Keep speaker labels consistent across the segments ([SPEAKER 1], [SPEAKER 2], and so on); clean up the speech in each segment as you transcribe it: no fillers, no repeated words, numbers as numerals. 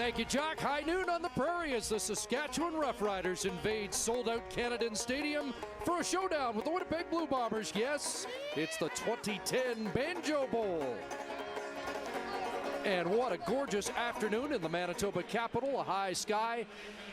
[SPEAKER 1] Thank you, Jock. High noon on the prairie as the Saskatchewan Roughriders invade sold-out Canadian Stadium for a showdown with the Winnipeg Blue Bombers. Yes, it's the 2010 Banjo Bowl. And what a gorgeous afternoon in the Manitoba capital, a high sky.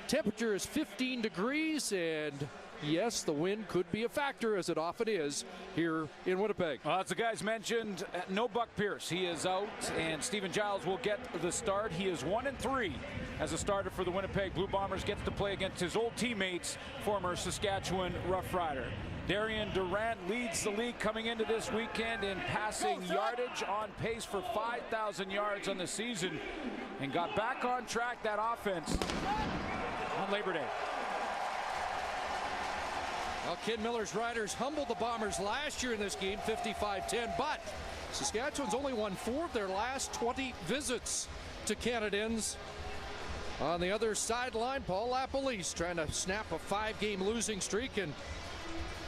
[SPEAKER 1] Temperature is 15 degrees, and yes, the wind could be a factor, as it often is here in Winnipeg.
[SPEAKER 2] Well, as the guys mentioned, no Buck Pierce. He is out, and Stephen Giles will get the start. He is 1-3 as a starter for the Winnipeg Blue Bombers. Gets to play against his old teammates, former Saskatchewan Roughrider. Darian Durant leads the league coming into this weekend in passing yardage, on pace for 5,000 yards on the season, and got back on track, that offense, on Labor Day.
[SPEAKER 1] Well, Ken Miller's Riders humbled the Bombers last year in this game, 55-10, but Saskatchewan's only won 4 of their last 20 visits to Canadians. On the other sideline, Paul Lapalisse trying to snap a 5-game losing streak, and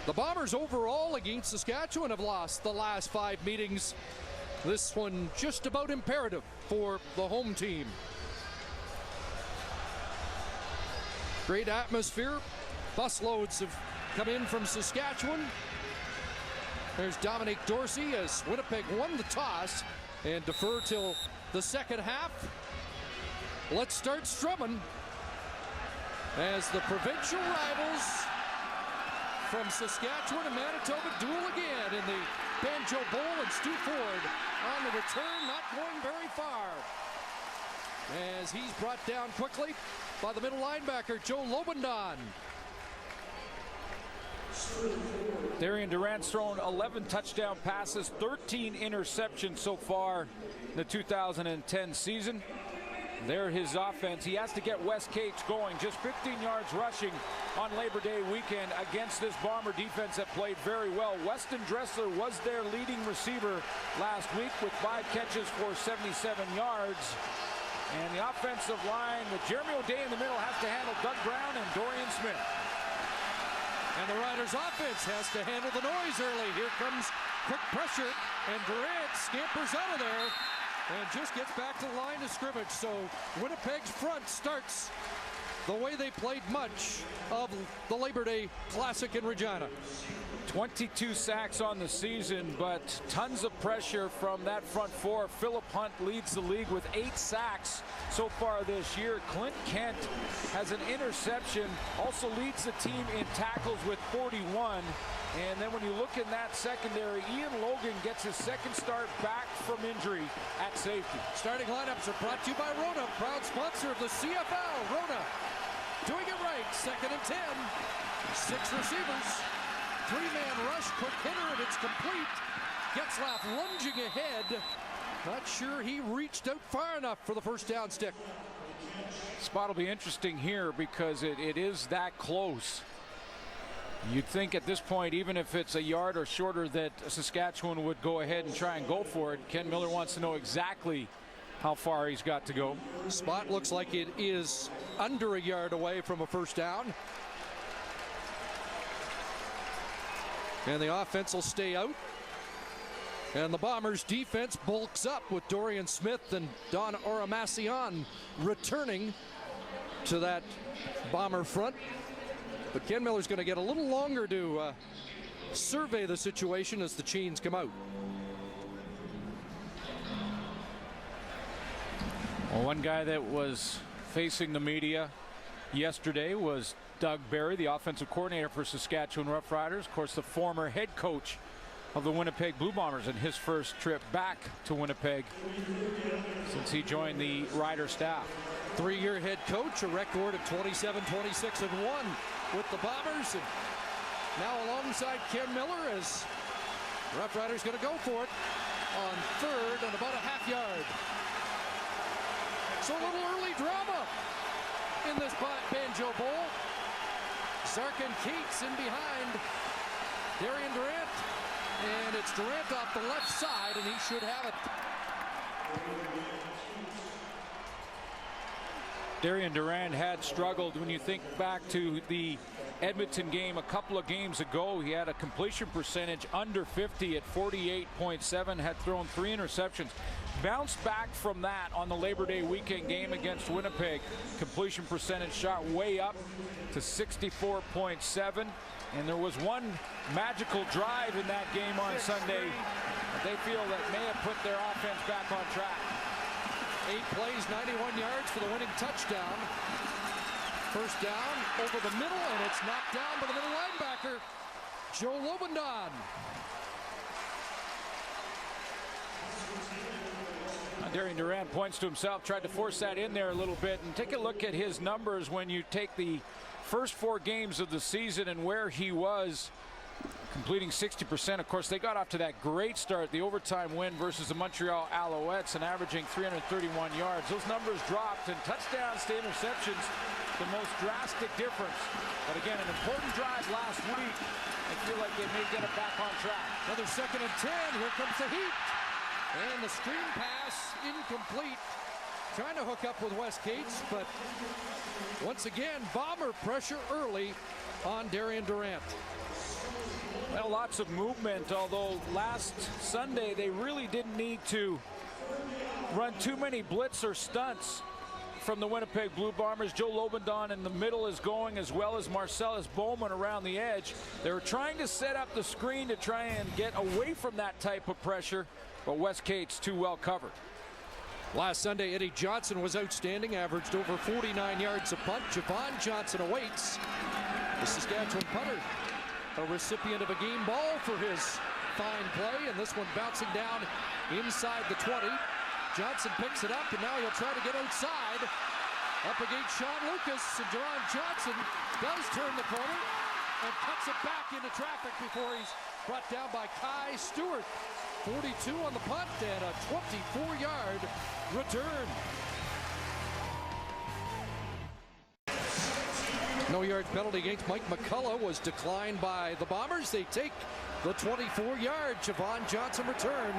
[SPEAKER 1] the Bombers overall against Saskatchewan have lost the last 5 meetings. This one just about imperative for the home team. Great atmosphere. Busloads have come in from Saskatchewan. There's Dominic Dorsey as Winnipeg won the toss and defer till the second half. Let's start strumming as the provincial rivals from Saskatchewan and Manitoba duel again in the Banjo Bowl, and Stu Ford on the return, not going very far, as he's brought down quickly by the middle linebacker, Joe Lobendon.
[SPEAKER 2] Darian Durant's thrown 11 touchdown passes, 13 interceptions so far in the 2010 season. There his offense. He has to get Wes Cates going. Just 15 yards rushing on Labor Day weekend against this Bomber defense that played very well. Weston Dressler was their leading receiver last week with 5 catches for 77 yards. And the offensive line with Jeremy O'Day in the middle has to handle Doug Brown and Dorian Smith.
[SPEAKER 1] And the Riders offense has to handle the noise early. Here comes quick pressure, and Durant scampers out of there and just gets back to the line of scrimmage. So Winnipeg's front starts the way they played much of the Labor Day Classic in Regina.
[SPEAKER 2] 22 sacks on the season, but tons of pressure from that front four. Philip Hunt leads the league with 8 sacks so far this year. Clint Kent has an interception, also leads the team in tackles with 41. And then when you look in that secondary, Ian Logan gets his second start back from injury at safety.
[SPEAKER 1] Starting lineups are brought to you by Rona, proud sponsor of the CFL. Rona doing it right. 2nd and 10. 6 receivers. 3-man rush, quick hitter, and it's complete. Getzlaff lunging ahead. Not sure he reached out far enough for the first down stick.
[SPEAKER 2] Spot will be interesting here because it is that close. You'd think at this point, even if it's a yard or shorter, that Saskatchewan would go ahead and try and go for it. Ken Miller wants to know exactly how far he's got to go.
[SPEAKER 1] Spot looks like it is under a yard away from a first down. And the offense will stay out. And the Bombers defense bulks up with Dorian Smith and Don Oramacion returning to that Bomber front. But Ken Miller's going to get a little longer to survey the situation as the chains come out.
[SPEAKER 2] Well, one guy that was facing the media yesterday was Doug Barry, the offensive coordinator for Saskatchewan Roughriders. Of course, the former head coach of the Winnipeg Blue Bombers in his first trip back to Winnipeg since he joined the Rider staff.
[SPEAKER 1] 3-year head coach, a record of 27, 26, and 1 with the Bombers. And now alongside Ken Miller as Roughriders going to go for it on 3rd and about a half yard. So a little early drama in this Banjo Bowl. Zark and Cates in behind Darian Durant. And it's Durant off the left side, and he should have it.
[SPEAKER 2] Darian Durant had struggled. When you think back to the Edmonton game a couple of games ago, he had a completion percentage under 50 at 48.7, had thrown 3 interceptions. Bounced back from that on the Labor Day weekend game against Winnipeg. Completion percentage shot way up to 64.7. And there was one magical drive in that game on Sunday that they feel that may have put their offense back on track.
[SPEAKER 1] 8 plays, 91 yards for the winning touchdown. First down over the middle, and it's knocked down by the middle linebacker, Joe Lobendon.
[SPEAKER 2] Darian Durant points to himself, tried to force that in there a little bit. And take a look at his numbers when you take the first 4 games of the season and where he was, completing 60%. Of course, they got off to that great start, the overtime win versus the Montreal Alouettes, and averaging 331 yards. Those numbers dropped, and touchdowns to interceptions, the most drastic difference. But again, an important drive last week. I feel like they may get it back on track.
[SPEAKER 1] Another 2nd and 10. Here comes the heat. And the screen pass incomplete. Trying to hook up with Wes Cates, but once again, Bomber pressure early on Darian Durant.
[SPEAKER 2] Well, lots of movement, although last Sunday they really didn't need to run too many blitz or stunts from the Winnipeg Blue Bombers. Joe Lobendon in the middle is going, as well as Marcellus Bowman around the edge. They were trying to set up the screen to try and get away from that type of pressure, but Wes Cates too well covered.
[SPEAKER 1] Last Sunday, Eddie Johnson was outstanding, averaged over 49 yards a punt. Javon Johnson awaits. The Saskatchewan punter, a recipient of a game ball for his fine play, and this one bouncing down inside the 20. Johnson picks it up, and now he'll try to get outside. Up against Sean Lucas, and Javon Johnson does turn the corner and cuts it back into traffic before he's brought down by Kai Stewart. 42 on the punt and a 24-yard return. No yards penalty against Mike McCullough was declined by the Bombers. They take the 24-yard Javon Johnson return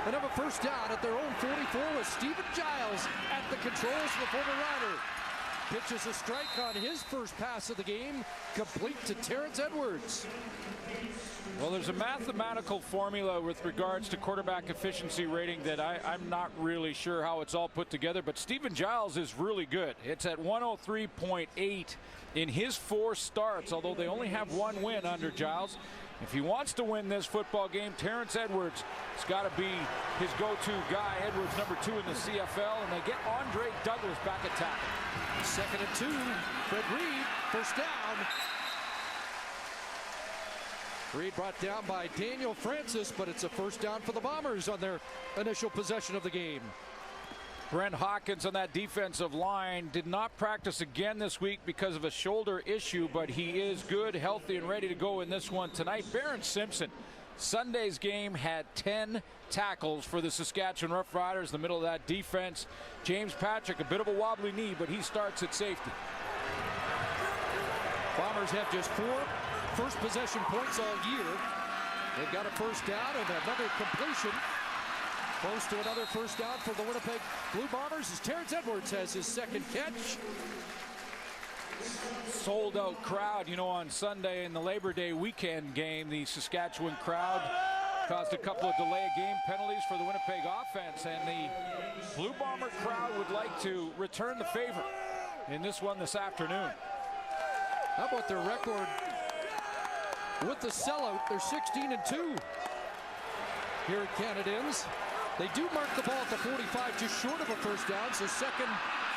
[SPEAKER 1] and have a first down at their own 44 with Stephen Giles at the controls of the former Rider. Pitches a strike on his first pass of the game, complete to Terrence Edwards.
[SPEAKER 2] Well, there's a mathematical formula with regards to quarterback efficiency rating that I'm not really sure how it's all put together, but Stephen Giles is really good. It's at 103.8 in his 4 starts, although they only have 1 win under Giles. If he wants to win this football game, Terrence Edwards has got to be his go-to guy. Edwards, number 2 in the CFL, and they get Andre Douglas back at tackle.
[SPEAKER 1] 2nd and 2, Fred Reed, first down. Reed brought down by Daniel Francis, but it's a first down for the Bombers on their initial possession of the game.
[SPEAKER 2] Brent Hawkins on that defensive line did not practice again this week because of a shoulder issue, but he is good, healthy, and ready to go in this one tonight. Barron Simpson, Sunday's game, had 10 tackles for the Saskatchewan Roughriders in the middle of that defense. James Patrick, a bit of a wobbly knee, but he starts at safety.
[SPEAKER 1] Bombers have just 4 first possession points all year. They've got a first down and another completion. Close to another first down for the Winnipeg Blue Bombers as Terrence Edwards has his 2nd catch.
[SPEAKER 2] Sold out crowd, you know, on Sunday in the Labor Day weekend game. The Saskatchewan crowd caused a couple of delay of game penalties for the Winnipeg offense, and the Blue Bomber crowd would like to return the favor in this one this afternoon.
[SPEAKER 1] How about their record with the sellout? They're 16-2 here at Canadians. They do mark the ball at the 45, just short of a first down, so 2nd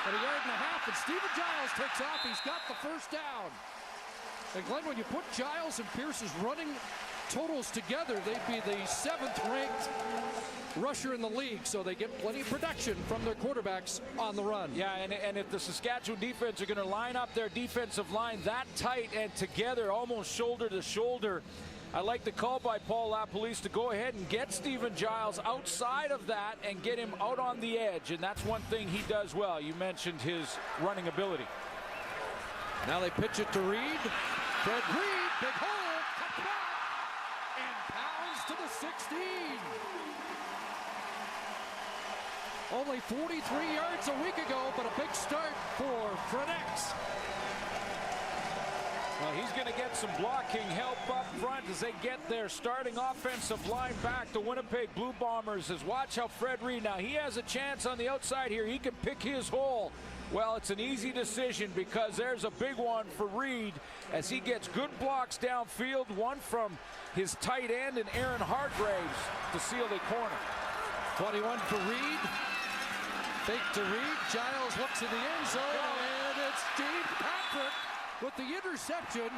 [SPEAKER 1] and a yard and a half, and Stephen Giles takes off. He's got the first down. And Glenn, when you put Giles and Pierce's running totals together, they'd be the 7th-ranked rusher in the league, so they get plenty of production from their quarterbacks on the run.
[SPEAKER 2] Yeah, and if the Saskatchewan defense are going to line up their defensive line that tight and together, almost shoulder to shoulder, I like the call by Paul LaPolice to go ahead and get Stephen Giles outside of that and get him out on the edge, and that's one thing he does well. You mentioned his running ability.
[SPEAKER 1] Now they pitch it to Reed. Fred Reed, big hole, cut back, and pounds to the 16. Only 43 yards a week ago, but a big start for Fredex.
[SPEAKER 2] Well, he's going to get some blocking help up front as they get their starting offensive line back. The Winnipeg Blue Bombers as watch how Fred Reed, now he has a chance on the outside here. He can pick his hole. Well, it's an easy decision because there's a big one for Reed as he gets good blocks downfield. One from his tight end and Aaron Hargraves to seal the corner.
[SPEAKER 1] 21 for Reed. Fake to Reed. Giles looks in the end zone, and it's James Patrick with the interception.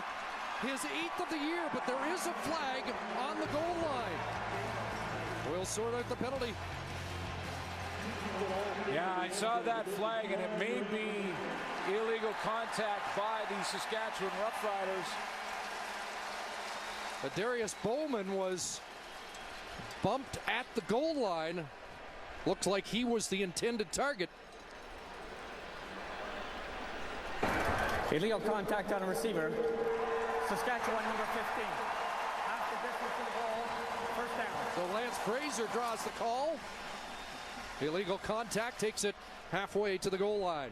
[SPEAKER 1] His 8th of the year, but there is a flag on the goal line. We'll sort out the penalty.
[SPEAKER 2] Yeah, I saw that flag, and it may be illegal contact by the Saskatchewan Roughriders.
[SPEAKER 1] Darius Bowman was bumped at the goal line. Looks like he was the intended target.
[SPEAKER 3] Illegal contact on a receiver. Saskatchewan number 15. Half the distance to the goal. First down.
[SPEAKER 1] So Lance Fraser draws the call. Illegal contact takes it halfway to the goal line.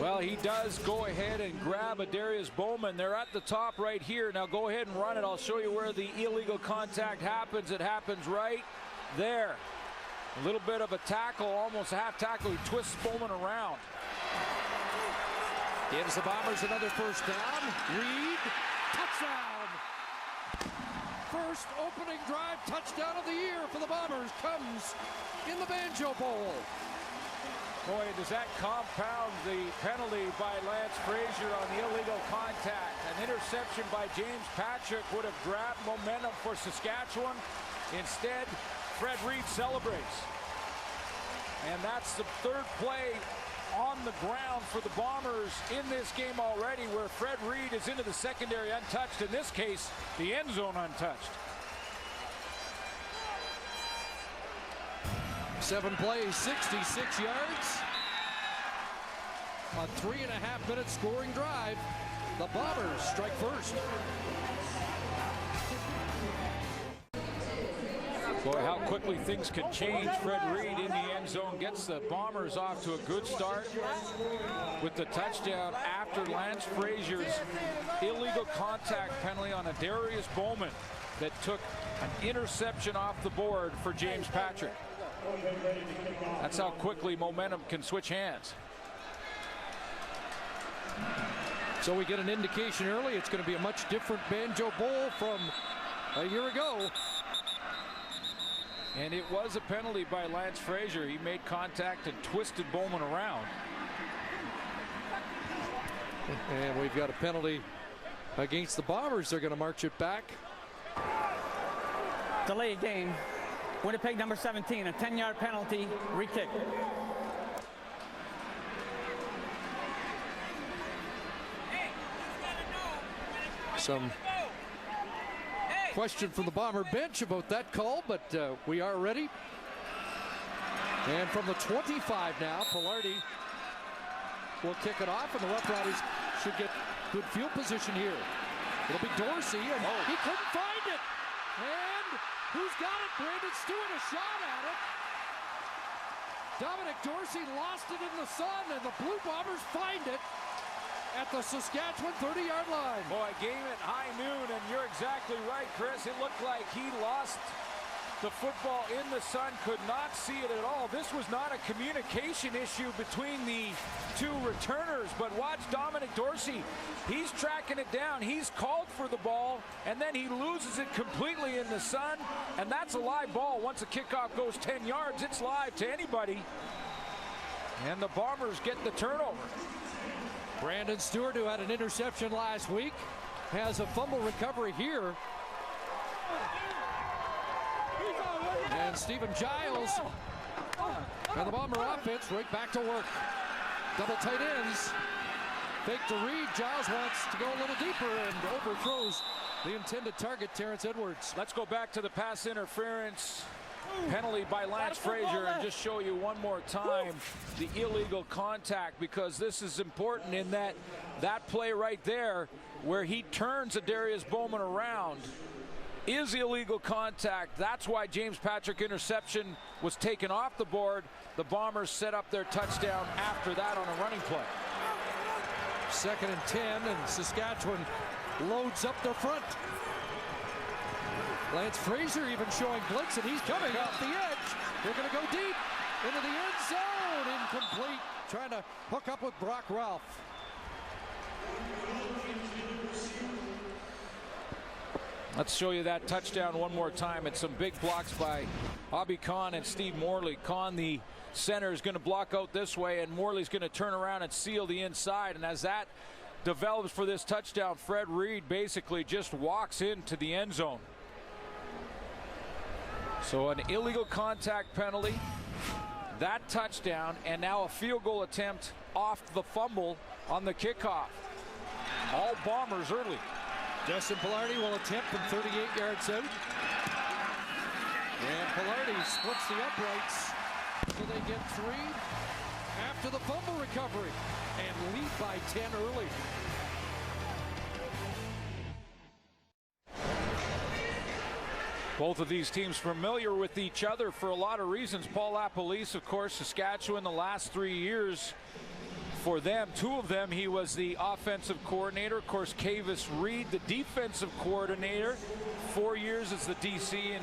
[SPEAKER 2] Well, he does go ahead and grab a Darius Bowman. They're at the top right here. Now go ahead and run it. I'll show you where the illegal contact happens. It happens right there. A little bit of a tackle, almost a half tackle. He twists Bowman around.
[SPEAKER 1] Gives the Bombers another first down. Reed, touchdown. First opening drive touchdown of the year for the Bombers comes in the Banjo Bowl.
[SPEAKER 2] Boy, does that compound the penalty by Lance Fraser on the illegal contact. An interception by James Patrick would have grabbed momentum for Saskatchewan. Instead, Fred Reed celebrates. And that's the third play on the ground for the Bombers in this game already, where Fred Reed is into the secondary untouched. In this case, the end zone untouched.
[SPEAKER 1] 7 plays, 66 yards. A 3.5-minute scoring drive. The Bombers strike first.
[SPEAKER 2] Boy, how quickly things can change. Fred Reed in the end zone gets the Bombers off to a good start with the touchdown after Lance Fraser's illegal contact penalty on a Darius Bowman that took an interception off the board for James Patrick. That's how quickly momentum can switch hands.
[SPEAKER 1] So we get an indication early it's going to be a much different Banjo Bowl from a year ago.
[SPEAKER 2] And it was a penalty by Lance Fraser. He made contact and twisted Bowman around.
[SPEAKER 1] And we've got a penalty against the Bombers. They're going to march it back.
[SPEAKER 3] Delayed game. Winnipeg number 17, a 10-yard penalty, re-kick.
[SPEAKER 1] Some question from the Bomber bench about that call, but we are ready. And from the 25 now, Pilardi will kick it off, and the Rough Riders should get good field position here. It'll be Dorsey, and he couldn't find it. And who's got it? Brandon Stewart, a shot at it. Dominic Dorsey lost it in the sun, and the Blue Bombers find it at the Saskatchewan 30-yard line.
[SPEAKER 2] Boy, game at high noon, and you're exactly right, Chris. It looked like he lost the football in the sun, could not see it at all. This was not a communication issue between the two returners, but watch Dominic Dorsey. He's tracking it down. He's called for the ball, and then he loses it completely in the sun, and that's a live ball. Once a kickoff goes 10 yards, it's live to anybody, and the Bombers get the turnover.
[SPEAKER 1] Brandon Stewart, who had an interception last week, has a fumble recovery here. And Stephen Giles and the Bomber offense right back to work. Double tight ends. Fake to Reed. Giles wants to go a little deeper and overthrows the intended target, Terrence Edwards.
[SPEAKER 2] Let's go back to the pass interference penalty by Lance Fraser and just show you one more time the illegal contact, because this is important in that play right there where he turns a Darius Bowman around is illegal contact. That's why James Patrick interception was taken off the board. The Bombers set up their touchdown after that on a running play.
[SPEAKER 1] 2nd and 10, and Saskatchewan loads up their front. Lance Fraser even showing blitz, and he's coming off the edge. They're going to go deep into the end zone. Incomplete. Trying to hook up with Brock Ralph.
[SPEAKER 2] Let's show you that touchdown one more time. It's some big blocks by Bobby Kahn and Steve Morley. Kahn, the center, is going to block out this way, and Morley's going to turn around and seal the inside. And as that develops for this touchdown, Fred Reed basically just walks into the end zone. So an illegal contact penalty, that touchdown, and now a field goal attempt off the fumble on the kickoff. All Bombers early.
[SPEAKER 1] Justin Pillardi will attempt from 38 yards out. And Pillardi splits the uprights. So they get 3 after the fumble recovery and lead by 10 early.
[SPEAKER 2] Both of these teams familiar with each other for a lot of reasons. Paul LaPolice, of course, Saskatchewan the last 3 years for them. 2 of them, he was the offensive coordinator. Of course, Kavis Reed, the defensive coordinator. 4 years as the DC in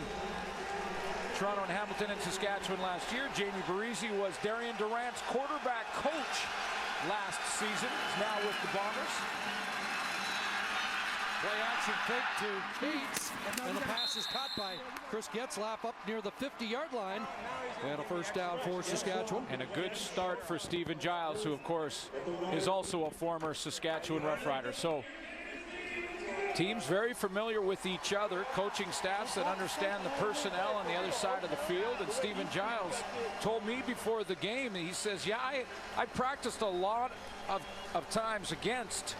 [SPEAKER 2] Toronto and Hamilton and Saskatchewan last year. Jamie Barisi was Darian Durant's quarterback coach last season. He's now with the Bombers.
[SPEAKER 1] Play action fake to Cates, and the pass is caught by Chris Getzlaff up near the 50-yard line. And a first down for Saskatchewan.
[SPEAKER 2] And a good start for Stephen Giles, who, of course, is also a former Saskatchewan Roughrider. So teams very familiar with each other, coaching staffs that understand the personnel on the other side of the field. And Stephen Giles told me before the game, he says, yeah, I practiced a lot of times against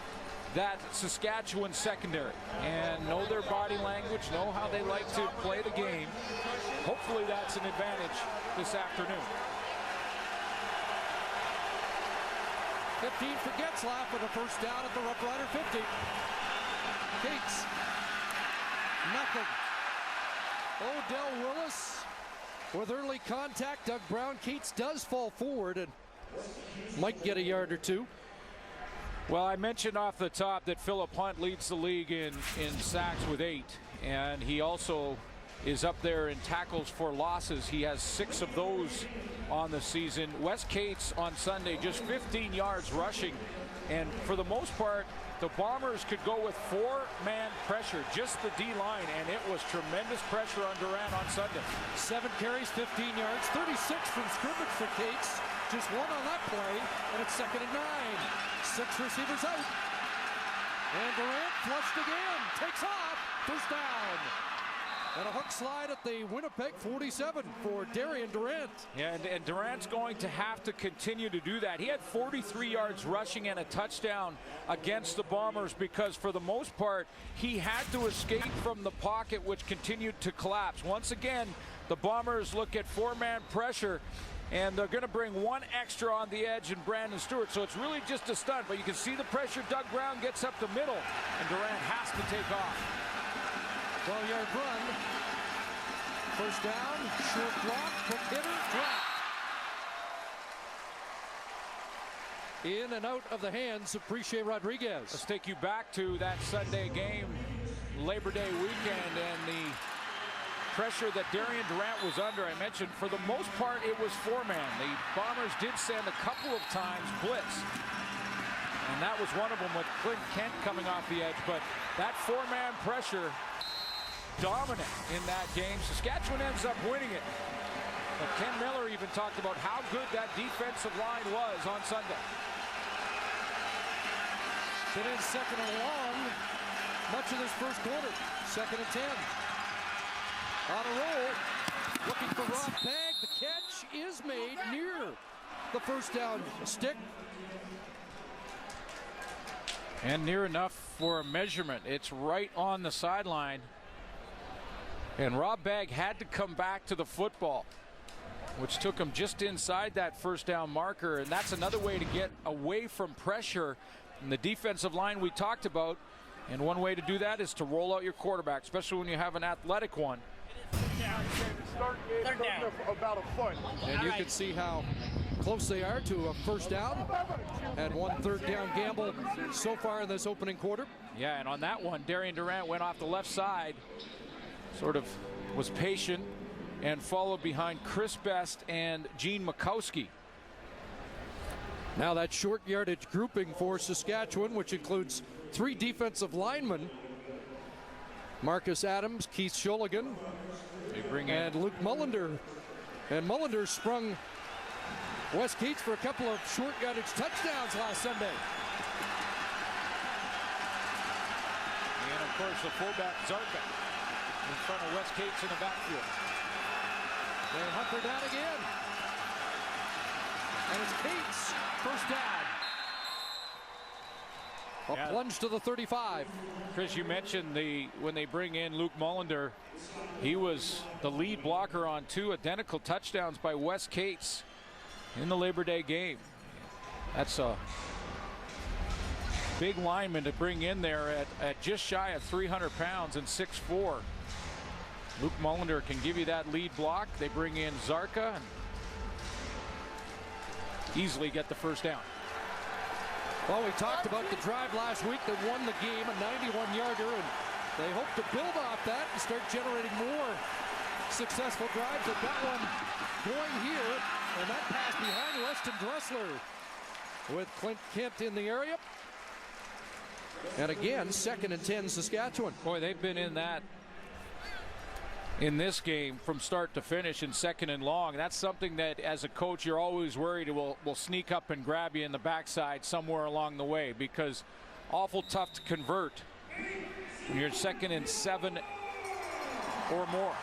[SPEAKER 2] that Saskatchewan secondary and know their body language, know how they like to play the game. Hopefully that's an advantage this afternoon.
[SPEAKER 1] 15 for Getzlaff with a first down at the Roughrider 50. Cates, nothing. Odell Willis with early contact. Doug Brown. Cates does fall forward and might get a yard or 2.
[SPEAKER 2] Well, I mentioned off the top that Philip Hunt leads the league in sacks with 8, and he also is up there in tackles for losses. He has 6 of those on the season. Wes Cates on Sunday, just 15 yards rushing, and for the most part, the Bombers could go with 4-man pressure, just the D-line, and it was tremendous pressure on Durant on Sunday.
[SPEAKER 1] 7 carries, 15 yards, 36 from scrimmage for Cates. Just 1 on that play, and it's 2nd and 9. 6 receivers out. And Durant flushed again. Takes off. First down. And a hook slide at the Winnipeg 47 for Darian Durant.
[SPEAKER 2] Yeah, and Durant's going to have to continue to do that. He had 43 yards rushing and a touchdown against the Bombers because for the most part, he had to escape from the pocket, which continued to collapse. Once again, the Bombers look at 4-man pressure, and they're going to bring 1 extra on the edge in Brandon Stewart. So it's really just a stunt, but you can see the pressure. Doug Brown gets up the middle, and Durant has to take off.
[SPEAKER 1] 12-yard run. First down, short block, quick hitter, dropped. In and out of the hands of Preche Rodriguez.
[SPEAKER 2] Let's take you back to that Sunday game, Labor Day weekend, and the pressure that Darian Durant was under. I mentioned for the most part it was 4-man. The Bombers did send a couple of times blitz, and that was one of them with Clint Kent coming off the edge, but that 4-man pressure dominant in that game. Saskatchewan ends up winning it, but Ken Miller even talked about how good that defensive line was on Sunday.
[SPEAKER 1] Been in 2nd and long much of this first quarter. 2nd and 10. On a roll, looking for Rob Bagg. The catch is made near the first down stick.
[SPEAKER 2] And near enough for a measurement. It's right on the sideline. And Rob Bagg had to come back to the football, which took him just inside that first down marker. And that's another way to get away from pressure. And the defensive line we talked about And one way to do that is to roll out your quarterback, especially when you have an athletic one.
[SPEAKER 3] Third down.
[SPEAKER 4] About a foot.
[SPEAKER 1] And you can see how close they are to a first down. And 1 third down gamble so far in this opening quarter.
[SPEAKER 2] Yeah, and on that one, Darian Durant went off the left side, sort of was patient, and followed behind Chris Best and Gene Makowski.
[SPEAKER 1] Now that short yardage grouping for Saskatchewan, which includes 3 defensive linemen, Marcus Adams, Keith Shulligan, and Luke Mullender. And Mullender sprung Wes Keats for a couple of short yardage touchdowns last Sunday.
[SPEAKER 2] And of course the fullback Zarka in front of Wes Cates in the backfield.
[SPEAKER 1] They hunker down again. And it's Cates, first down. A plunge to the 35.
[SPEAKER 2] Chris, you mentioned when they bring in Luke Mullender, he was the lead blocker on 2 identical touchdowns by Wes Cates in the Labor Day game. That's a big lineman to bring in there at just shy of 300 pounds and 6'4". Luke Mullender can give you that lead block. They bring in Zarka and easily get the first down.
[SPEAKER 1] Well, we talked about the drive last week that won the game, a 91-yarder, and they hope to build off that and start generating more successful drives. They've got one going here, and that pass behind Weston Dressler with Clint Kent in the area. And again, 2nd and 10 Saskatchewan.
[SPEAKER 2] Boy, they've been in this game from start to finish in 2nd and long. That's something that as a coach you're always worried will sneak up and grab you in the backside somewhere along the way, because awful tough to convert when you're 2nd and 7 or more.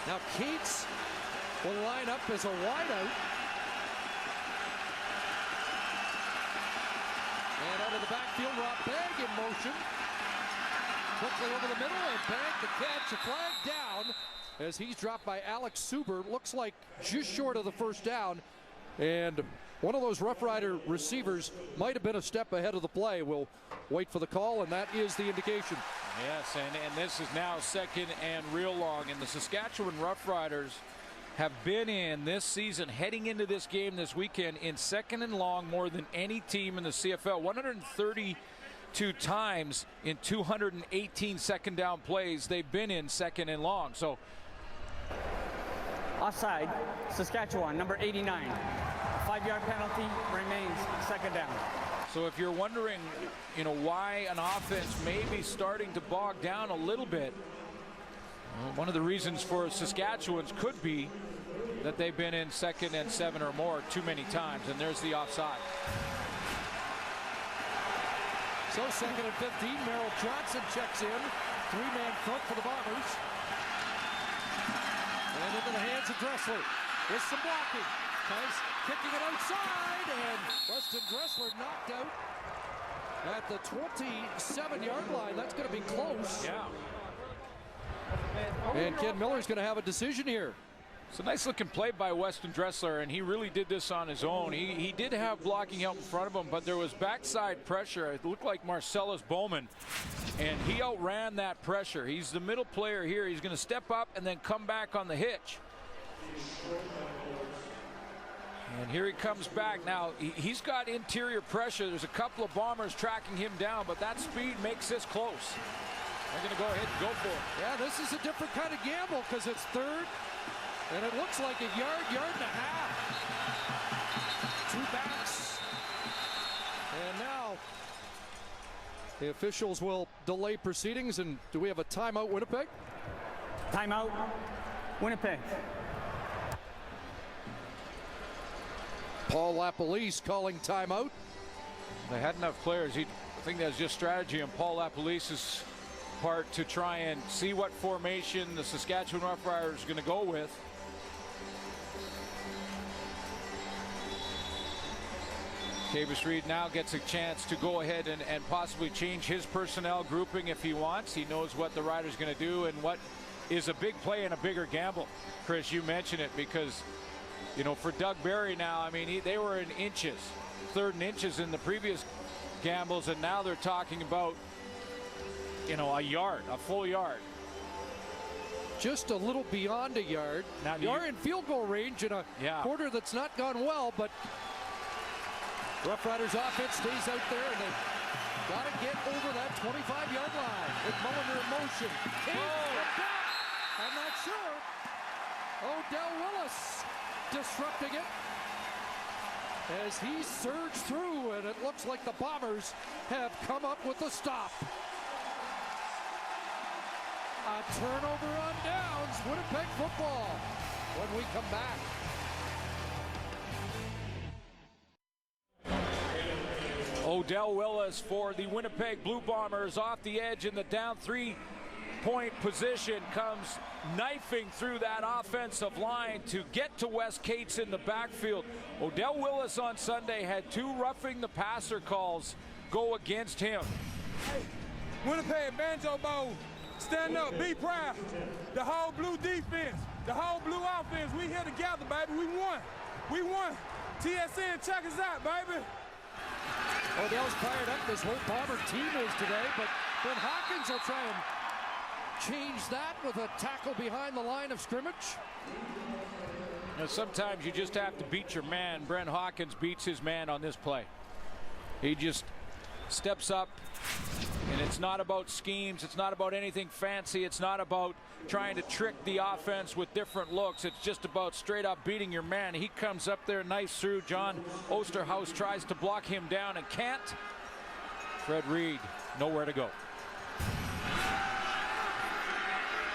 [SPEAKER 1] Now Cates will line up as a wideout. And out of the backfield, Rob Bagg in motion. Quickly over the middle, and Bagg the catch, a flag down as he's dropped by Alex Suber. Looks like just short of the first down. And one of those Rough Rider receivers might have been a step ahead of the play. We'll wait for the call, and that is the indication.
[SPEAKER 2] Yes, and this is now 2nd and real long. And the Saskatchewan Roughriders have been in this season, heading into this game this weekend, in 2nd and long more than any team in the CFL. 132 times in 218 second down plays they've been in 2nd and long. So
[SPEAKER 3] Offside, Saskatchewan, number 89. A 5-yard penalty remains 2nd down.
[SPEAKER 2] So if you're wondering, why an offense may be starting to bog down a little bit, one of the reasons for Saskatchewan's could be that they've been in 2nd and 7 or more too many times, and there's the offside.
[SPEAKER 1] So 2nd and 15, Merrill Johnson checks in. 3-man front for the Bombers. And into the hands of Dressler with some blocking. Nice kicking it outside, and Weston Dressler knocked out at the 27-yard line. That's going to be close.
[SPEAKER 2] Yeah.
[SPEAKER 1] And Ken Miller's going to have a decision here.
[SPEAKER 2] It's a nice looking play by Weston Dressler, and he really did this on his own. He did have blocking help in front of him, but there was backside pressure. It looked like Marcellus Bowman, and he outran that pressure. He's the middle player here. He's going to step up and then come back on the hitch. And here he comes back. Now, he's got interior pressure. There's a couple of Bombers tracking him down, but that speed makes this close. They're going to go ahead and go for it.
[SPEAKER 1] Yeah, this is a different kind of gamble because it's 3rd, and it looks like a yard and a half. 2 backs. And now the officials will delay proceedings. And do we have a timeout, Winnipeg?
[SPEAKER 3] Timeout, Winnipeg.
[SPEAKER 1] Paul LaPolice calling timeout.
[SPEAKER 2] They had enough players. I think that's just strategy on Paul LaPolice's part to try and see what formation the Saskatchewan Roughriders are going to go with. Davis Reed now gets a chance to go ahead and possibly change his personnel grouping if he wants. He knows what the Riders going to do and what is a big play and a bigger gamble. Chris, you mentioned it, because You know, for Doug Barry now, I mean, they were in inches, 3rd and inches in the previous gambles, and now they're talking about, you know, a full yard.
[SPEAKER 1] Just a little beyond a yard. Now you are in field goal range in a quarter that's not gone well, but Rough Riders offense stays out there, and they've got to get over that 25-yard line. With Mulliner in motion. I'm not sure. Odell Willis disrupting it as he surged through, and it looks like the Bombers have come up with a stop. A turnover on downs. Winnipeg football when we come back.
[SPEAKER 2] Odell Willis for the Winnipeg Blue Bombers off the edge in the down 3-point position, comes knifing through that offensive line to get to Wes Cates in the backfield. Odell Willis on Sunday had 2 roughing the passer calls go against him.
[SPEAKER 4] Hey, Winnipeg Banjo Bowl, stand up, be proud. The whole blue defense, the whole blue offense, we here together, baby. We won. We won. TSN, check us out, baby.
[SPEAKER 1] Odell's fired up. This whole Bomber team is today, but Ben Hawkins will try and change that with a tackle behind the line of scrimmage.
[SPEAKER 2] Now, sometimes you just have to beat your man. Brent Hawkins beats his man on this play. He just steps up, and it's not about schemes. It's not about anything fancy. It's not about trying to trick the offense with different looks. It's just about straight up beating your man. He comes up there nice through. John Osterhaus tries to block him down and can't. Fred Reed, nowhere to go.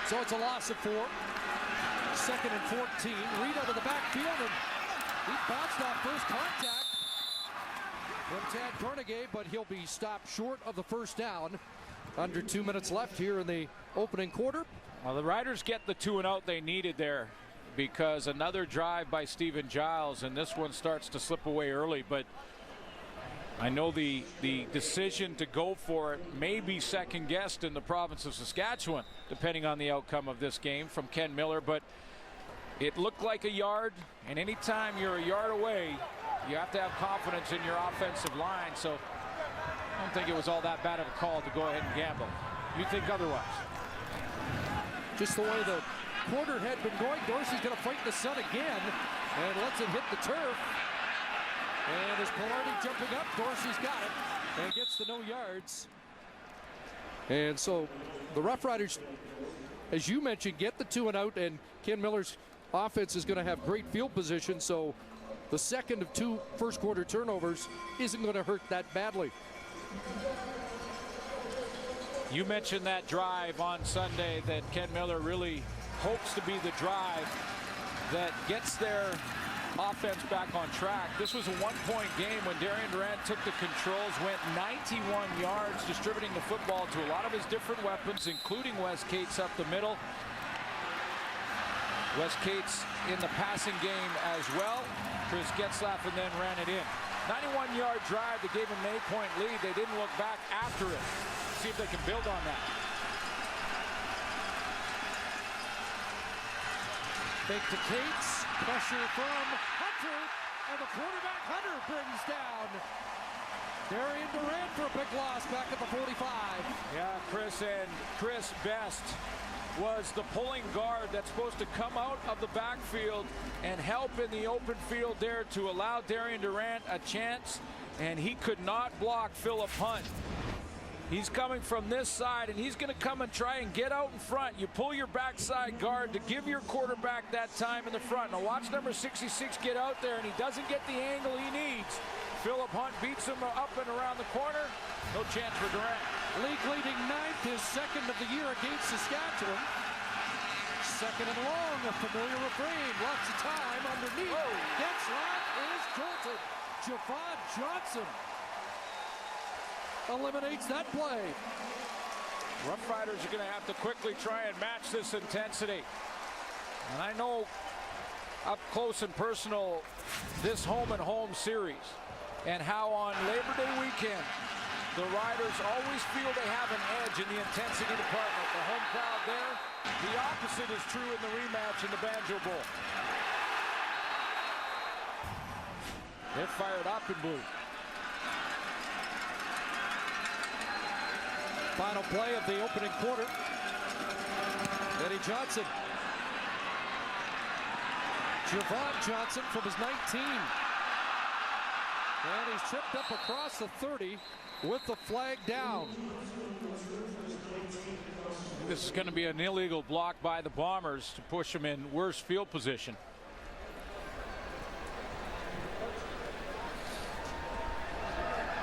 [SPEAKER 1] So it's a loss of 4. 2nd and 14. Reed out of the backfield, and he bounced off first contact from Tad Cornegay, but he'll be stopped short of the first down. Under 2 minutes left here in the opening quarter.
[SPEAKER 2] Well, the Riders get the 2 and out they needed there, because another drive by Stephen Giles, and this one starts to slip away early. But I know the decision to go for it may be second guessed in the province of Saskatchewan, depending on the outcome of this game from Ken Miller. But it looked like a yard, and anytime you're a yard away, you have to have confidence in your offensive line. So I don't think it was all that bad of a call to go ahead and gamble. You think otherwise?
[SPEAKER 1] Just the way the quarter had been going, Dorsey's going to fight the sun again and lets it hit the turf. And as Pilardi jumping up, Dorsey's got it and gets the no yards. And so the Rough Riders, as you mentioned, get the 2 and out, and Ken Miller's offense is going to have great field position. So the second of 2 first quarter turnovers isn't going to hurt that badly.
[SPEAKER 2] You mentioned that drive on Sunday that Ken Miller really hopes to be the drive that gets their offense back on track. This was a 1-point game when Darian Durant took the controls, went 91 yards, distributing the football to a lot of his different weapons, including Wes Cates up the middle. Wes Cates in the passing game as well. Chris Getzlaff and then ran it in. 91-yard drive that gave them an 8-point lead. They didn't look back after it. See if they can build on that.
[SPEAKER 1] Fake to Cates, pressure from Hunter, and the quarterback Hunter brings down Darian Durant for a big loss back at the 45.
[SPEAKER 2] Yeah, Chris Best was the pulling guard that's supposed to come out of the backfield and help in the open field there to allow Darian Durant a chance, and he could not block Philip Hunt. He's coming from this side, and he's going to come and try and get out in front. You pull your backside guard to give your quarterback that time in the front. Now watch number 66 get out there, and he doesn't get the angle he needs. Philip Hunt beats him up and around the corner. No chance for Durant.
[SPEAKER 1] League leading 9th, his 2nd of the year against Saskatchewan. 2nd and long, a familiar refrain. Lots of time underneath. Getzlaff is jolted. Javon Johnson eliminates that play.
[SPEAKER 2] Rough Riders are going to have to quickly try and match this intensity. And I know up close and personal this home and home series, and how on Labor Day weekend the Riders always feel they have an edge in the intensity department. The home crowd there. The opposite is true in the rematch in the Banjo Bowl. They're fired up in blue.
[SPEAKER 1] Final play of the opening quarter. Eddie Johnson. Javon Johnson from his 19. And he's tripped up across the 30 with the flag down.
[SPEAKER 2] This is going to be an illegal block by the Bombers to push them in worse field position.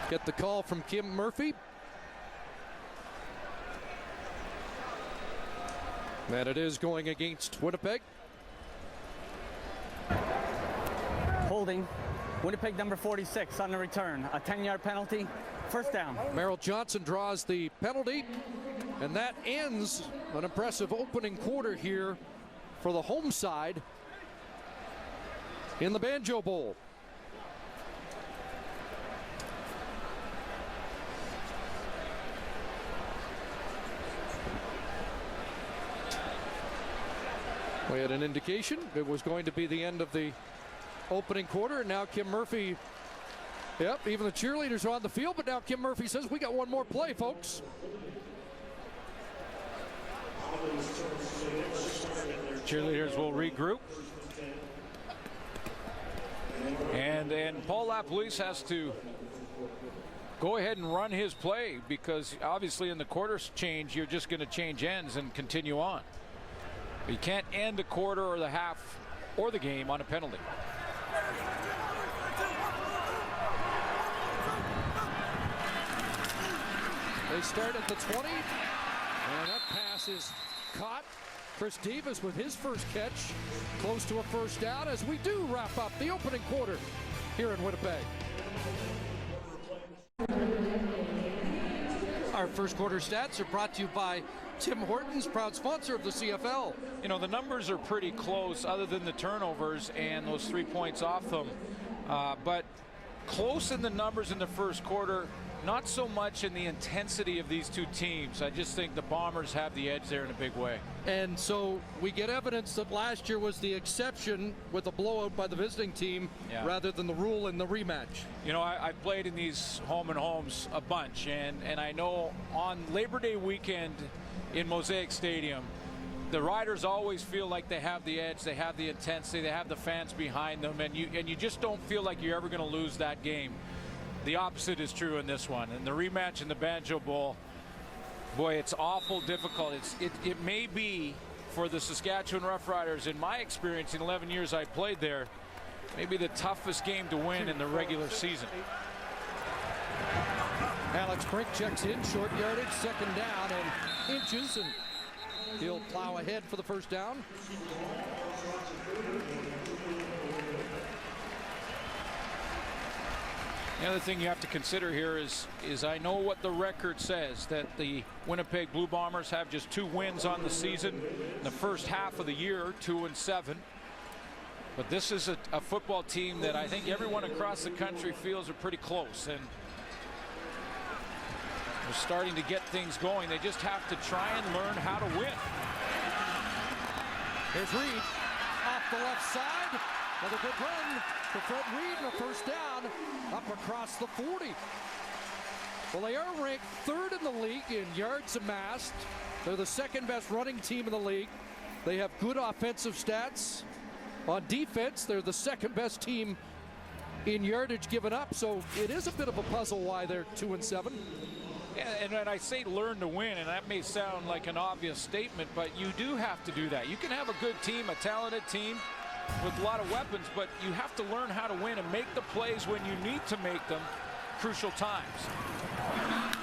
[SPEAKER 1] Get the call from Kim Murphy. And it is going against Winnipeg.
[SPEAKER 3] Holding. Winnipeg number 46 on the return. A 10-yard penalty. First down.
[SPEAKER 1] Merrill Johnson draws the penalty. And that ends an impressive opening quarter here for the home side in the Banjo Bowl. We had an indication it was going to be the end of the opening quarter, and now Kim Murphy, yep, even the cheerleaders are on the field, but now Kim Murphy says we got one more play, folks.
[SPEAKER 2] Cheerleaders will regroup. And Paul LaPolice has to go ahead and run his play, because obviously in the quarters change, you're just going to change ends and continue on. But you can't end the quarter or the half or the game on a penalty.
[SPEAKER 1] They start at the 20, and that pass is caught. Chris Davis with his first catch, close to a first down, as we do wrap up the opening quarter here in Winnipeg. Our first quarter stats are brought to you by Tim Hortons, proud sponsor of the CFL.
[SPEAKER 2] You know, the numbers are pretty close other than the turnovers and those 3 points off them. But close in the numbers in the first quarter, not so much in the intensity of these two teams. I just think the Bombers have the edge there in a big way.
[SPEAKER 1] And so we get evidence that last year was the exception with a blowout by the visiting team rather than the rule in the rematch.
[SPEAKER 2] You know, I played in these home and homes a bunch, and I know on Labor Day weekend in Mosaic Stadium, the Riders always feel like they have the edge, they have the intensity, they have the fans behind them, and you just don't feel like you're ever going to lose that game. The opposite is true in this one. And the rematch in the Banjo Bowl, boy, it's awful difficult. It may be, for the Saskatchewan Roughriders, in my experience in 11 years I played there, maybe the toughest game to win in the regular season.
[SPEAKER 1] Alex Brink checks in, short yardage, second down and inches, and he'll plow ahead for the first down.
[SPEAKER 2] The other thing you have to consider here is I know what the record says, that the Winnipeg Blue Bombers have just 2 wins on the season in the first half of the year, 2-7. But this is a football team that I think everyone across the country feels are pretty close, and they're starting to get things going. They just have to try and learn how to win.
[SPEAKER 1] Here's Reed off the left side. Another good run for Fred Reed, and a first down up across the 40. Well, they are ranked 3rd in the league in yards amassed. They're the 2nd best running team in the league. They have good offensive stats. On defense, they're the 2nd best team in yardage given up. So it is a bit of a puzzle why they're 2-7.
[SPEAKER 2] And when I say learn to win, and that may sound like an obvious statement, but you do have to do that. You can have a good team, a talented team with a lot of weapons, but you have to learn how to win and make the plays when you need to make them, crucial times.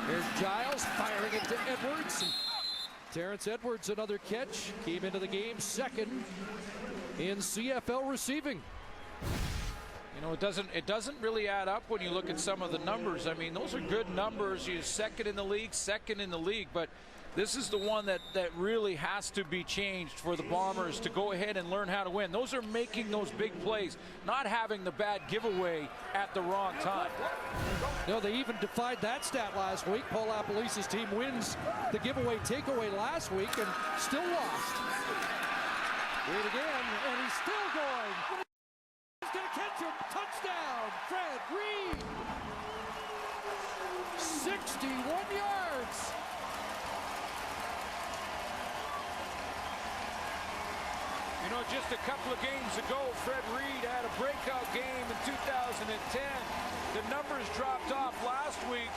[SPEAKER 1] Here's Giles firing it to Edwards. And Terrence Edwards, another catch, came into the game 2nd in CFL receiving.
[SPEAKER 2] You know, it doesn't really add up when you look at some of the numbers. I mean, those are good numbers. You're 2nd in the league, but this is the one that really has to be changed for the Bombers to go ahead and learn how to win. Those are making those big plays, not having the bad giveaway at the wrong time.
[SPEAKER 1] No, they even defied that stat last week. Paul LaPolice's team wins the giveaway takeaway last week and still lost. Reed again, and he's still going. going to catch him. Touchdown, Fred Reed. 61 yards.
[SPEAKER 2] You know, just a couple of games ago, Fred Reed had a breakout game in 2010. The numbers dropped off last week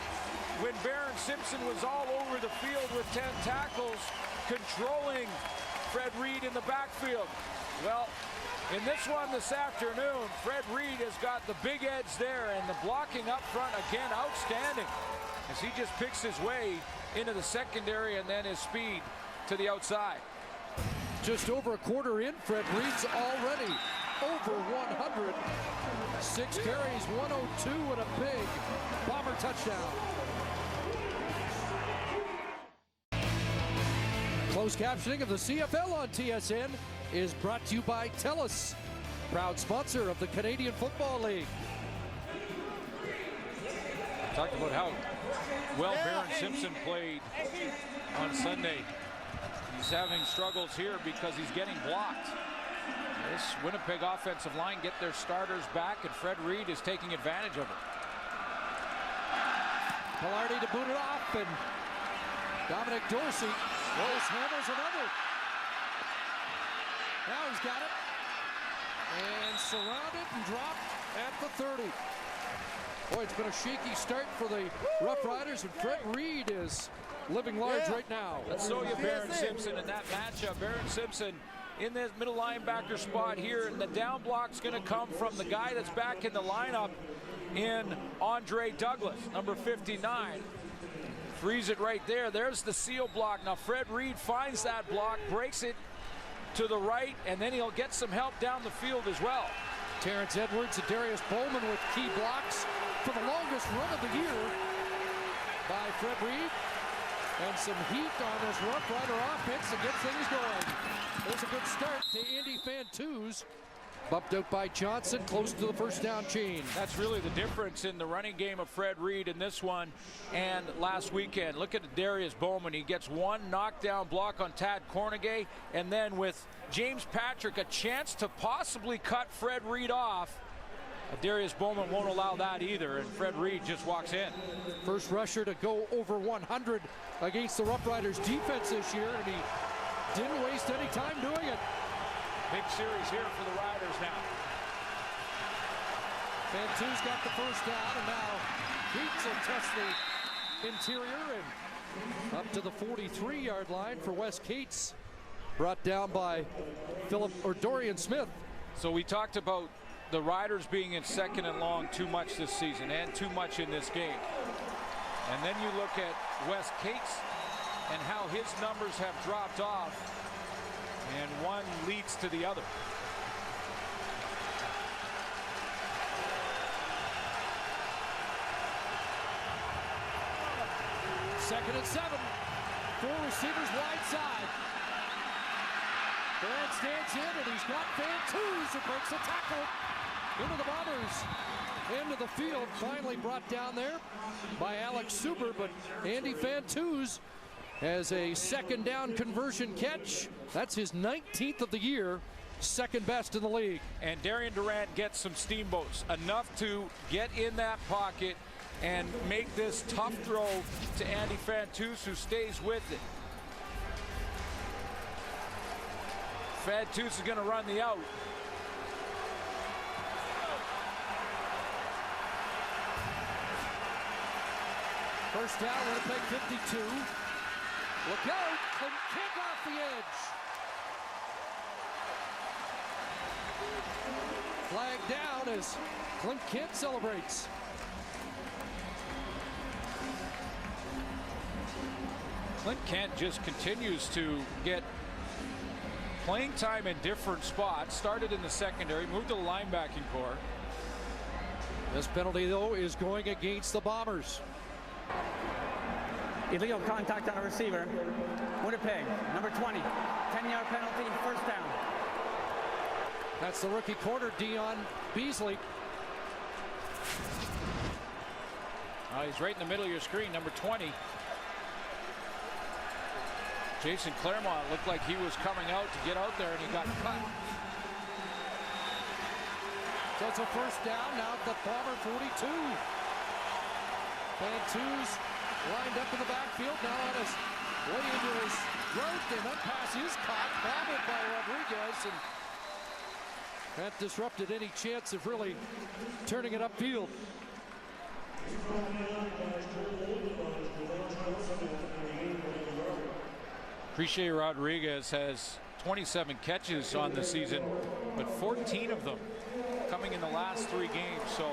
[SPEAKER 2] when Baron Simpson was all over the field with 10 tackles, controlling Fred Reed in the backfield. Well, in this one this afternoon, Fred Reed has got the big edge there, and the blocking up front, again, outstanding, as he just picks his way into the secondary and then his speed to the outside.
[SPEAKER 1] Just over a quarter in, Fred Reed's already over 100. 6 carries, 102, and a big Bomber touchdown. Closed captioning of the CFL on TSN is brought to you by TELUS, proud sponsor of the Canadian Football League.
[SPEAKER 2] Talked about how well Baron Simpson played on Sunday. He's having struggles here because he's getting blocked. This Winnipeg offensive line get their starters back, and Fred Reed is taking advantage of it.
[SPEAKER 1] Pilardi to boot it off, and Dominic Dorsey handles another. Now he's got it. And surrounded and dropped at the 30. Boy, it's been a shaky start for the Rough Riders, and Fred Reed is living large right now.
[SPEAKER 2] Let's show you Baron Simpson in that matchup. Baron Simpson in the middle linebacker spot here, and the down block's going to come from the guy that's back in the lineup in Andre Douglas, number 59. Frees it right there. There's the seal block. Now Fred Reed finds that block, breaks it to the right, and then he'll get some help down the field as well.
[SPEAKER 1] Terrence Edwards and Darius Bowman with key blocks for the longest run of the year by Fred Reed. And some heat on this Rough Rider offense to get things going. There's a good start to Andy Fantuz. Bumped out by Johnson, close to the first down chain.
[SPEAKER 2] That's really the difference in the running game of Fred Reed in this one and last weekend. Look at Darius Bowman. He gets one knockdown block on Tad Cornegay, and then with James Patrick, a chance to possibly cut Fred Reed off. Darius Bowman won't allow that either, and Fred Reed just walks in.
[SPEAKER 1] First rusher to go over 100 against the Rough Riders defense this year, and he didn't waste any time doing it.
[SPEAKER 2] Big series here for the Riders now.
[SPEAKER 1] Fantuz got the first down, and now Keats will test the interior and up to the 43-yard line for Wes Keats. Brought down by Dorian Smith.
[SPEAKER 2] So we talked about the Riders being in second and long too much this season and too much in this game. And then you look at Wes Keats and how his numbers have dropped off, and one leads to the other.
[SPEAKER 1] Second and 7. 4 receivers wide side. Durant stands in, and he's got Fantuz who breaks a tackle into the Bombers. Into the field, finally brought down there by Alex Suber, but Andy Fantuz has a second down conversion catch. That's his 19th of the year, second best in the league.
[SPEAKER 2] And Darian Durant gets some steamboats, enough to get in that pocket and make this tough throw to Andy Fantuz, who stays with it. Fantuz is going to run the out.
[SPEAKER 1] First down, Winnipeg 52. Look out, and kick off the edge. Flag down as Clint Kent celebrates.
[SPEAKER 2] Clint Kent just continues to get playing time in different spots. Started in the secondary, moved to the linebacking core.
[SPEAKER 1] This penalty, though, is going against the Bombers.
[SPEAKER 3] Illegal contact on a receiver. Winnipeg, number 20. 10-yard penalty, first down.
[SPEAKER 1] That's the rookie corner, Dion Beasley.
[SPEAKER 2] He's right in the middle of your screen, number 20. Jason Claremont looked like he was coming out to get out there, and he got cut.
[SPEAKER 1] So it's a first down now at the Bomber 42. Bantu's lined up in the backfield now on his way into his route, and that pass is caught, bobbled by Rodriguez, and that disrupted any chance of really turning it upfield.
[SPEAKER 2] Appreciate Rodriguez has 27 catches on the season, but 14 of them coming in the last 3 games. So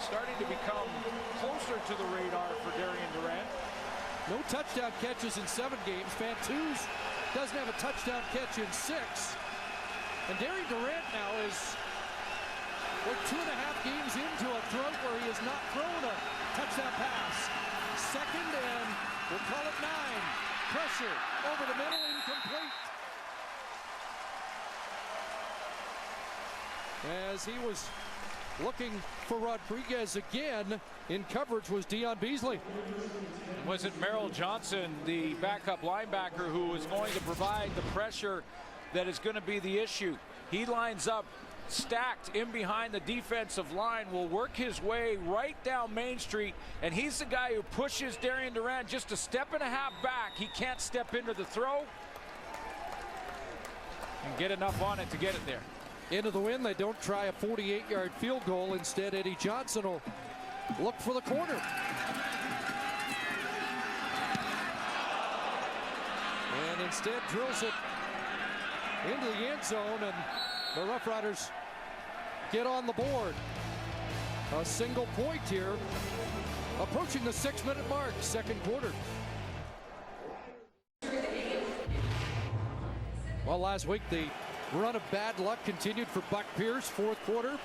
[SPEAKER 2] starting to become closer to the radar for Darian Durant.
[SPEAKER 1] No touchdown catches in 7 games. Bantus doesn't have a touchdown catch in 6. And Darian Durant now is 2.5 games into a drought where he has not thrown a touchdown pass. Second and we'll call it 9. Pressure over the middle, incomplete. As he was looking for Rodriguez again in coverage was Dion Beasley.
[SPEAKER 2] Was it Merrill Johnson, the backup linebacker, who was going to provide the pressure that is going to be the issue? He lines up stacked in behind the defensive line, will work his way right down Main Street, and he's the guy who pushes Darian Durant just a step and a half back. He can't step into the throw and get enough on it to get it there.
[SPEAKER 1] Into the win, they don't try a 48-yard field goal. Instead, Eddie Johnson will look for the corner. And instead drills it into the end zone, and the Roughriders get on the board. A single point here, approaching the 6-minute mark, second quarter. Well, last week the run of bad luck continued for Buck Pierce. Fourth quarter,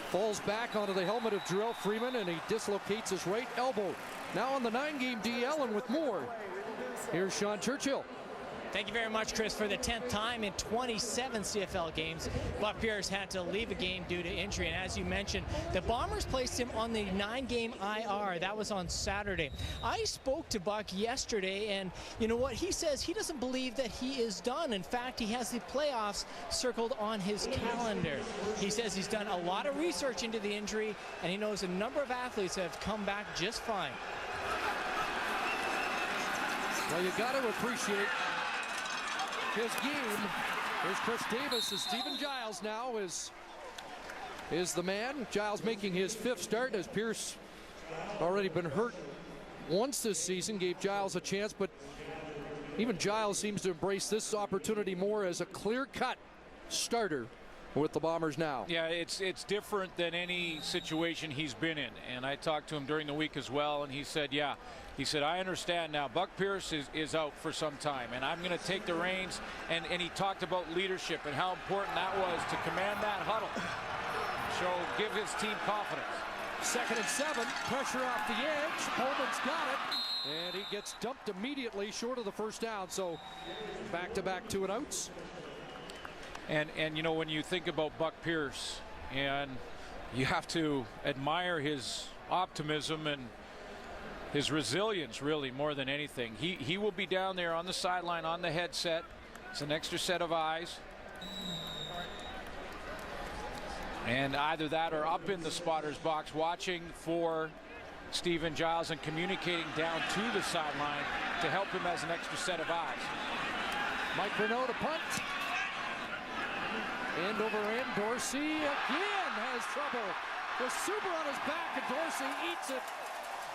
[SPEAKER 1] falls back onto the helmet of Jarrell Freeman, and he dislocates his right elbow. Now on the 9-game DL, and with more, here's Sean Churchill.
[SPEAKER 5] Thank you very much, Chris. For the 10th time in 27 CFL games, Buck Pierce had to leave a game due to injury. And as you mentioned, the Bombers placed him on the 9-game IR. That was on Saturday. I spoke to Buck yesterday, and you know what? He says he doesn't believe that he is done. In fact, he has the playoffs circled on his calendar. He says he's done a lot of research into the injury, and he knows a number of athletes have come back just fine.
[SPEAKER 1] Well, you got to appreciate his game. Here's Chris Davis, as Stephen Giles now is the man. Giles making his 5th start, as Pierce already been hurt once this season, gave Giles a chance, but even Giles seems to embrace this opportunity more as a clear-cut starter with the Bombers now.
[SPEAKER 2] Yeah, it's different than any situation he's been in, and I talked to him during the week as well, and he said, yeah, he said, I understand now. Buck Pierce is out for some time, and I'm going to take the reins. And he talked about leadership and how important that was to command that huddle. So give his team confidence.
[SPEAKER 1] 2nd and 7, pressure off the edge. Holman's got it, and he gets dumped immediately short of the first down. So back-to-back 2-and-outs.
[SPEAKER 2] And you know, when you think about Buck Pierce, and you have to admire his optimism and his resilience, really, more than anything. He will be down there on the sideline on the headset. It's an extra set of eyes. And either that or up in the spotter's box watching for Stephen Giles and communicating down to the sideline to help him as an extra set of eyes.
[SPEAKER 1] Mike Renaud to punt. End over end. Dorsey again has trouble. The super on his back, and Dorsey eats it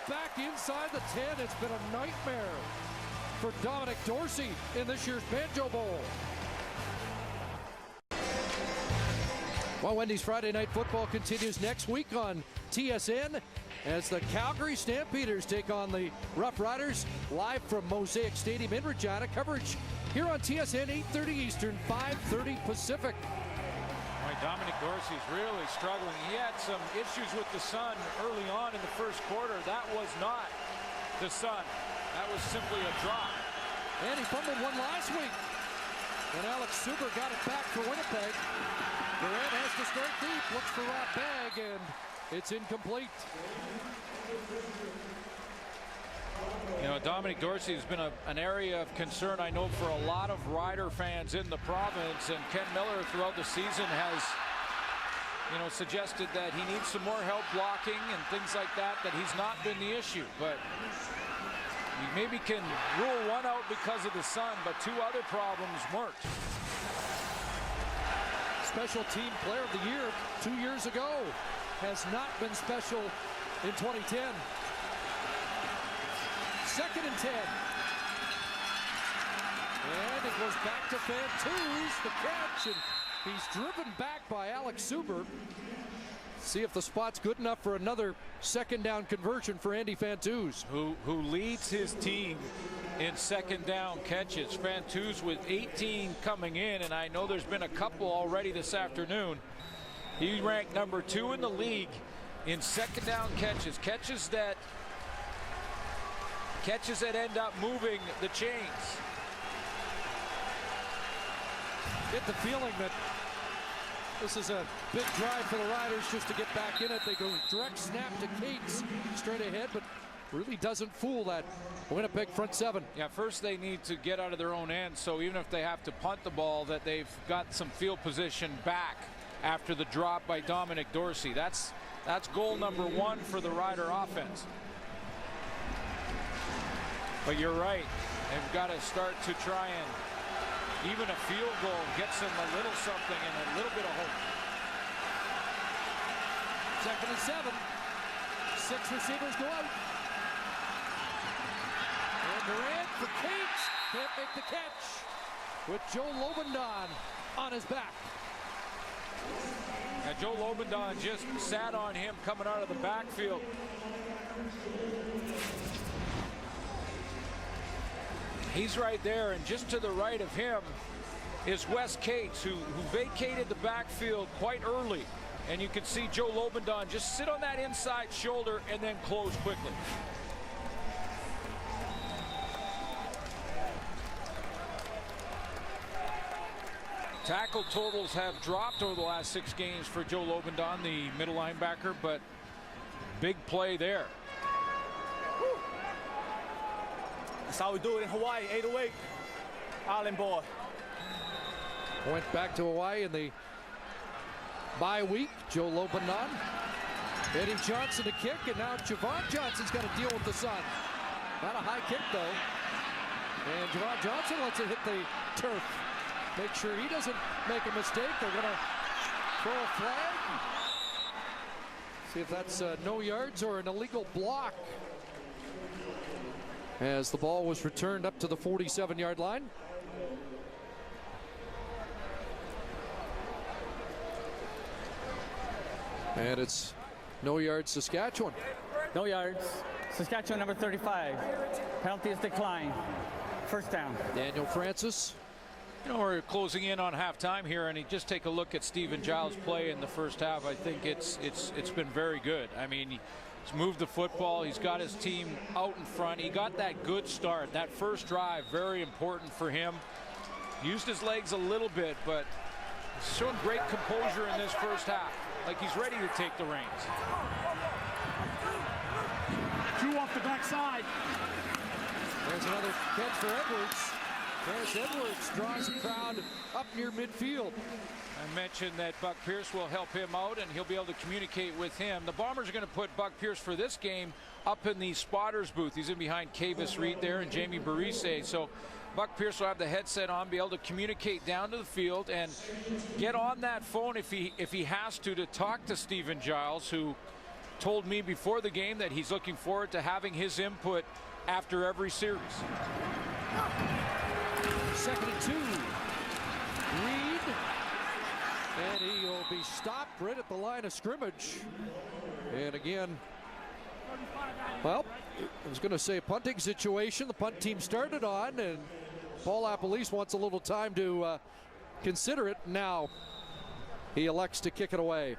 [SPEAKER 1] back inside the 10. It's been a nightmare for Dominic Dorsey in this year's Banjo Bowl. Well, Wendy's Friday Night Football continues next week on TSN as the Calgary Stampeders take on the Roughriders live from Mosaic Stadium in Regina. Coverage here on TSN, 8:30 Eastern, 5:30 Pacific.
[SPEAKER 2] Dominic Dorsey's really struggling. He had some issues with the sun early on in the first quarter. That was not the sun. That was simply a drop.
[SPEAKER 1] And he fumbled one last week. And Alex Suber got it back for Winnipeg. Durant has to start deep, looks for Rob Bagg, and it's incomplete.
[SPEAKER 2] You know, Dominic Dorsey has been an area of concern, I know, for a lot of Rider fans in the province, and Ken Miller throughout the season has suggested that he needs some more help blocking and things like that, that he's not been the issue. But you maybe can rule one out because of the sun, but two other problems weren't.
[SPEAKER 1] Special team player of the year 2 years ago has not been special in 2010. 2nd and 10. And it goes back to Fantuz, the catch, and he's driven back by Alex Suber. See if the spot's good enough for another 2nd down conversion for Andy Fantuz.
[SPEAKER 2] Who leads his team in 2nd down catches. Fantuz with 18 coming in, and I know there's been a couple already this afternoon. He ranked number 2 in the league in 2nd down catches. Catches that end up moving the chains.
[SPEAKER 1] Get the feeling that this is a big drive for the Riders just to get back in it. They go direct snap to Cates straight ahead, but really doesn't fool that Winnipeg front 7.
[SPEAKER 2] Yeah, first they need to get out of their own end, so even if they have to punt the ball, that they've got some field position back after the drop by Dominic Dorsey. That's goal number 1 for the Rider offense. But you're right, they've got to start to try and even a field goal gets them a little something and a little bit of hope.
[SPEAKER 1] 2nd and 7. 6 receivers go out. And Durant for Cates. Can't make the catch with Joe Lobendon on his back.
[SPEAKER 2] Now Joe Lobendon just sat on him coming out of the backfield. He's right there, and just to the right of him is Wes Cates, who vacated the backfield quite early. And you can see Joe Lobendon just sit on that inside shoulder and then close quickly. Tackle totals have dropped over the last 6 games for Joe Lobendon, the middle linebacker, but big play there.
[SPEAKER 3] That's how we do it in Hawaii, 808. Island boy.
[SPEAKER 1] Went back to Hawaii in the bye week. Joe Lobendon. Eddie Johnson to kick, and now Javon Johnson's got to deal with the sun. Not a high kick, though. And Javon Johnson lets it hit the turf. Make sure he doesn't make a mistake. They're going to throw a flag. See if that's no yards or an illegal block, as the ball was returned up to the 47-yard line. And it's no yards, Saskatchewan.
[SPEAKER 3] No yards. Saskatchewan number 35. Penalty is declined. 1st down.
[SPEAKER 1] Daniel Francis.
[SPEAKER 2] We're closing in on halftime here, and you just take a look at Stephen Giles' play in the first half. I think it's been very good. I mean, he's moved the football. He's got his team out in front. He got that good start. That first drive, very important for him. Used his legs a little bit, but he's shown great composure in this first half. Like he's ready to take the reins.
[SPEAKER 3] Drew off the backside.
[SPEAKER 1] There's another catch for Edwards. There's Edwards, draws the crowd up near midfield.
[SPEAKER 2] I mentioned that Buck Pierce will help him out, and he'll be able to communicate with him. The Bombers are going to put Buck Pierce for this game up in the spotters booth. He's in behind Kavis Reed there and Jamie Barise. So Buck Pierce will have the headset on, be able to communicate down to the field and get on that phone if he has to talk to Stephen Giles, who told me before the game that he's looking forward to having his input after every series.
[SPEAKER 1] 2nd and 2. Reed. And he'll be stopped right at the line of scrimmage. And again, well, I was going to say punting situation. The punt team started on, and Paul Appelese wants a little time to consider it. Now he elects to kick it away.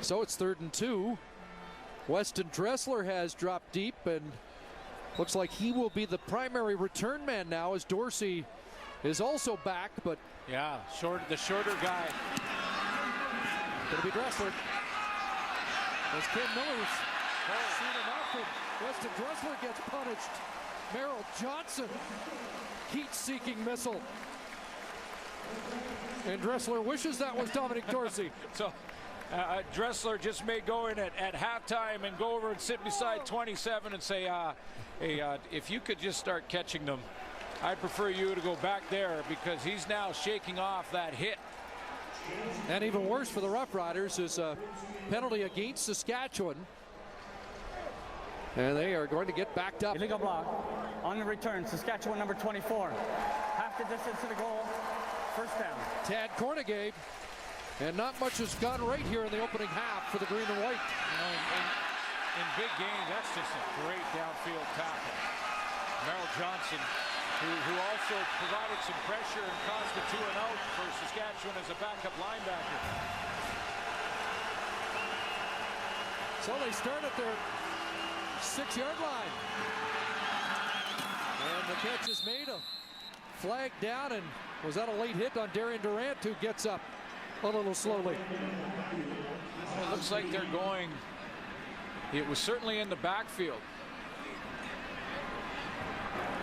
[SPEAKER 1] So it's 3rd and 2. Weston Dressler has dropped deep, and looks like he will be the primary return man now, as Dorsey is also back. But
[SPEAKER 2] yeah, the shorter guy.
[SPEAKER 1] Going to be Dressler. As Ken Miller's seen him out, and Weston Dressler gets punished. Merrill Johnson, heat-seeking missile. And Dressler wishes that was Dominic Dorsey.
[SPEAKER 2] So Dressler just may go in at halftime and go over and sit beside 27 and say, hey, if you could just start catching them, I'd prefer you to go back there, because he's now shaking off that hit.
[SPEAKER 1] And even worse for the Roughriders is a penalty against Saskatchewan. And they are going to get backed up.
[SPEAKER 3] Illegal block on the return. Saskatchewan number 24. Half the distance to the goal. First down.
[SPEAKER 1] Tad Cornegay. And not much has gone right here in the opening half for the green and white.
[SPEAKER 2] In big games, that's just a great downfield tackle. Merrill Johnson, who also provided some pressure and caused the 2-and-out for Saskatchewan as a backup linebacker.
[SPEAKER 1] So they start at their 6-yard line. And the catch is made. A flag down, and was that a late hit on Darian Durant, who gets up a little slowly.
[SPEAKER 2] It looks like they're going. It was certainly in the backfield.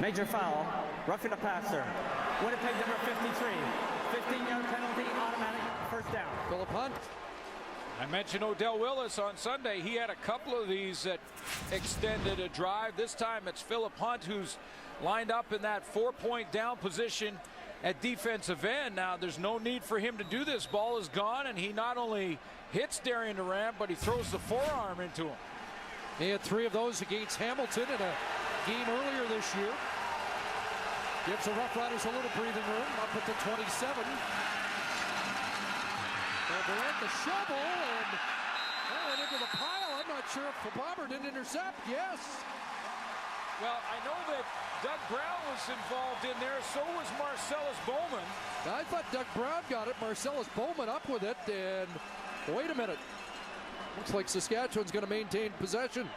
[SPEAKER 3] Major foul. Roughing the passer. Winnipeg number 53. 15-yard penalty, automatic first down.
[SPEAKER 1] Philip Hunt.
[SPEAKER 2] I mentioned Odell Willis on Sunday. He had a couple of these that extended a drive. This time it's Philip Hunt who's lined up in that 4-point down position at defensive end. Now there's no need for him to do this. Ball is gone, and he not only hits Darian Durant, but he throws the forearm into him.
[SPEAKER 1] He had 3 of those against Hamilton in a game earlier this year. Gives the Roughriders a little breathing room up at the 27. And Durant the shovel, and went into the pile. I'm not sure if the Bomber didn't intercept. Yes.
[SPEAKER 2] Well, I know that Doug Brown was involved in there. So was Marcellus Bowman.
[SPEAKER 1] I thought Doug Brown got it. Marcellus Bowman up with it. And wait a minute. Looks like Saskatchewan's going to maintain possession.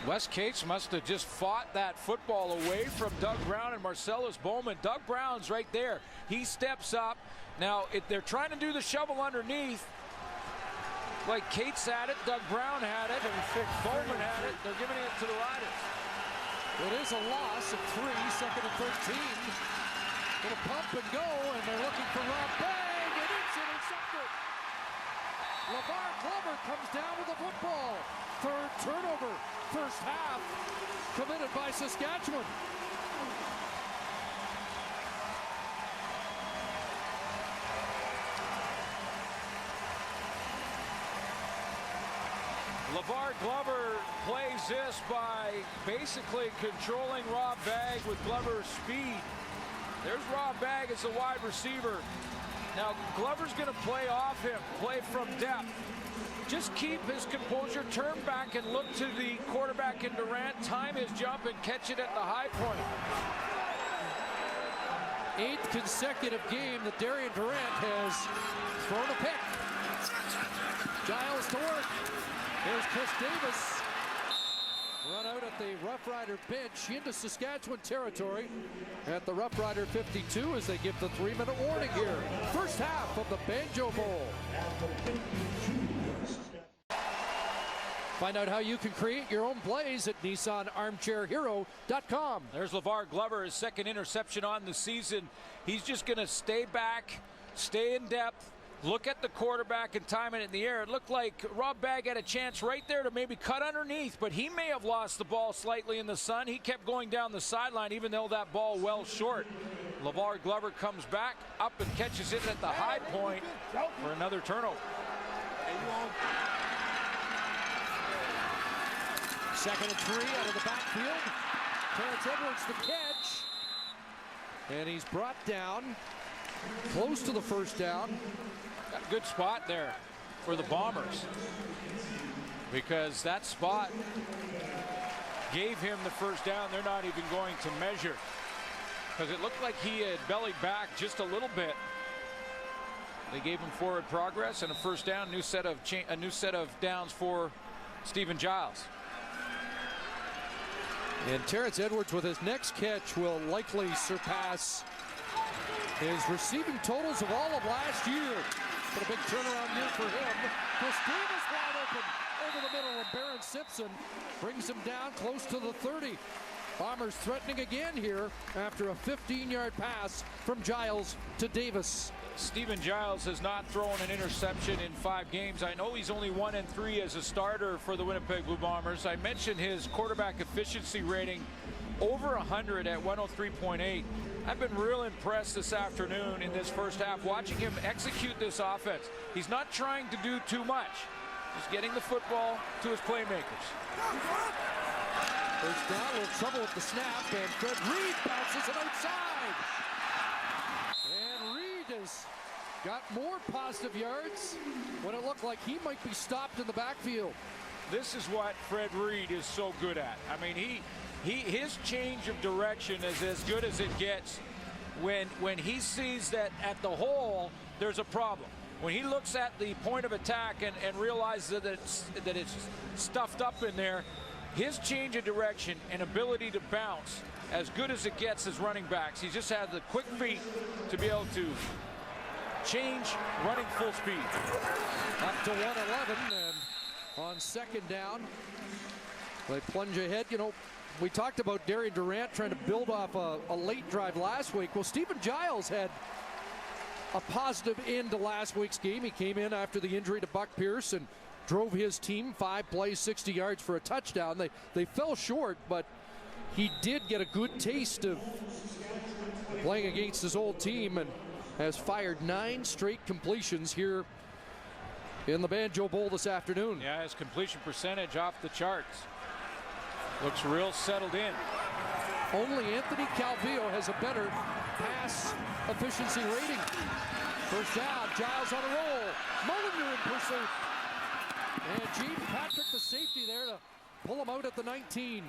[SPEAKER 2] Wes Cates must have just fought that football away from Doug Brown and Marcellus Bowman. Doug Brown's right there. He steps up. Now, they're trying to do the shovel underneath. Like Cates had it, Doug Brown had it, Bowman had it. They're giving it to the Riders.
[SPEAKER 1] It is a loss of 3, second and 13. Little pump and go, and they're looking for Rob Bang, and it's intercepted. LeVar Glover comes down with the football. 3rd turnover, first half, committed by Saskatchewan.
[SPEAKER 2] LeVar Glover plays this by basically controlling Rob Bagg with Glover's speed. There's Rob Bagg as a wide receiver. Now Glover's going to play off him, play from depth. Just keep his composure, turn back and look to the quarterback in Durant, time his jump and catch it at the high point.
[SPEAKER 1] 8th consecutive game that Darian Durant has thrown a pick. Giles to work. Here's Chris Davis. Run out at the Rough Rider bench into Saskatchewan territory at the Rough Rider 52 as they give the 3-minute warning here. First half of the Banjo Bowl. Find out how you can create your own plays at NissanArmchairHero.com.
[SPEAKER 2] There's LeVar Glover, his 2nd interception on the season. He's just going to stay back, stay in depth, look at the quarterback and time it in the air. It looked like Rob Bagg had a chance right there to maybe cut underneath, but he may have lost the ball slightly in the sun. He kept going down the sideline even though that ball well short. LeVar Glover comes back up and catches it at the high point for another turnover.
[SPEAKER 1] 2nd and 3 out of the backfield. Terrence Edwards the catch. And he's brought down close to the first down.
[SPEAKER 2] Got a good spot there for the Bombers, because that spot gave him the first down. They're not even going to measure, because it looked like he had bellied back just a little bit. They gave him forward progress and a first down. A new set of downs for Stephen Giles.
[SPEAKER 1] And Terrence Edwards with his next catch will likely surpass his receiving totals of all of last year. But a big turnaround year for him. Chris Davis wide open over the middle, and Barron Simpson brings him down close to the 30. Bombers threatening again here after a 15-yard pass from Giles to Davis.
[SPEAKER 2] Stephen Giles has not thrown an interception in 5 games. I know he's only 1-3 as a starter for the Winnipeg Blue Bombers. I mentioned his quarterback efficiency rating over 100 at 103.8. I've been real impressed this afternoon in this first half watching him execute this offense. He's not trying to do too much. Just getting the football to his playmakers.
[SPEAKER 1] First down, a little trouble with the snap, and Fred Reed bounces it outside. And Reed has got more positive yards when it looked like he might be stopped in the backfield.
[SPEAKER 2] This is what Fred Reed is so good at. I mean, his change of direction is as good as it gets when he sees that at the hole there's a problem. When he looks at the point of attack and realizes that it's stuffed up in there, his change of direction and ability to bounce, as good as it gets as running backs. He just has the quick feet to be able to change running full speed.
[SPEAKER 1] Up to 111, and on second down, they plunge ahead. You know, we talked about Darian Durant trying to build off a late drive last week. Well, Stephen Giles had a positive end to last week's game. He came in after the injury to Buck Pierce and drove his team 5 plays, 60 yards for a touchdown. They fell short, but he did get a good taste of playing against his old team and has fired 9 straight completions here in the Banjo Bowl this afternoon.
[SPEAKER 2] Yeah, his completion percentage off the charts. Looks real settled in.
[SPEAKER 1] Only Anthony Calvillo has a better pass efficiency rating. First down, Giles on a roll. Mullinger in pursuit. And Gene Patrick, the safety there to pull him out at the 19.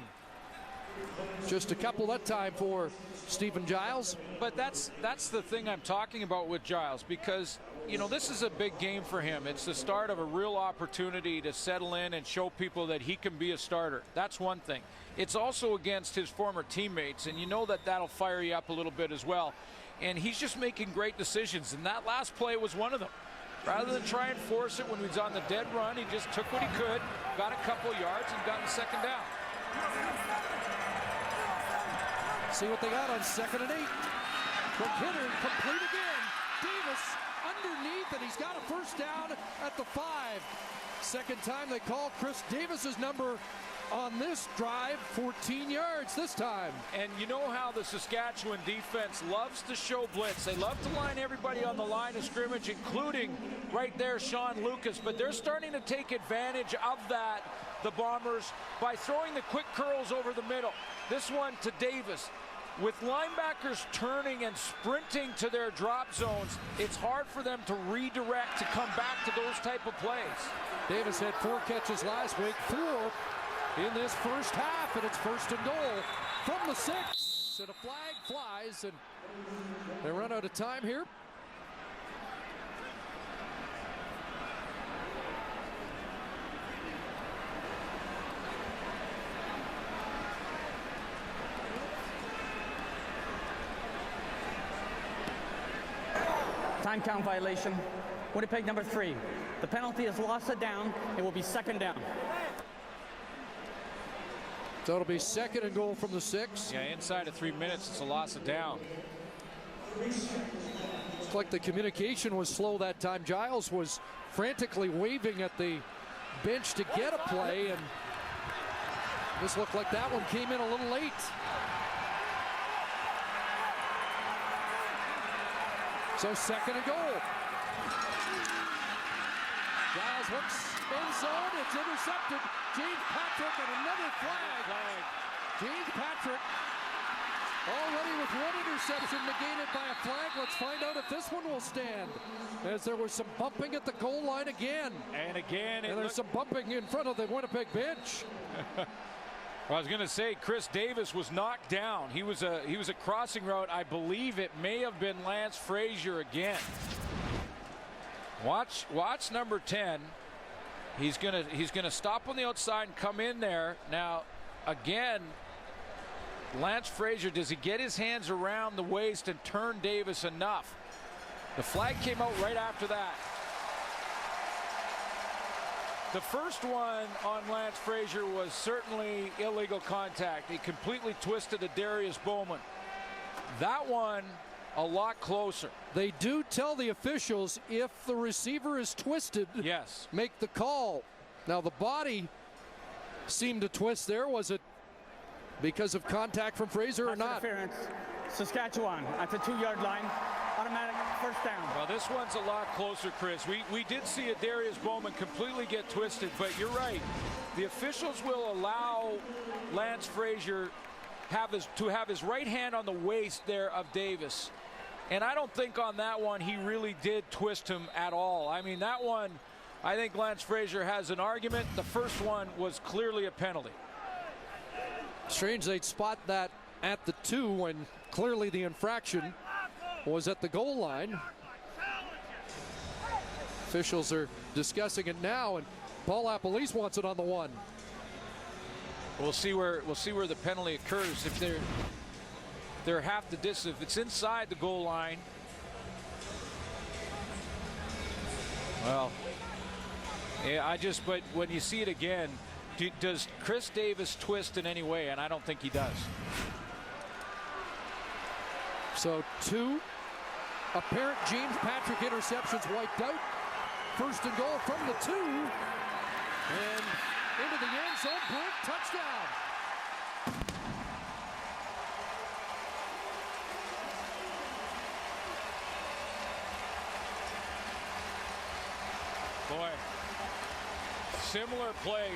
[SPEAKER 1] Just a couple that time for Stephen Giles.
[SPEAKER 2] But that's the thing I'm talking about with Giles, because, you know, this is a big game for him. It's the start of a real opportunity to settle in and show people that he can be a starter. That's one thing. It's also against his former teammates, and you know that that'll fire you up a little bit as well. And he's just making great decisions, and that last play was one of them. Rather than try and force it when he was on the dead run, he just took what he could, got a couple yards, and got the second down.
[SPEAKER 1] See what they got on 2nd and 8. Quick hitter, complete again. Davis underneath, and he's got a first down at the 5. Second time they call Chris Davis's number on this drive, 14 yards this time.
[SPEAKER 2] And you know how the Saskatchewan defense loves to show blitz. They love to line everybody on the line of scrimmage, including right there Sean Lucas. But they're starting to take advantage of that, the Bombers, by throwing the quick curls over the middle. This one to Davis. With linebackers turning and sprinting to their drop zones, it's hard for them to redirect to come back to those type of plays.
[SPEAKER 1] Davis had 4 catches last week, 4 in this first half, and it's 1st and goal from the 6. And a flag flies, and they run out of time here.
[SPEAKER 3] Time count violation. Winnipeg number 3. The penalty is loss of down. It will be 2nd down.
[SPEAKER 1] So it'll be 2nd and goal from the 6.
[SPEAKER 2] Yeah, inside of 3 minutes, it's a loss of down.
[SPEAKER 1] Looks like the communication was slow that time. Giles was frantically waving at the bench to get a play, and this looked like that one came in a little late. So 2nd and goal. Giles looks end zone. It's intercepted. James Patrick and another flag. James Patrick already with 1 interception negated by a flag. Let's find out if this one will stand, as there was some bumping at the goal line again.
[SPEAKER 2] And again,
[SPEAKER 1] and there's some bumping in front of the Winnipeg bench.
[SPEAKER 2] Well, I was going to say Chris Davis was knocked down. He was a crossing route. I believe it may have been Lance Frazier again. Watch number 10. He's gonna stop on the outside and come in there. Now, again, Lance Frazier, does he get his hands around the waist and turn Davis enough? The flag came out right after that. The first one on Lance Frazier was certainly illegal contact. He completely twisted a Darius Bowman. That one, a lot closer.
[SPEAKER 1] They do tell the officials if the receiver is twisted,
[SPEAKER 2] yes,
[SPEAKER 1] make the call. Now the body seemed to twist there. Was it because of contact from Frazier or not?
[SPEAKER 3] Interference. Saskatchewan at the 2-yard line. Automatic first down.
[SPEAKER 2] Well, this one's a lot closer, Chris. We did see a Darius Bowman completely get twisted, but you're right. The officials will allow Lance Frazier to have his right hand on the waist there of Davis. And I don't think on that one he really did twist him at all. I mean, that one, I think Lance Frazier has an argument. The first one was clearly a penalty.
[SPEAKER 1] Strange they'd spot that at the 2 when clearly the infraction was at the goal line. Officials are discussing it now, and Paul Appolise wants it on the 1.
[SPEAKER 2] We'll see where the penalty occurs. If they're half the distance, if it's inside the goal line, well, yeah, but when you see it again, does Chris Davis twist in any way? And I don't think he does.
[SPEAKER 1] So 2 apparent James Patrick interceptions wiped out. First and goal from the 2. And into the end zone. Brink, touchdown.
[SPEAKER 2] Boy, similar plays.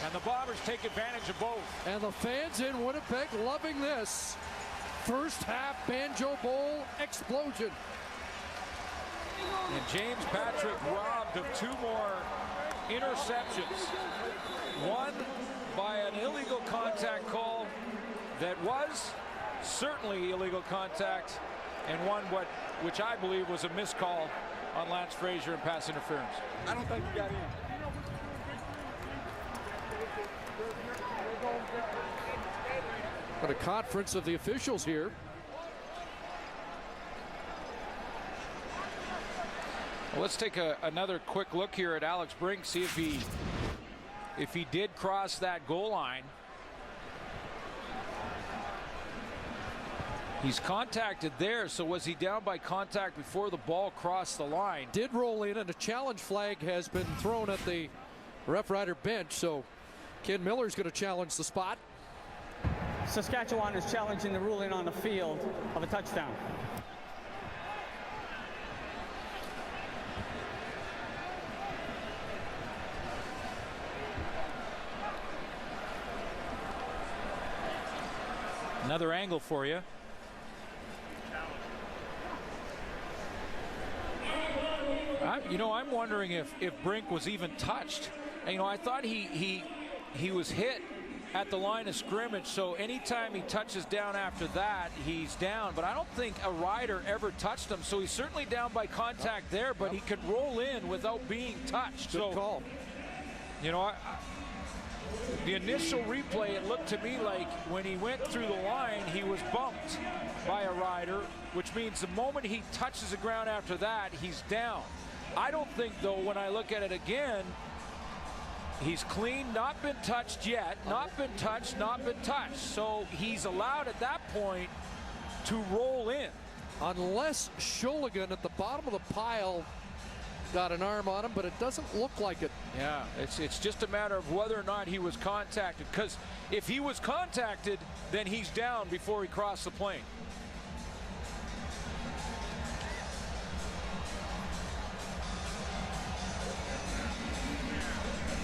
[SPEAKER 2] And the Bombers take advantage of both.
[SPEAKER 1] And the fans in Winnipeg loving this. First half Banjo Bowl explosion.
[SPEAKER 2] And James Patrick robbed of 2 more interceptions. One by an illegal contact call that was certainly illegal contact, and one which I believe was a missed call on Lance Frazier and pass interference.
[SPEAKER 4] I don't think he got in.
[SPEAKER 1] What a conference of the officials here.
[SPEAKER 2] Well, let's take another quick look here at Alex Brink, see if he did cross that goal line. He's contacted there, so was he down by contact before the ball crossed the line?
[SPEAKER 1] Did roll in, and a challenge flag has been thrown at the Rough Rider bench, so Ken Miller's going to challenge the spot.
[SPEAKER 3] Saskatchewan is challenging the ruling on the field of a touchdown.
[SPEAKER 2] Another angle for you. I'm wondering if Brink was even touched. And, I thought he was hit at the line of scrimmage, so anytime he touches down after that, he's down. But I don't think a rider ever touched him, so he's certainly down by contact there, but he could roll in without being touched.
[SPEAKER 1] Good call.
[SPEAKER 2] The initial replay, it looked to me like when he went through the line, he was bumped by a rider, which means the moment he touches the ground after that, he's down. I don't think, though, when I look at it again, he's clean, not been touched yet, not been touched, not been touched. So he's allowed at that point to roll in.
[SPEAKER 1] Unless Sholigan at the bottom of the pile got an arm on him, but it doesn't look like it.
[SPEAKER 2] Yeah, it's just a matter of whether or not he was contacted. Because if he was contacted, then he's down before he crossed the plane.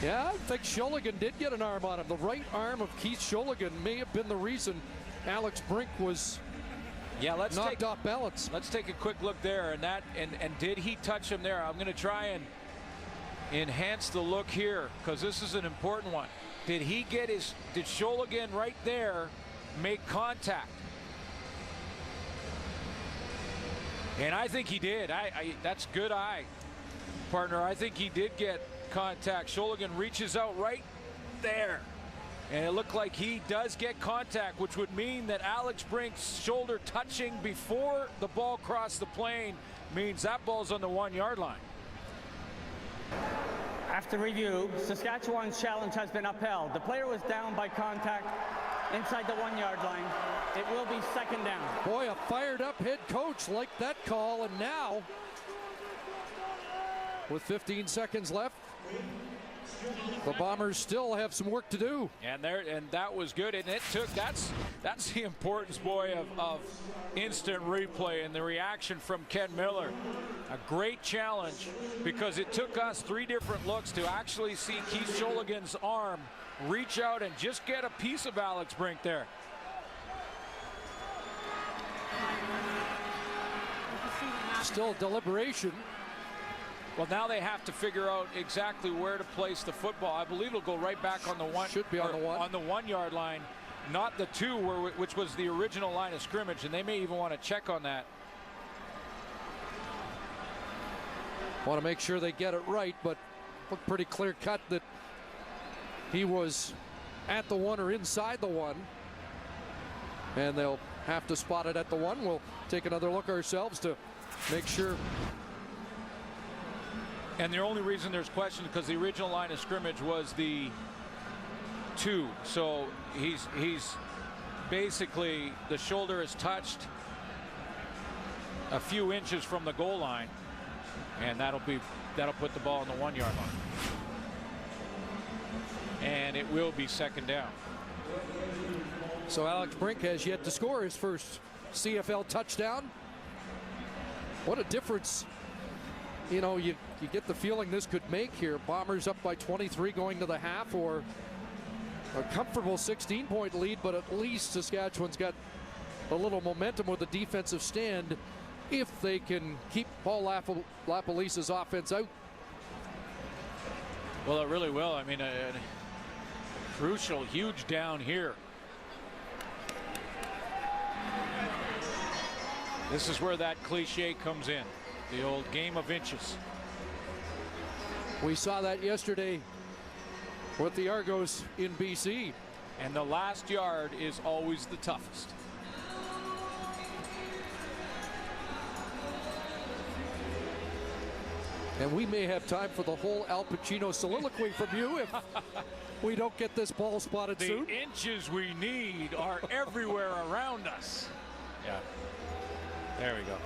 [SPEAKER 1] Yeah, I think Sholigan did get an arm on him. The right arm of Keith Sholigan may have been the reason Alex Brink was knocked off balance.
[SPEAKER 2] Let's take a quick look there, and did he touch him there? I'm going to try and enhance the look here because this is an important one. Did Sholigan right there make contact? And I think he did. That's good eye, partner. I think he did get contact. Sholigan reaches out right there. And it looked like he does get contact, which would mean that Alex Brink's shoulder touching before the ball crossed the plane means that ball's on the 1-yard line.
[SPEAKER 3] After review, Saskatchewan's challenge has been upheld. The player was down by contact inside the 1-yard line. It will be second down.
[SPEAKER 1] Boy, a fired up head coach liked that call, and now, with 15 seconds left, the Bombers still have some work to do.
[SPEAKER 2] And that was good, and it took, that's the importance, boy, of instant replay and the reaction from Ken Miller. A great challenge, because it took us 3 different looks to actually see Keith Sholigan's arm reach out and just get a piece of Alex Brink there.
[SPEAKER 1] Still deliberation.
[SPEAKER 2] Well, now they have to figure out exactly where to place the football. I believe it'll go right back on the 1.
[SPEAKER 1] Should be on the 1.
[SPEAKER 2] On the 1-yard line, not the 2, which was the original line of scrimmage, and they may even want to check on that.
[SPEAKER 1] Want to make sure they get it right, but looked pretty clear cut that he was at the 1 or inside the 1. And they'll have to spot it at the 1. We'll take another look ourselves to make sure.
[SPEAKER 2] And the only reason there's question is because the original line of scrimmage was the 2. So he's basically, the shoulder is touched a few inches from the goal line, and that'll put the ball on the 1-yard line. And it will be second down.
[SPEAKER 1] So Alex Brink has yet to score his first CFL touchdown. What a difference. You know, you get the feeling this could make here. Bombers up by 23 going to the half, or a comfortable 16-point lead, but at least Saskatchewan's got a little momentum with the defensive stand if they can keep Paul Lapalisa's offense out.
[SPEAKER 2] Well, it really will. I mean, a crucial, huge down here. This is where that cliche comes in. The old game of inches.
[SPEAKER 1] We saw that yesterday with the Argos in BC.
[SPEAKER 2] And the last yard is always the toughest.
[SPEAKER 1] And we may have time for the whole Al Pacino soliloquy from you if we don't get this ball spotted soon.
[SPEAKER 2] The inches we need are everywhere around us. Yeah. There we go.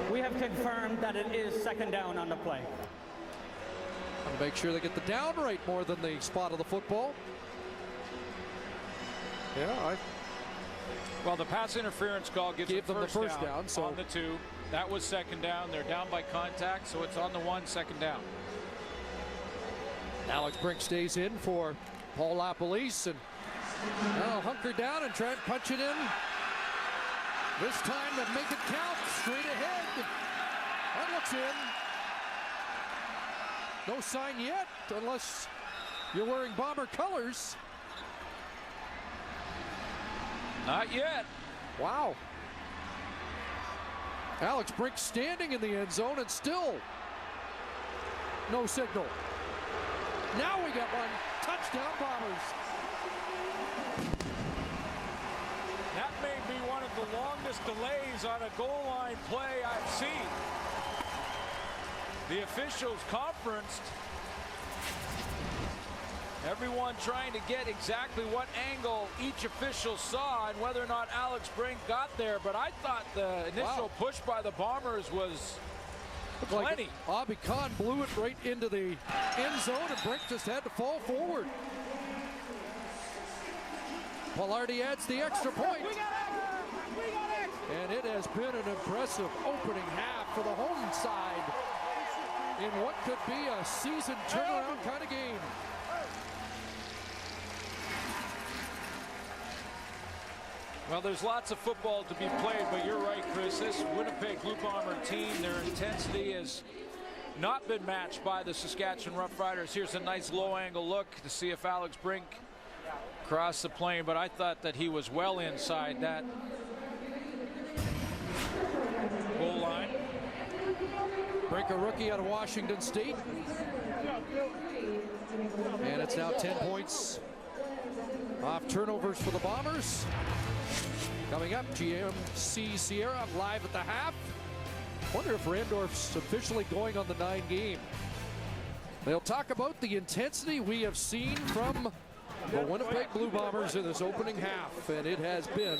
[SPEAKER 3] We have confirmed that it is second down on the play.
[SPEAKER 1] And make sure they get the down right more than the spot of the football. Yeah,
[SPEAKER 2] well, the pass interference call gave them the first down so on the 2. That was second down. They're down by contact, so it's on the 1, second down.
[SPEAKER 1] Alex Brink stays in for Paul Lapalise, and now hunker down and try and punch it in. This time to make it count, straight ahead. That looks in. No sign yet, unless you're wearing Bomber colors.
[SPEAKER 2] Not yet.
[SPEAKER 1] Wow. Alex Brink standing in the end zone and still no signal. Now we got one. Touchdown, Bombers.
[SPEAKER 2] That may be one of the longest delays on a goal line play I've seen. The officials conferenced. Everyone trying to get exactly what angle each official saw and whether or not Alex Brink got there. But I thought the initial push by the Bombers was plenty.
[SPEAKER 1] Like Abi Khan blew it right into the end zone, and Brink just had to fall forward. Paulardi adds the extra point. And it has been an impressive opening half for the home side in what could be a season turnaround kind of game.
[SPEAKER 2] Well, there's lots of football to be played, but you're right, Chris. This Winnipeg Blue Bomber team, their intensity has not been matched by the Saskatchewan Roughriders. Here's a nice low-angle look to see if Alex Brink crossed the plane, but I thought that he was well inside that.
[SPEAKER 1] Breaker rookie out of Washington State. And it's now 10 points off turnovers for the Bombers. Coming up, GMC Sierra live at the half. Wonder if Randorf's officially going on the 9 game. They'll talk about the intensity we have seen from the Winnipeg Blue Bombers in this opening half, and it has been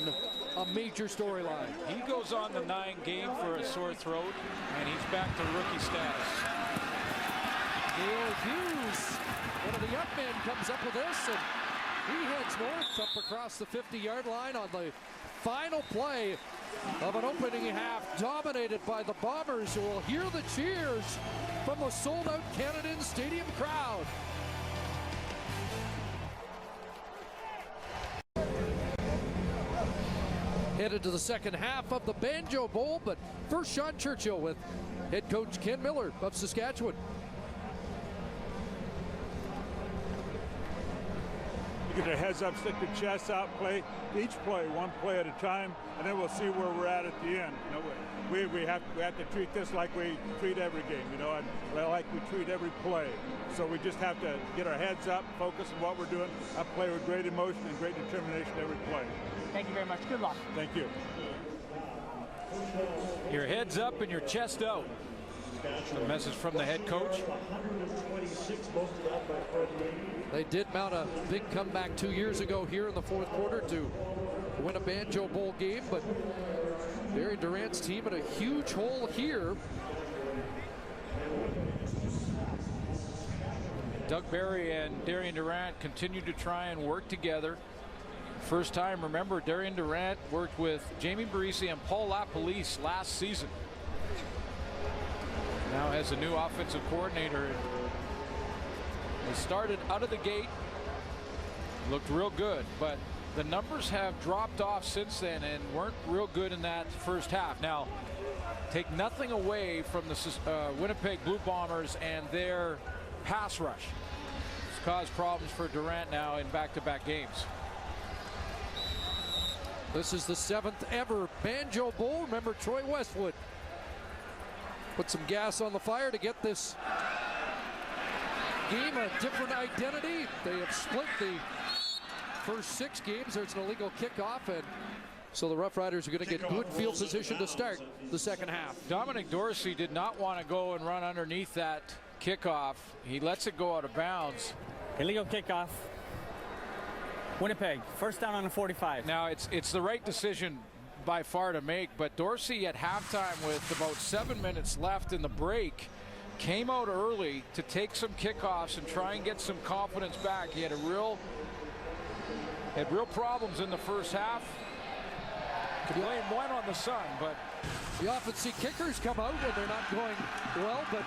[SPEAKER 1] a major storyline.
[SPEAKER 2] He goes on the 9 game for a sore throat, and he's back to rookie status.
[SPEAKER 1] Neil Hughes, one of the young men, comes up with this, and he heads north up across the 50-yard line on the final play of an opening half dominated by the Bombers, who will hear the cheers from the sold-out Canadian Stadium crowd. Headed to the second half of the Banjo Bowl, but first Sean Churchill with head coach Ken Miller of Saskatchewan.
[SPEAKER 6] You get your heads up, stick your chest out, play each play, one play at a time, and then we'll see where we're at the end. You know, we have to treat this like we treat every game, you know, and like we treat every play. So we just have to get our heads up, focus on what we're doing, play with great emotion and great determination every play.
[SPEAKER 3] Thank you very much. Good luck.
[SPEAKER 6] Thank you.
[SPEAKER 2] Your head's up and your chest out. A message from the head coach.
[SPEAKER 1] They did mount a big comeback 2 years ago here in the fourth quarter to win a Banjo Bowl game, but Barry Durant's team in a huge hole here.
[SPEAKER 2] Doug Barry and Darian Durant continue to try and work together. First time, remember, Darian Durant worked with Jamie Barisi and Paul LaPolice last season. Now has a new offensive coordinator. They started out of the gate, looked real good, but the numbers have dropped off since then and weren't real good in that first half. Now, take nothing away from the Winnipeg Blue Bombers and their pass rush. It's caused problems for Durant now in back-to-back games.
[SPEAKER 1] This is the 7th ever Banjo Bowl. Remember, Troy Westwood put some gas on the fire to get this game a different identity. They have split the first 6 games. There's an illegal kickoff, and so the Roughriders are going to get good field position to start the second half.
[SPEAKER 2] Dominic Dorsey did not want to go and run underneath that kickoff. He lets it go out of bounds.
[SPEAKER 3] Illegal kickoff. Winnipeg, first down on the 45.
[SPEAKER 2] Now, it's the right decision by far to make, but Dorsey at halftime with about 7 minutes left in the break came out early to take some kickoffs and try and get some confidence back. He had real problems in the first half. Could blame one on the sun, but
[SPEAKER 1] you often see kickers come out when they're not going well, but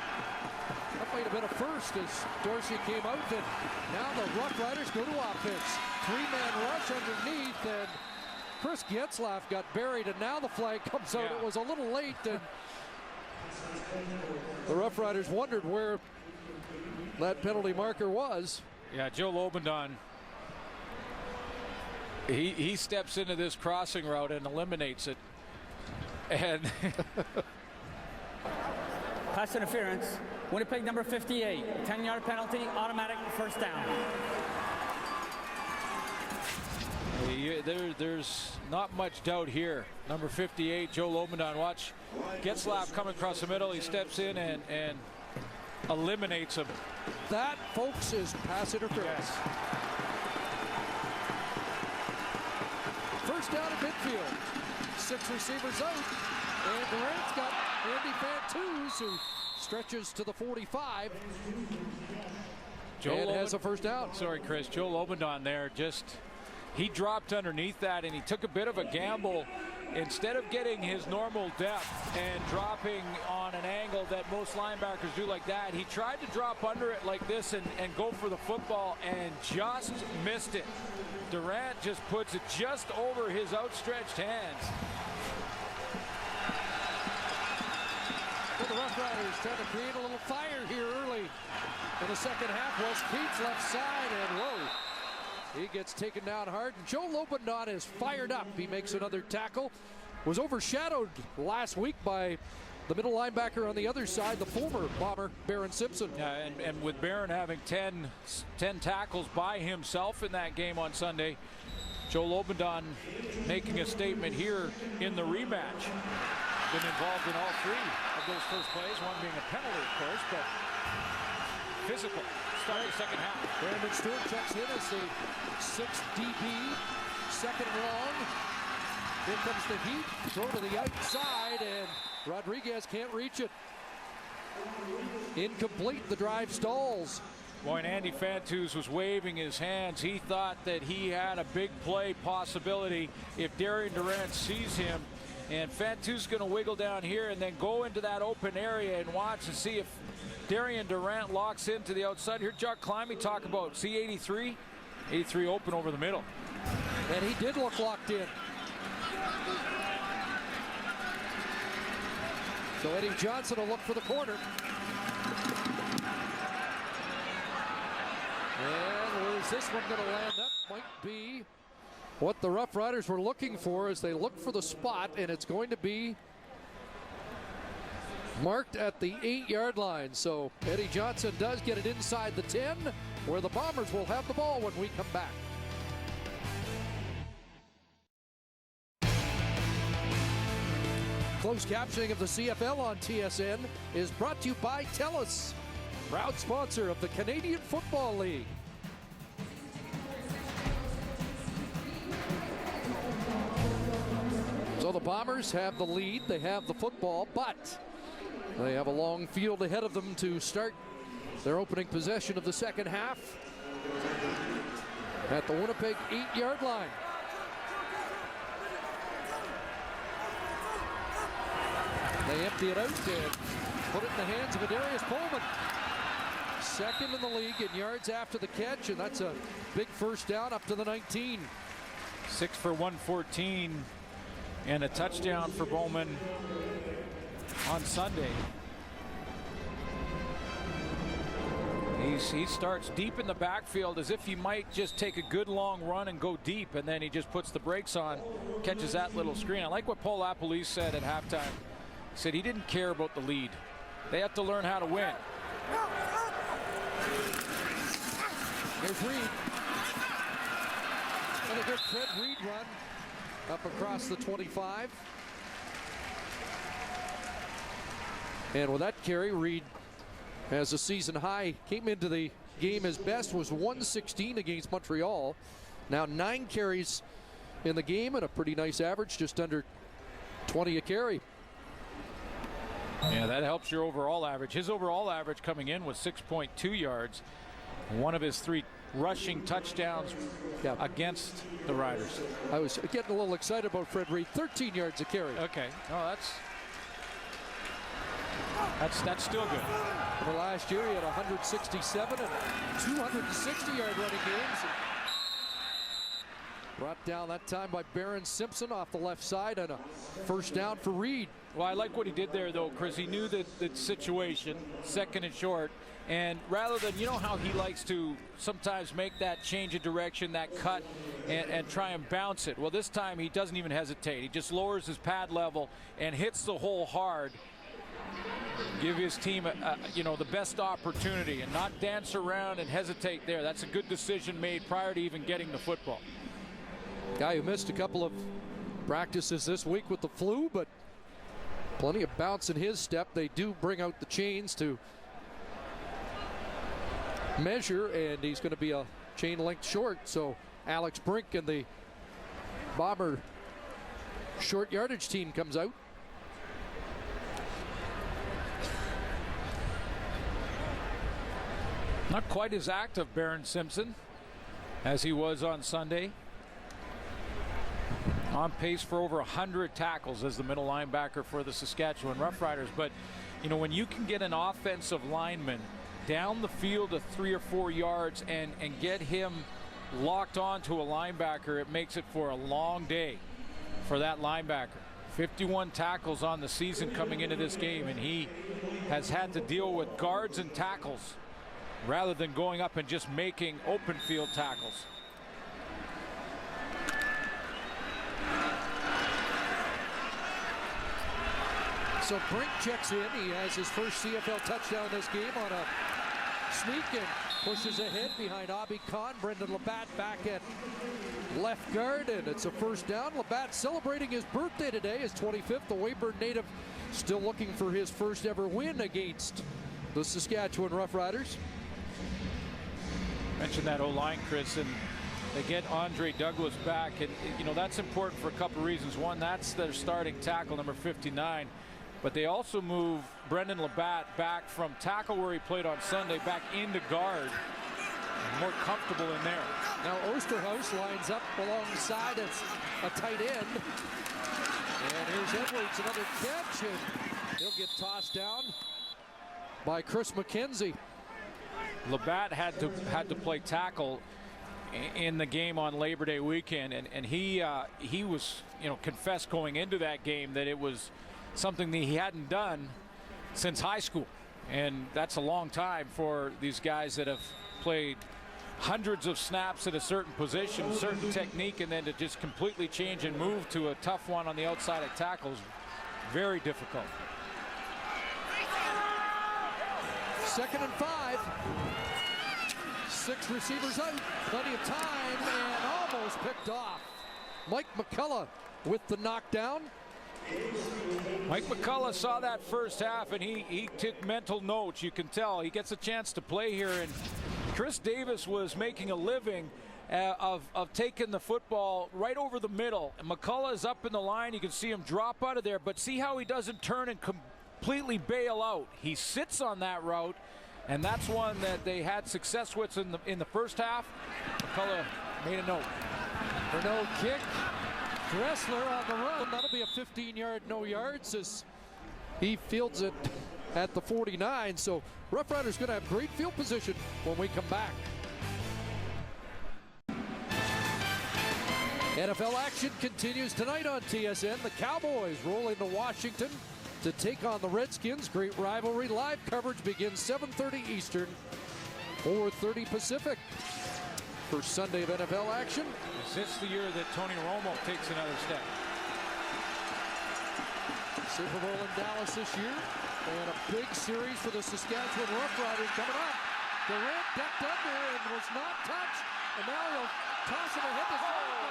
[SPEAKER 1] that might have been a first as Dorsey came out, and now the Roughriders go to offense. 3-man rush underneath, and Chris Getzlaff got buried, and now the flag comes out.
[SPEAKER 2] Yeah.
[SPEAKER 1] It was a little late, and the Roughriders wondered where that penalty marker was.
[SPEAKER 2] yeah, Joe Lobendon, he steps into this crossing route and eliminates it. And
[SPEAKER 3] Pass interference. Winnipeg number 58. 10-yard penalty, automatic first down.
[SPEAKER 2] There's not much doubt here. Number 58, Joe Lobendon. Watch Getzlaff come across the middle. He steps in and eliminates him.
[SPEAKER 1] That, folks, is pass interference.
[SPEAKER 2] Yes.
[SPEAKER 1] First down at midfield. 6 receivers out. And Durant's got Andy Fantuz, who stretches to the 45. And has a first down.
[SPEAKER 2] Sorry, Chris. Joe Lobendon there he dropped underneath that, and he took a bit of a gamble. Instead of getting his normal depth and dropping on an angle that most linebackers do like that, he tried to drop under it like this and go for the football and just missed it. Durant just puts it just over his outstretched hands.
[SPEAKER 1] Well, the Roughriders trying to create a little fire here early in the second half. Wes Pete's left side, and whoa. He gets taken down hard. Joe Lobendon is fired up. He makes another tackle. Was overshadowed last week by the middle linebacker on the other side, the former Bomber, Barron Simpson.
[SPEAKER 2] Yeah, and with Barron having 10 tackles by himself in that game on Sunday, Joe Lobendon making a statement here in the rematch. Been involved in all 3 of those first plays, one being a penalty, of course, but physical. Start the second half.
[SPEAKER 1] Brandon Stewart checks in as the 6th DB, second long. Here comes the heat, throw to the outside, and Rodriguez can't reach it. Incomplete, the drive stalls.
[SPEAKER 2] Boy, and Andy Fantus was waving his hands. He thought that he had a big play possibility if Darian Durant sees him. And Fantus is going to wiggle down here and then go into that open area and watch and see if Darian Durant locks into the outside. Here, Chuck Climby talk about C83. 83 open over the middle.
[SPEAKER 1] And he did look locked in. So Eddie Johnson will look for the corner. And where's this one going to land? That might be what the Rough Riders were looking for as they look for the spot, and it's going to be marked at the 8-yard line. So Eddie Johnson does get it inside the 10, where the Bombers will have the ball when we come back. Closed captioning of the CFL on TSN is brought to you by TELUS, proud sponsor of the Canadian Football League. So the Bombers have the lead, they have the football, but they have a long field ahead of them to start their opening possession of the second half at the Winnipeg 8-yard line. They empty it out and put it in the hands of Adarius Pullman. Second in the league in yards after the catch, and that's a big first down up to the 19.
[SPEAKER 2] 6 for 114 and a touchdown for Bowman on Sunday. He starts deep in the backfield as if he might just take a good long run and go deep, and then he just puts the brakes on, catches that little screen. I like what Paul Lapalisse said at halftime. He said he didn't care about the lead. They have to learn how to win.
[SPEAKER 1] Here's Reed. And a good Fred Reed run up across the 25. And with that carry, Reed has a season high. Came into the game his best was 116 against Montreal. Now 9 carries in the game and a pretty nice average, just under 20 a carry.
[SPEAKER 2] Yeah, that helps your overall average. His overall average coming in was 6.2 yards. One of his 3 rushing touchdowns against the Riders.
[SPEAKER 1] I was getting a little excited about Fred Reed. 13 yards a carry.
[SPEAKER 2] Okay. Oh, that's still good.
[SPEAKER 1] For last year, he had 167 and 260-yard running games. Brought down that time by Barron Simpson off the left side, and a first down for Reed.
[SPEAKER 2] Well, I like what he did there, though, Chris. He knew the situation, second and short, and rather than, you know how he likes to sometimes make that change of direction, that cut, and try and bounce it. Well, this time he doesn't even hesitate. He just lowers his pad level and hits the hole hard. Give his team, the best opportunity and not dance around and hesitate there. That's a good decision made prior to even getting the football.
[SPEAKER 1] Guy who missed a couple of practices this week with the flu, but plenty of bounce in his step. They do bring out the chains to measure, and he's going to be a chain length short. So Alex Brink and the Bomber short yardage team comes out.
[SPEAKER 2] Not quite as active, Barron Simpson, as he was on Sunday. On pace for over 100 tackles as the middle linebacker for the Saskatchewan Roughriders. But, when you can get an offensive lineman down the field of 3 or 4 yards and get him locked onto a linebacker, it makes it for a long day for that linebacker. 51 tackles on the season coming into this game, and he has had to deal with guards and tackles rather than going up and just making open field tackles.
[SPEAKER 1] So Brink checks in. He has his first CFL touchdown this game on a sneak and pushes ahead behind Abi Khan. Brendan Labatt back at left guard, and it's a first down. Labatt celebrating his birthday today, his 25th. The Weyburn native still looking for his first ever win against the Saskatchewan Roughriders.
[SPEAKER 2] Mentioned that O-line, Chris, and they get Andre Douglas back, and you know that's important for a couple of reasons. One, that's their starting tackle, number 59, but they also move Brendan Labatt back from tackle where he played on Sunday back into guard, more comfortable in there.
[SPEAKER 1] Now Osterhaus lines up alongside a tight end, and here's Edwards, another catch, and he'll get tossed down by Chris McKenzie.
[SPEAKER 2] Labatt had to play tackle in the game on Labor Day weekend, and he was, you know, confessed going into that game that it was something that he hadn't done since high school, and that's a long time for these guys that have played hundreds of snaps at a certain position, certain technique, and then to just completely change and move to a tough one on the outside of tackles, very difficult.
[SPEAKER 1] 2nd and 5. 6 receivers out, plenty of time, and almost picked off. Mike McCullough with the knockdown.
[SPEAKER 2] Mike McCullough saw that first half, and he took mental notes. You can tell he gets a chance to play here, and Chris Davis was making a living of taking the football right over the middle. And McCullough is up in the line. You can see him drop out of there, but see how he doesn't turn and completely bail out. He sits on that route, and that's one that they had success with in the first half. McCullough made a note.
[SPEAKER 1] For no kick. Dressler on the run. That'll be a 15-yard no yards as he fields it at the 49. So Rough Riders going to have great field position when we come back. NFL action continues tonight on TSN. The Cowboys roll into Washington to take on the Redskins. Great rivalry. Live coverage begins 7:30 Eastern, 4:30 Pacific. First Sunday of NFL action.
[SPEAKER 2] Is this the year that Tony Romo takes another step?
[SPEAKER 1] Super Bowl in Dallas this year, and a big series for the Saskatchewan Roughriders coming up. Durant ducked under and was not touched, and now he'll toss it ahead to Zarka.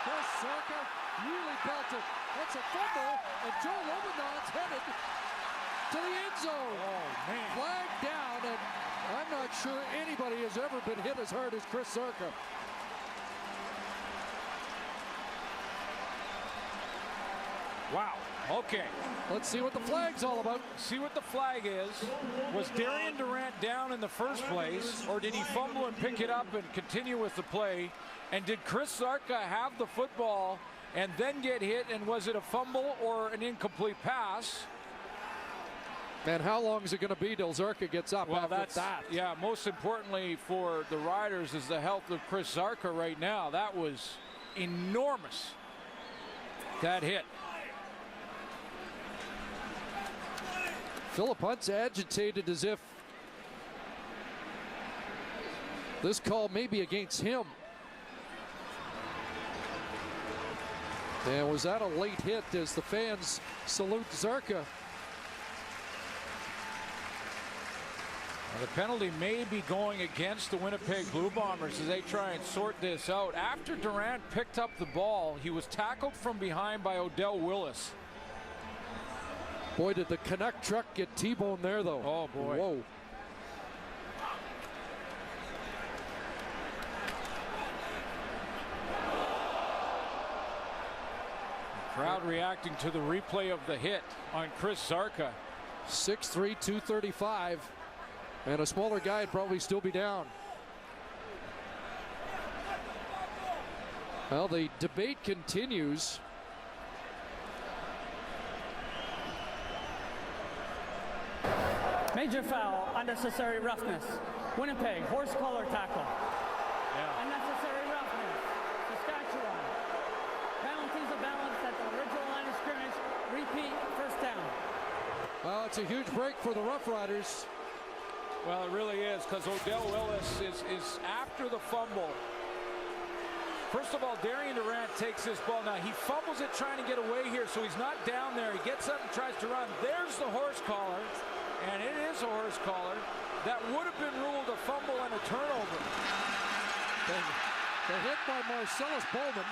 [SPEAKER 1] Chris Zarka really belted. That's a fumble, and Joe Lobanon's headed to the end zone.
[SPEAKER 2] Oh, man.
[SPEAKER 1] Flag down, and I'm not sure anybody has ever been hit as hard as Chris Zarka.
[SPEAKER 2] Wow. Okay.
[SPEAKER 1] Let's see what the flag's all about.
[SPEAKER 2] See what the flag is. Was Darian Durant down in the first place, or did he fumble and pick it up and continue with the play? And did Chris Zarka have the football and then get hit, and was it a fumble or an incomplete pass?
[SPEAKER 1] And how long is it going to be till Zarka gets up after that?
[SPEAKER 2] Yeah, most importantly for the Riders is the health of Chris Zarka right now. That was enormous, that hit.
[SPEAKER 1] Philip Hunt's agitated as if this call may be against him. And was that a late hit as the fans salute Zarka?
[SPEAKER 2] The penalty may be going against the Winnipeg Blue Bombers as they try and sort this out. After Durant picked up the ball, he was tackled from behind by Odell Willis.
[SPEAKER 1] Boy, did the Canuck truck get T-boned there, though.
[SPEAKER 2] Oh, boy.
[SPEAKER 1] Whoa.
[SPEAKER 2] Crowd reacting to the replay of the hit on Chris Zarka.
[SPEAKER 1] 6'3", 235. And a smaller guy would probably still be down. Well, the debate continues.
[SPEAKER 3] Major foul, unnecessary roughness. Winnipeg, horse collar tackle.
[SPEAKER 2] Yeah.
[SPEAKER 3] Unnecessary roughness. Saskatchewan. Penalties of balance at the original line of scrimmage. Repeat, first down.
[SPEAKER 1] Well, it's a huge break for the Roughriders.
[SPEAKER 2] Well, it really is, because Odell Willis is after the fumble. First of all, Darian Durant takes this ball. Now, he fumbles it trying to get away here, so he's not down there. He gets up and tries to run. There's the horse collar, and it is a horse collar. That would have been ruled a fumble and a turnover.
[SPEAKER 1] The hit by Marcellus Bowman.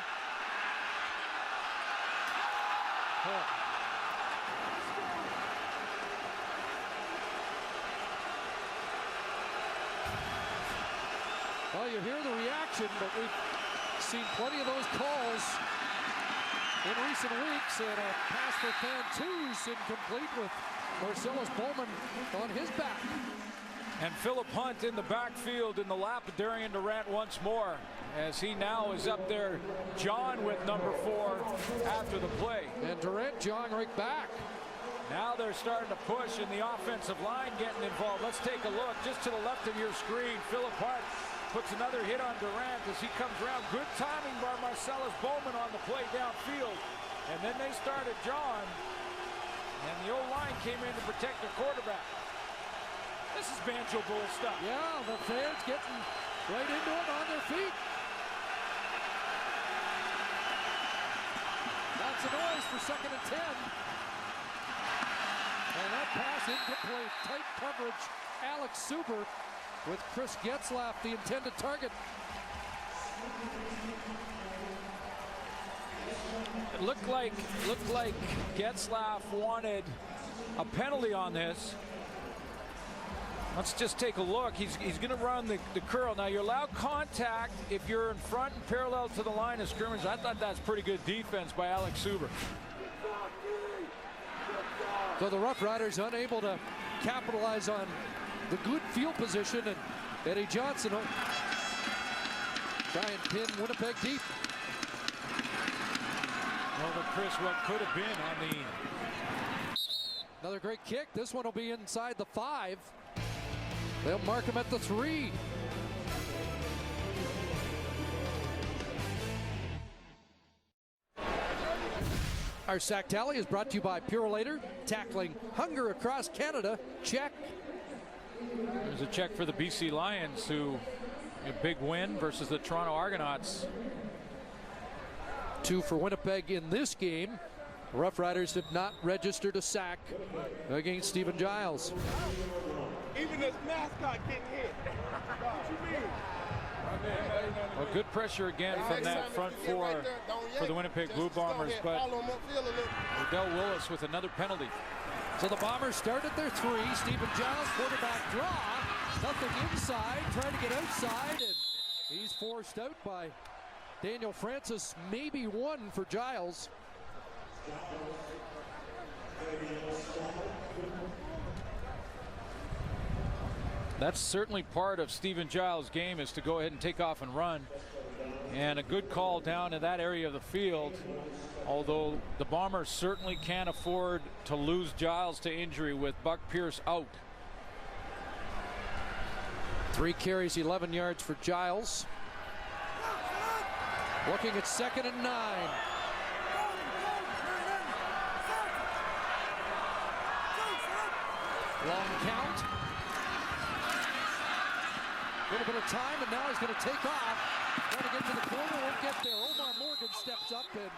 [SPEAKER 1] Oh. Well, you hear the reaction, but we've seen plenty of those calls in recent weeks, and a pass for Fantus incomplete with Marcellus Bowman on his back.
[SPEAKER 2] And Philip Hunt in the backfield in the lap of Darian Durant once more, as he now is up there, John with number 4 after the play.
[SPEAKER 1] And Durant jawing right back.
[SPEAKER 2] Now they're starting to push, and the offensive line getting involved. Let's take a look just to the left of your screen. Philip Hunt puts another hit on Durant as he comes around. Good timing by Marcellus Bowman on the play downfield. And then they started John, and the O-line came in to protect their quarterback. This is Banjo Bowl stuff.
[SPEAKER 1] Yeah, the fans getting right into it on their feet. Lots of noise for 2nd and 10. And that pass incomplete. Tight coverage. Alex Suber with Chris Getzlaff, the intended target.
[SPEAKER 2] It looked like Getzlaff wanted a penalty on this. Let's just take a look. He's going to run the curl. Now, you're allowed contact if you're in front and parallel to the line of scrimmage. I thought that's pretty good defense by Alex Suber.
[SPEAKER 1] So the Roughriders unable to capitalize on the good field position, and Eddie Johnson will try and pin Winnipeg deep.
[SPEAKER 2] Well, but Chris, what could have been on the...
[SPEAKER 1] Another great kick. This one will be inside the 5. They'll mark him at the 3. Our sack tally is brought to you by Purolator, tackling hunger across Canada. Check.
[SPEAKER 2] There's a check for the BC Lions, who a big win versus the Toronto Argonauts.
[SPEAKER 1] 2 for Winnipeg in this game. The Roughriders have not registered a sack against Stephen Giles.
[SPEAKER 4] Even this mascot getting hit. What you mean?
[SPEAKER 2] Well, good pressure again from that front 4 for the Winnipeg Blue Bombers, but Odell Willis with another penalty.
[SPEAKER 1] So the Bombers start at their 3. Stephen Giles, quarterback draw. Nothing inside, trying to get outside, and he's forced out by Daniel Francis. Maybe 1 for Giles.
[SPEAKER 2] That's certainly part of Stephen Giles' game, is to go ahead and take off and run. And a good call down in that area of the field, although the Bombers certainly can't afford to lose Giles to injury with Buck Pierce out.
[SPEAKER 1] 3 carries, 11 yards for Giles. Looking at 2nd and 9. Long count. A little bit of time, and now he's going to take off. Trying to get to the corner, won't get there. Omar Morgan steps up, and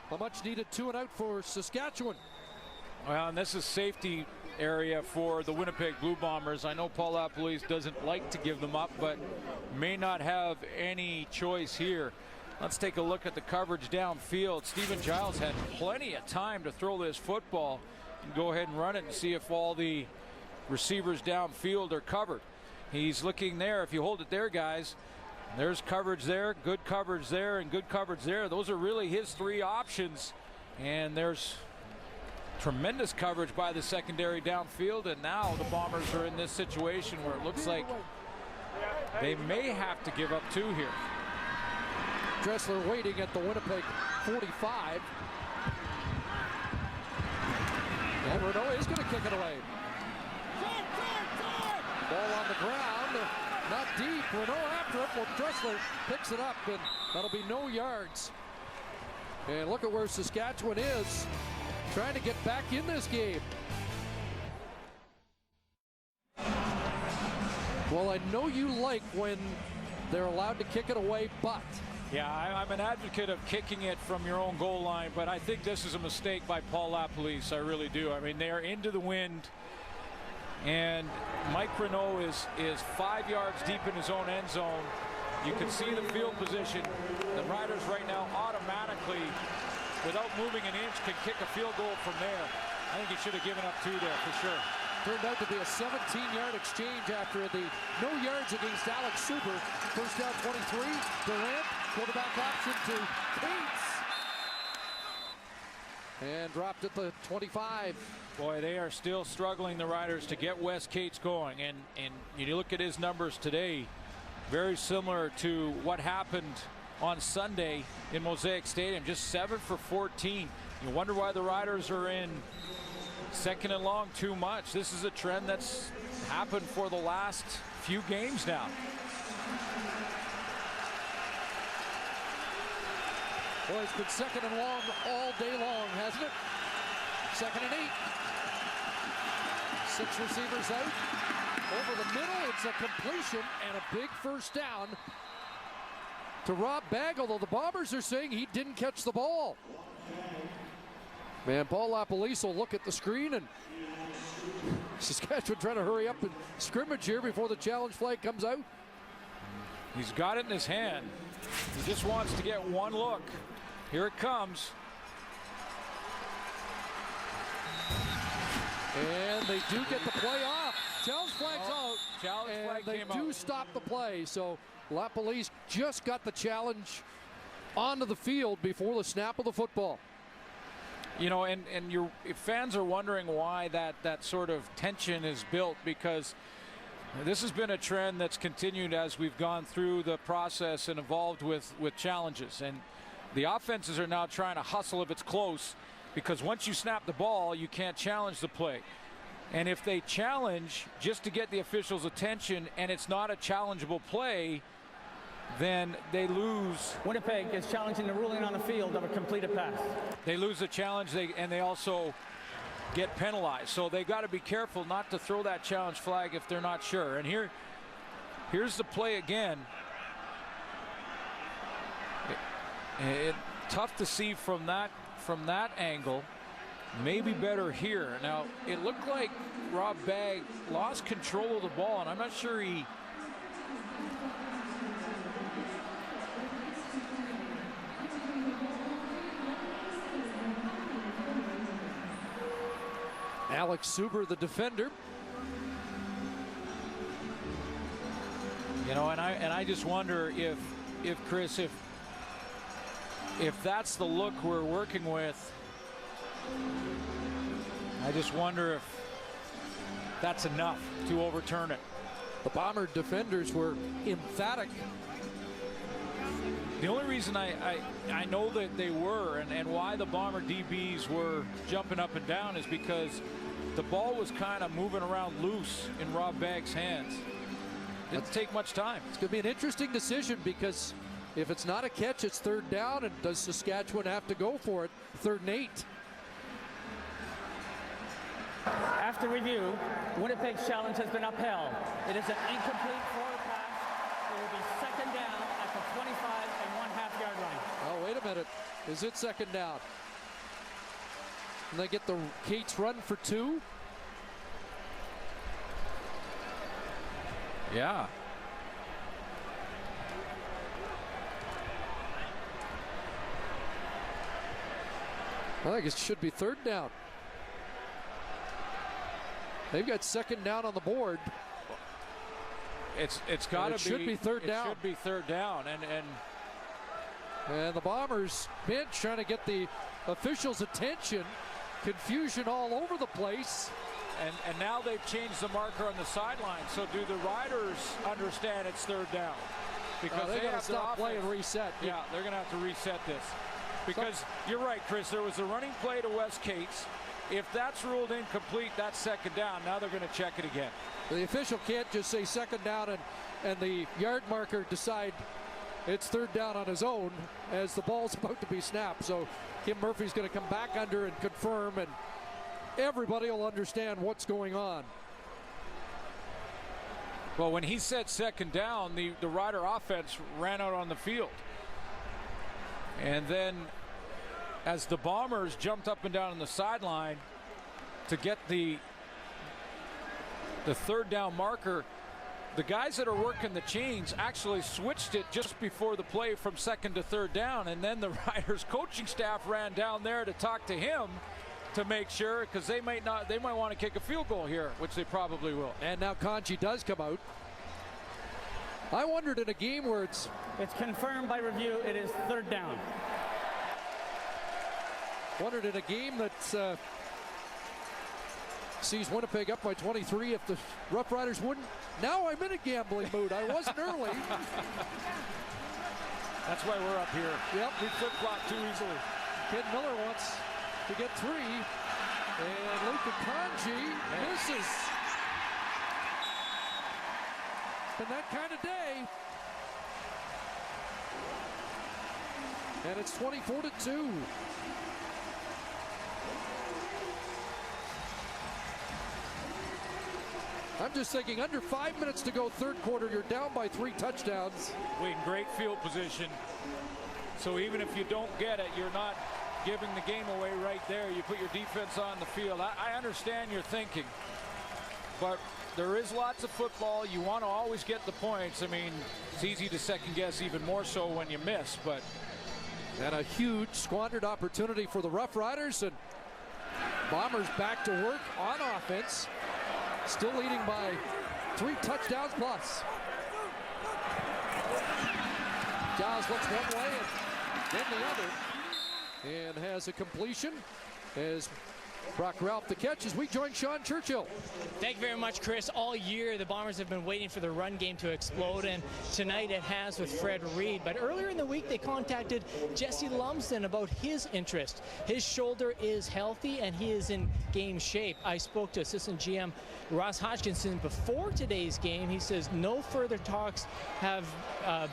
[SPEAKER 1] a much-needed 2 and out for Saskatchewan.
[SPEAKER 2] Well, and this is safety area for the Winnipeg Blue Bombers. I know Paul LaPolice doesn't like to give them up, but may not have any choice here. Let's take a look at the coverage downfield. Stephen Giles had plenty of time to throw this football and go ahead and run it and see if all the receivers downfield are covered. He's looking there. If you hold it there, guys, there's coverage there, good coverage there, and good coverage there. Those are really his 3 options. And there's tremendous coverage by the secondary downfield. And now the Bombers are in this situation where it looks like they may have to give up 2 here.
[SPEAKER 1] Dressler waiting at the Winnipeg 45. And Renault is going to kick it away. Ball on the ground, not deep. Renault after it. Well, Dressler picks it up, and that'll be no yards. And look at where Saskatchewan is, trying to get back in this game. Well, I know you like when they're allowed to kick it away, but
[SPEAKER 2] Yeah, I'm an advocate of kicking it from your own goal line, but I think this is a mistake by Paul LaPolice. I really do. I mean, they're into the wind, and Mike Renaud is 5 yards deep in his own end zone. You can see the field position. The Riders right now automatically, without moving an inch, can kick a field goal from there. I think he should have given up 2 there for sure.
[SPEAKER 1] Turned out to be a 17-yard exchange after the no yards against Alex Suber. First down 23. Durant, quarterback option to Cates. And dropped at the 25.
[SPEAKER 2] Boy, they are still struggling, the Riders, to get Wes Cates going. And you look at his numbers today, very similar to what happened on Sunday in Mosaic Stadium. Just 7 for 14. You wonder why the Riders are in second and long too much. This is a trend that's happened for the last few games now.
[SPEAKER 1] Boy, it's been second and long all day long, hasn't it? Second and 8. 6 receivers out. Over the middle, it's a completion and a big first down to Rob Bagg, although the Bombers are saying he didn't catch the ball. Man, Paul LaPolice will look at the screen, and Saskatchewan trying to hurry up and scrimmage here before the challenge flag comes out.
[SPEAKER 2] He's got it in his hand. He just wants to get one look. Here it comes.
[SPEAKER 1] And they do get the play off. Challenge flag's out.
[SPEAKER 2] Challenge flag
[SPEAKER 1] they
[SPEAKER 2] came
[SPEAKER 1] do
[SPEAKER 2] out.
[SPEAKER 1] stop the play. So LaPolice just got the challenge onto the field before the snap of the football.
[SPEAKER 2] You know, and if fans are wondering why that sort of tension is built, because this has been a trend that's continued as we've gone through the process and evolved with challenges. And the offenses are now trying to hustle if it's close, because once you snap the ball, you can't challenge the play. And if they challenge just to get the officials' attention and it's not a challengeable play, then they lose.
[SPEAKER 3] Winnipeg is challenging the ruling on the field of a completed pass.
[SPEAKER 2] They lose the challenge, and they also get penalized. So they got to be careful not to throw that challenge flag if they're not sure. And here's the play again. Tough to see from that angle. Maybe better here. Now, it looked like Rob Bagg lost control of the ball, and I'm not sure he...
[SPEAKER 1] Alex Suber, the defender.
[SPEAKER 2] You know, and I just wonder if Chris, if that's the look we're working with, I just wonder if that's enough to overturn it.
[SPEAKER 1] The Bomber defenders were emphatic.
[SPEAKER 2] The only reason I know that they were and why the Bomber DBs were jumping up and down is because the ball was kind of moving around loose in Rob Bagg's hands. Didn't take much time.
[SPEAKER 1] It's going to be an interesting decision, because if it's not a catch, it's third down, and does Saskatchewan have to go for it? 3rd and 8.
[SPEAKER 3] After review, Winnipeg's challenge has been upheld. It is an incomplete forward pass. It will be second down at the 25.5 yard line.
[SPEAKER 1] Oh, wait a minute. Is it second down? And they get the Cates run for 2.
[SPEAKER 2] Yeah.
[SPEAKER 1] I think it should be third down. They've got second down on the board.
[SPEAKER 2] It's got to be.
[SPEAKER 1] It should be third down.
[SPEAKER 2] It should be third down,
[SPEAKER 1] and the Bombers bench trying to get the officials' attention. Confusion all over the place.
[SPEAKER 2] And now they've changed the marker on the sideline. So do the Riders understand it's third down? Because
[SPEAKER 1] they got to
[SPEAKER 2] have
[SPEAKER 1] stop play and reset.
[SPEAKER 2] Yeah, they're going to have to reset this. Because you're right, Chris. There was a running play to Wes Cates. If that's ruled incomplete, that's second down. Now they're going to check it again.
[SPEAKER 1] The official can't just say second down and the yard marker decide it's third down on his own as the ball's about to be snapped. So Kim Murphy's going to come back under and confirm, and everybody will understand what's going on.
[SPEAKER 2] Well, when he said second down, the Rider offense ran out on the field. And then as the Bombers jumped up and down on the sideline to get the third down marker, the guys that are working the chains actually switched it just before the play from second to third down, and then the Riders coaching staff ran down there to talk to him to make sure, because they might want to kick a field goal here, which they probably will.
[SPEAKER 1] And now Conchi does come out. I wondered in a game where it's
[SPEAKER 3] confirmed by review, it is third down.
[SPEAKER 1] Wondered in a game that sees Winnipeg up by 23 if the Rough Riders wouldn't. Now I'm in a gambling mood. I wasn't early.
[SPEAKER 2] That's why we're up here.
[SPEAKER 1] Yep.
[SPEAKER 2] We flip-flop too easily.
[SPEAKER 1] Ken Miller wants to get 3. And Luca Conchi misses. Been that kind of day. And it's 24-2. I'm just thinking under 5 minutes to go third quarter, you're down by 3 touchdowns.
[SPEAKER 2] We in great field position. So even if you don't get it, you're not giving the game away right there. You put your defense on the field. I understand your thinking, but there is lots of football. You want to always get the points. I mean, it's easy to second guess, even more so when you miss, but.
[SPEAKER 1] And a huge squandered opportunity for the Rough Riders, and Bombers back to work on offense. Still leading by 3 touchdowns plus. Giles looks one way and then the other, and has a completion as Brock Ralph the catch as we join Sean Churchill.
[SPEAKER 5] Thank you very much, Chris. All year, the Bombers have been waiting for the run game to explode, and tonight it has with Fred Reed. But earlier in the week, they contacted Jesse Lumsden about his interest. His shoulder is healthy, and he is in game shape. I spoke to assistant GM Ross Hodgkinson before today's game. He says no further talks have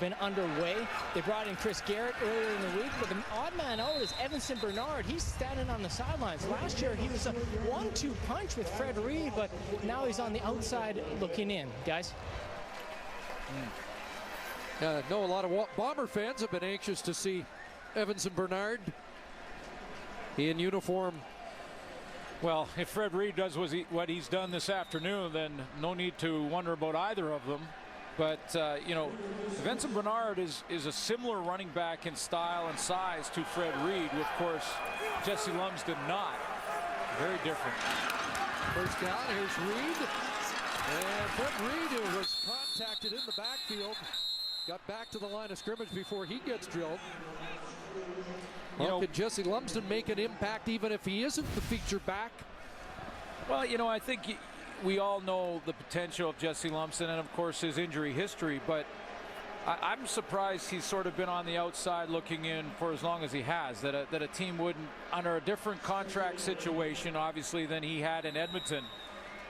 [SPEAKER 5] been underway. They brought in Chris Garrett earlier in the week, but the odd man out is Evanson Bernard. He's standing on the sidelines. Last year, he was a 1-2 punch with Fred Reed, but now he's on the outside looking in. Guys?
[SPEAKER 1] I know a lot of Bomber fans have been anxious to see Evanson Bernard in uniform.
[SPEAKER 2] Well, if Fred Reed does what he's done this afternoon, then no need to wonder about either of them. But, you know, Vincent Bernard is a similar running back in style and size to Fred Reed, with, of course, Jesse Lumsden not. Very different.
[SPEAKER 1] First down, here's Reed. And Fred Reed, who was contacted in the backfield, got back to the line of scrimmage before he gets drilled. Can Jesse Lumsden make an impact even if he isn't the feature back?
[SPEAKER 2] Well, you know, I think we all know the potential of Jesse Lumsden and, of course, his injury history, but I'm surprised he's sort of been on the outside looking in for as long as he has, that a team wouldn't, under a different contract situation, obviously, than he had in Edmonton,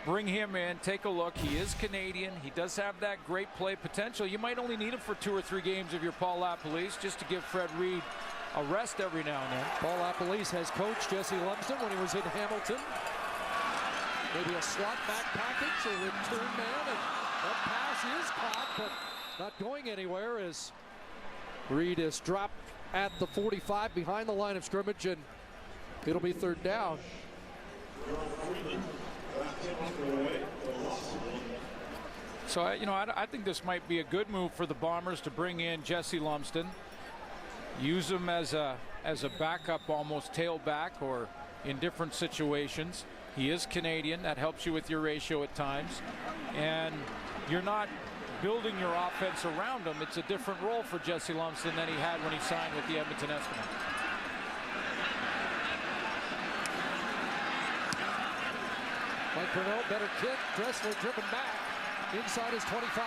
[SPEAKER 2] bring him in, take a look. He is Canadian. He does have that great play potential. You might only need him for 2 or 3 games if you're Paul LaPolice, just to give Fred Reed a rest every now and then.
[SPEAKER 1] Paul LaPolice has coached Jesse Lumsden when he was in Hamilton. Maybe a slot back package or return man, and that pass is caught, but not going anywhere as Reed is dropped at the 45 behind the line of scrimmage, and it'll be third down.
[SPEAKER 2] So, I think this might be a good move for the Bombers to bring in Jesse Lumsden, use him as a backup, almost tailback, or in different situations. He is Canadian. That helps you with your ratio at times. And you're not building your offense around him. It's a different role for Jesse Lumsden than he had when he signed with the Edmonton Eskimos.
[SPEAKER 1] Mike Bruneau, better kick. Dressler driven back inside his 25.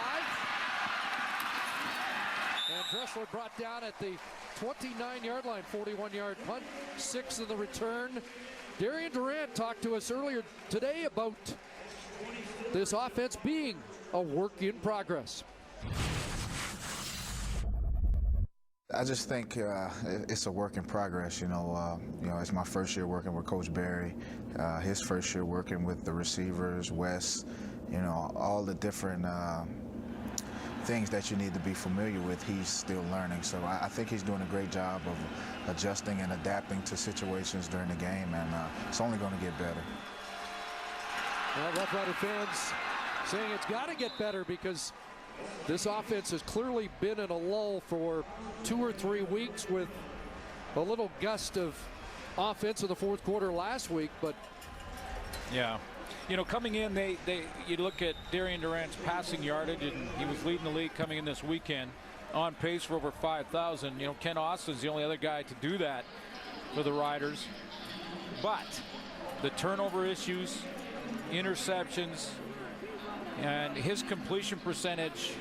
[SPEAKER 1] And Dressler brought down at the 29-yard line, 41-yard punt, 6 in the return. Darian Durant talked to us earlier today about this offense being a work in progress.
[SPEAKER 7] I just think it's a work in progress. It's my first year working with Coach Barry, his first year working with the receivers, Wes, all the different things that you need to be familiar with, he's still learning. So I think he's doing a great job of adjusting and adapting to situations during the game, and it's only going to get better.
[SPEAKER 1] Well, Rough Rider fans saying it's got to get better because this offense has clearly been in a lull for 2 or 3 weeks with a little gust of offense in the fourth quarter last week, but
[SPEAKER 2] yeah. You know, coming in, you look at Darian Durant's passing yardage, and he was leading the league coming in this weekend, on pace for over 5,000. You know, Ken Austin's the only other guy to do that for the Riders. But the turnover issues, interceptions, and his completion percentage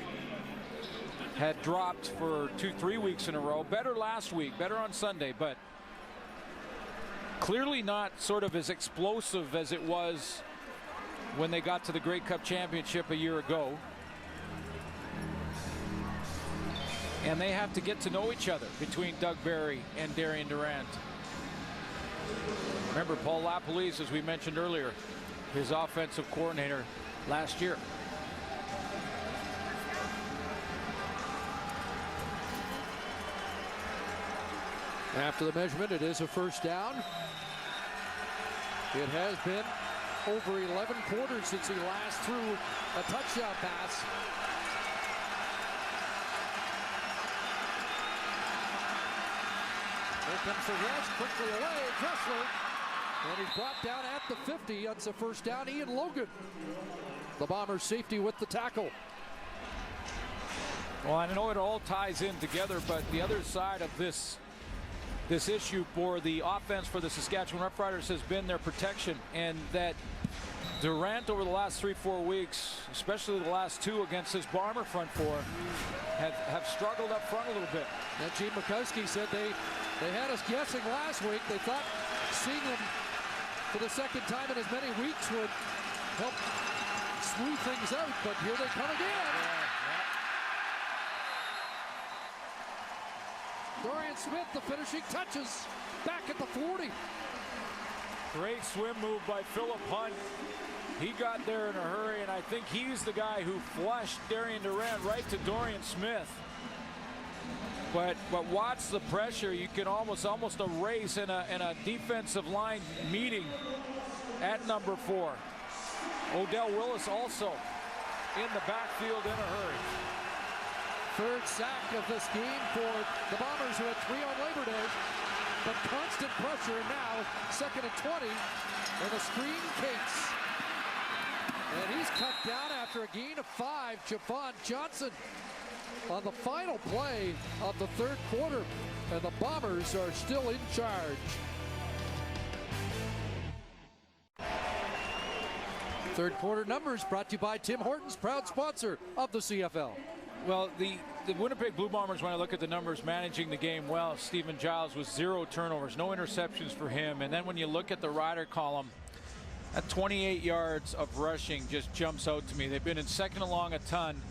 [SPEAKER 2] had dropped for 2-3 weeks in a row. Better last week, better on Sunday, but clearly not sort of as explosive as it was when they got to the Grey Cup championship a year ago. And they have to get to know each other between Doug Barry and Darian Durant. Remember, Paul LaPolice, as we mentioned earlier, his offensive coordinator last year.
[SPEAKER 1] After the measurement, it is a first down. It has been over 11 quarters since he last threw a touchdown pass. Here comes the rush, quickly away, Dressler. And he's brought down at the 50. That's a first down. Ian Logan, the Bombers safety, with the tackle.
[SPEAKER 2] Well, I know it all ties in together, but the other side of this issue for the offense for the Saskatchewan Roughriders has been their protection, and that Durant over the last 3-4 weeks, especially the last 2 against this Bomber front four, have struggled up front a little bit.
[SPEAKER 1] And Gene Makowski said they had us guessing last week. They thought seeing them for the second time in as many weeks would help smooth things out, but here they come again. Dorian Smith, the finishing touches, back at the 40.
[SPEAKER 2] Great swim move by Philip Hunt. He got there in a hurry, and I think he's the guy who flushed Darian Durant right to Dorian Smith. But watch the pressure. You can almost a race in a defensive line meeting at number 4. Odell Willis also in the backfield in a hurry.
[SPEAKER 1] Third sack of this game for the Bombers, who had 3 on Labor Day. But constant pressure now, 2nd and 20, and the screen cakes. And he's cut down after a gain of 5. Javon Johnson on the final play of the third quarter, and the Bombers are still in charge. Third quarter numbers brought to you by Tim Hortons, proud sponsor of the CFL.
[SPEAKER 2] Well, the Winnipeg Blue Bombers, when I look at the numbers, managing the game well. Stephen Giles with 0 turnovers, no interceptions for him. And then when you look at the Rider column, at 28 yards of rushing just jumps out to me. They've been in second along a ton.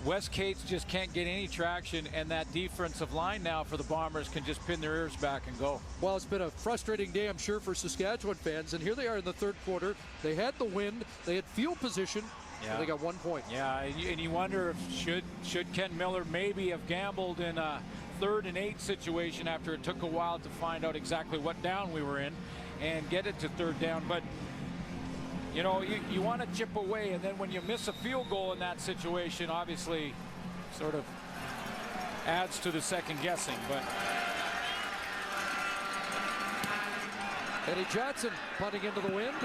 [SPEAKER 2] Wes Cates just can't get any traction, and that defensive line now for the Bombers can just pin their ears back and go.
[SPEAKER 1] Well, it's been a frustrating day, I'm sure, for Saskatchewan fans. And here they are in the third quarter. They had the wind. They had field position. Yeah. They got 1 point.
[SPEAKER 2] Yeah, and you wonder if should Ken Miller maybe have gambled in a 3rd and 8 situation after it took a while to find out exactly what down we were in and get it to 3rd down. But you know, you want to chip away, and then when you miss a field goal in that situation, obviously sort of adds to the second guessing. But
[SPEAKER 1] Eddie Johnson punting into the wind.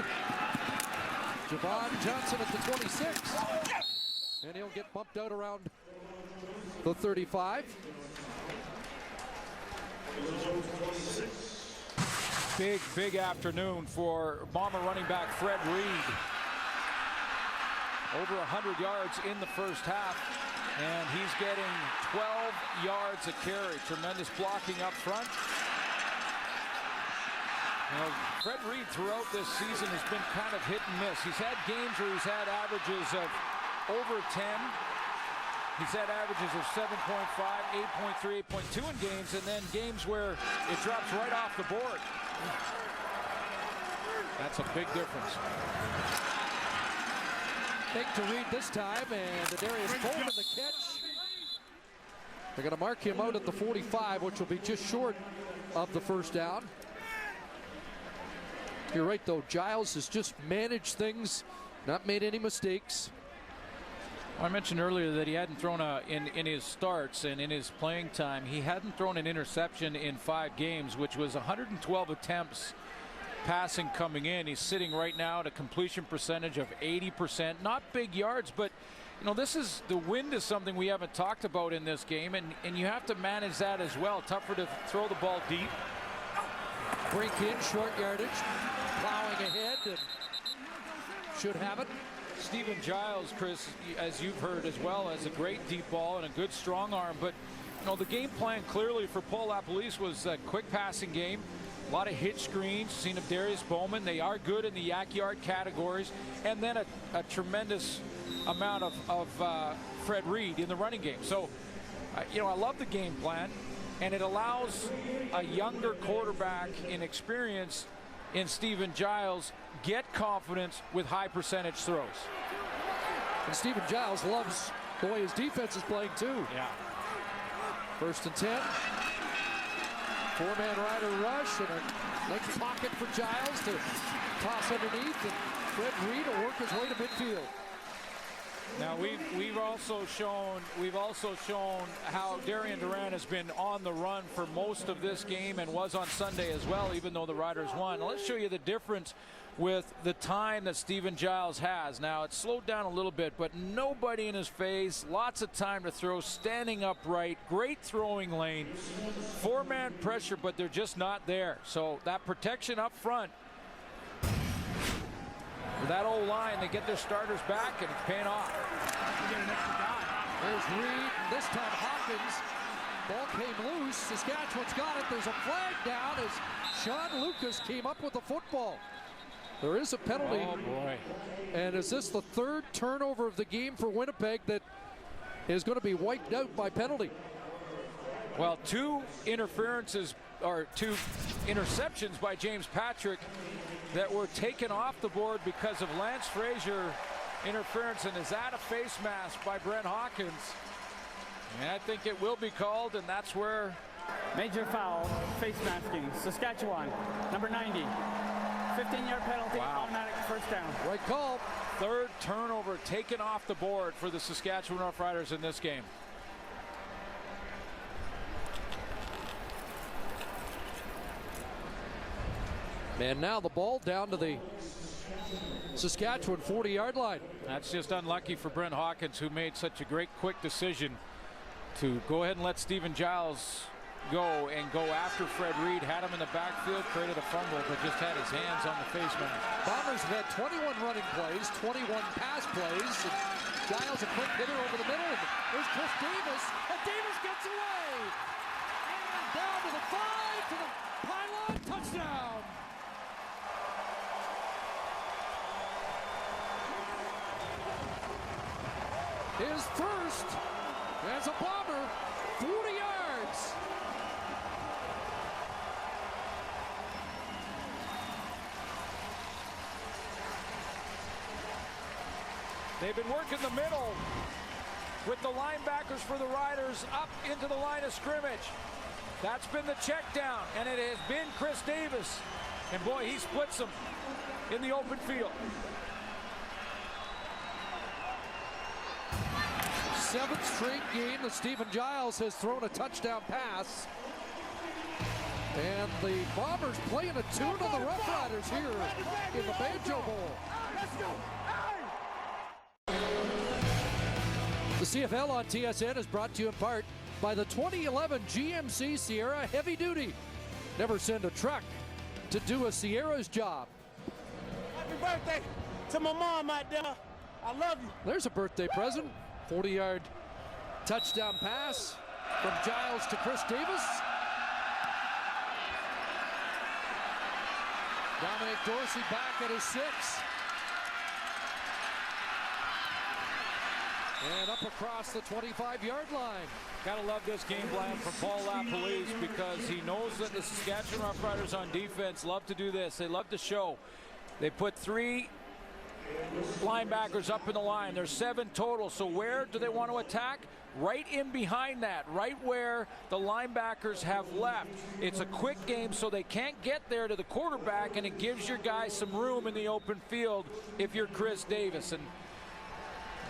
[SPEAKER 1] Javon Johnson at the 26. And he'll get bumped out around the 35.
[SPEAKER 2] Big afternoon for Bomber running back Fred Reed. Over 100 yards in the first half, and he's getting 12 yards a carry. Tremendous blocking up front. You know, Fred Reed throughout this season has been kind of hit and miss. He's had games where he's had averages of over 10. He's had averages of 7.5, 8.3, 8.2 in games, and then games where it drops right off the board. That's a big difference.
[SPEAKER 1] Fake to Reed this time, and the Darius Coleman the catch. They're going to mark him out at the 45, which will be just short of the first down. You're right, though. Giles has just managed things, not made any mistakes.
[SPEAKER 2] I mentioned earlier that he hadn't thrown in his starts and in his playing time, he hadn't thrown an interception in 5 games, which was 112 attempts passing coming in. He's sitting right now at a completion percentage of 80%. Not big yards, but you know, this is, the wind is something we haven't talked about in this game, and you have to manage that as well. Tougher to throw the ball deep.
[SPEAKER 1] Brink in, short yardage, plowing ahead, and should have it.
[SPEAKER 2] Stephen Giles, Chris, as you've heard as well, has a great deep ball and a good strong arm, but you know, the game plan clearly for Paul LaPolice was a quick passing game. A lot of hitch screens, seen of Darius Bowman. They are good in the yak yard categories, and then a tremendous amount of Fred Reed in the running game. So, you know, I love the game plan, and it allows a younger quarterback in experience in Stephen Giles get confidence with high percentage throws.
[SPEAKER 1] And Stephen Giles loves the way his defense is playing too.
[SPEAKER 2] Yeah.
[SPEAKER 1] 1st and 10. 4-man rider rush and a nice pocket for Giles to toss underneath, and Fred Reed will work his way to midfield.
[SPEAKER 2] Now we've also shown how Darian Durant has been on the run for most of this game and was on Sunday as well, even though the Riders won. Now let's show you the difference with the time that Stephen Giles has. Now it's slowed down a little bit, but nobody in his face, lots of time to throw, standing upright, great throwing lane, 4-man pressure, but they're just not there. So that protection up front, with that old line, they get their starters back, and it's paying off.
[SPEAKER 1] There's Reed, this time Hawkins. Ball came loose. Saskatchewan's got it. There's a flag down as Sean Lucas came up with the football. There is a penalty.
[SPEAKER 2] Oh, boy.
[SPEAKER 1] And is this the 3rd turnover of the game for Winnipeg that is going to be wiped out by penalty?
[SPEAKER 2] Well, 2 interferences, or 2 interceptions by James Patrick that were taken off the board because of Lance Frazier interference. And is that a face mask by Brent Hawkins? And I think it will be called, and that's where...
[SPEAKER 3] Major foul, face masking. Saskatchewan, number 90. 15-yard penalty, automatic first down.
[SPEAKER 1] Right call.
[SPEAKER 2] 3rd turnover taken off the board for the Saskatchewan Roughriders in this game.
[SPEAKER 1] And now the ball down to the Saskatchewan 40-yard line.
[SPEAKER 2] That's just unlucky for Brent Hawkins, who made such a great quick decision to go ahead and let Stephen Giles go and go after Fred Reed. Had him in the backfield, created a fumble, but just had his hands on the face mask.
[SPEAKER 1] Bombers have had 21 running plays, 21 pass plays. And Giles a quick hitter over the middle. And there's Chris Davis, and Davis gets away. And down to the 5, to the pylon, touchdown. His first as a Bomber, 40 yards.
[SPEAKER 2] They've been working the middle with the linebackers for the Riders up into the line of scrimmage. That's been the check down, and it has been Chris Davis. And boy, he splits them in the open field.
[SPEAKER 1] 7th straight game that Stephen Giles has thrown a touchdown pass. And the Bombers playing a tune on the Roughriders here in the Banjo Bowl. The CFL on TSN is brought to you in part by the 2011 GMC Sierra Heavy Duty. Never send a truck to do a Sierra's job.
[SPEAKER 8] Happy birthday to my mom out there. I love you.
[SPEAKER 1] There's a birthday present. 40-yard touchdown pass from Giles to Chris Davis. Dominic Dorsey back at his 6. And up across the 25-yard line.
[SPEAKER 2] Gotta love this game plan from Paul LaPolice, because he knows that the Saskatchewan Roughriders on defense love to do this. They love to show. They put 3 linebackers up in the line. There's 7 total. So where do they want to attack? Right in behind that, right where the linebackers have left. It's a quick game, so they can't get there to the quarterback, and it gives your guys some room in the open field if you're Chris Davis. And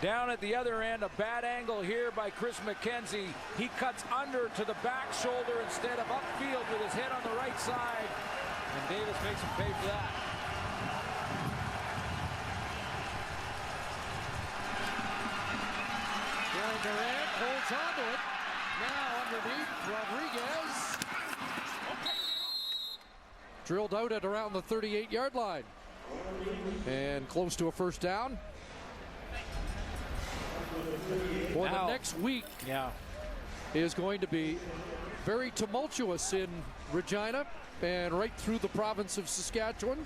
[SPEAKER 2] down at the other end, a bad angle here by Chris McKenzie. He cuts under to the back shoulder instead of upfield with his head on the right side. And Davis makes him pay for that.
[SPEAKER 1] Durant holds on to it. Now underneath, Rodriguez. Drilled out at around the 38-yard line. And close to a first down. Well, the next week is going to be very tumultuous in Regina and right through the province of Saskatchewan.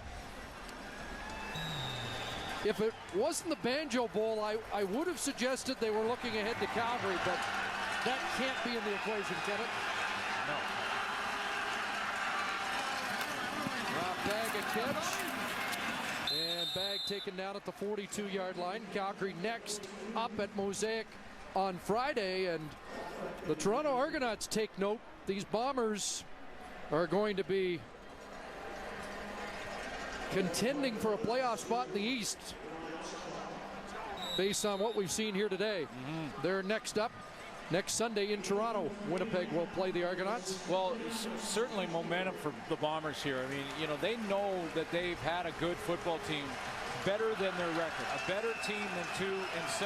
[SPEAKER 1] If it wasn't the Banjo Bowl, I would have suggested they were looking ahead to Calgary, but that can't be in the equation, can it? No. Bag a catch. And Bag taken down at the 42-yard line. Calgary next up at Mosaic on Friday. And the Toronto Argonauts take note. These Bombers are going to be contending for a playoff spot in the East based on what we've seen here today. They're next up. Next Sunday in Toronto, Winnipeg will play the Argonauts.
[SPEAKER 2] Well, certainly momentum for the Bombers here. I mean, you know, they know that they've had a good football team, better than their record, a better team than 2-7.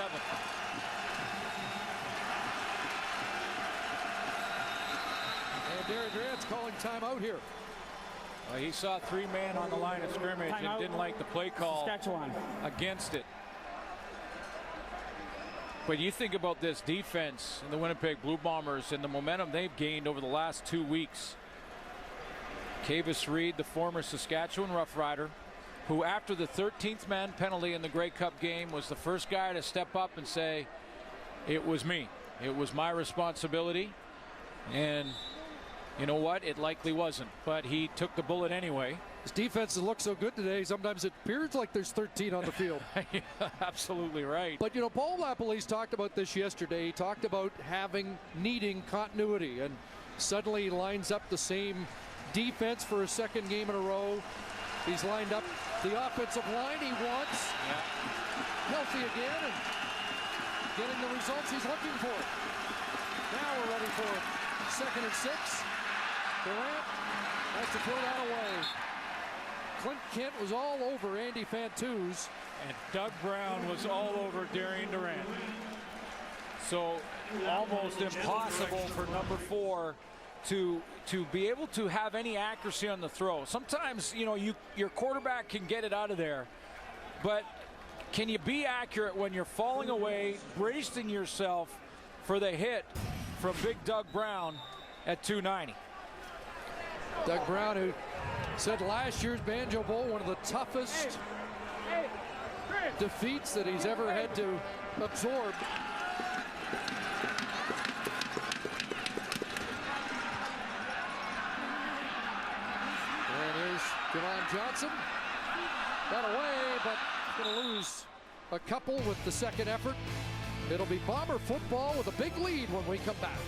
[SPEAKER 1] And Darren Durant's calling timeout here.
[SPEAKER 2] He saw 3 men on the line of scrimmage and didn't like the play call against it. But you think about this defense in the Winnipeg Blue Bombers and the momentum they've gained over the last 2 weeks. Kavis Reed, the former Saskatchewan Roughrider, who after the 13th man penalty in the Grey Cup game was the first guy to step up and say, it was me. It was my responsibility. And you know what? It likely wasn't. But he took the bullet anyway.
[SPEAKER 1] His defense has looked so good today, sometimes it appears like there's 13 on the field.
[SPEAKER 2] Absolutely right.
[SPEAKER 1] But, you know, Paul Lapalisse talked about this yesterday. He talked about needing continuity, and suddenly he lines up the same defense for a second game in a row. He's lined up the offensive line he wants. Healthy again and getting the results he's looking for. Now we're ready for 2nd and 6. Durant has to throw that away. Clint Kent was all over Andy Fantuz.
[SPEAKER 2] And Doug Brown was all over Darian Durant. So almost impossible for number 4 to be able to have any accuracy on the throw. Sometimes, you know, your quarterback can get it out of there, but can you be accurate when you're falling away, bracing yourself for the hit from Big Doug Brown at 290?
[SPEAKER 1] Doug Brown, who said last year's Banjo Bowl one of the toughest defeats that he's ever had to absorb. And here's Javon Johnson. Got away, but going to lose a couple with the second effort. It'll be Bomber football with a big lead when we come back.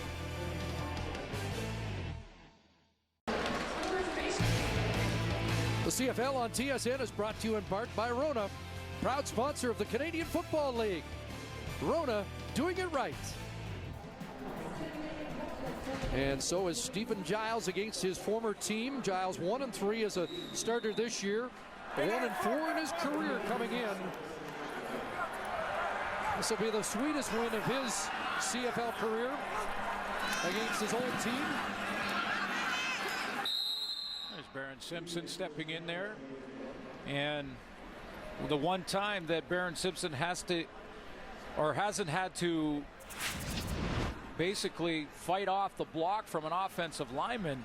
[SPEAKER 1] The CFL on TSN is brought to you in part by Rona, proud sponsor of the Canadian Football League. Rona, doing it right. And so is Stephen Giles against his former team. Giles 1-3 as a starter this year, 1-4 in his career coming in. This will be the sweetest win of his CFL career against his old team.
[SPEAKER 2] There's Baron Simpson stepping in there. And the one time that Baron Simpson hasn't had to basically fight off the block from an offensive lineman,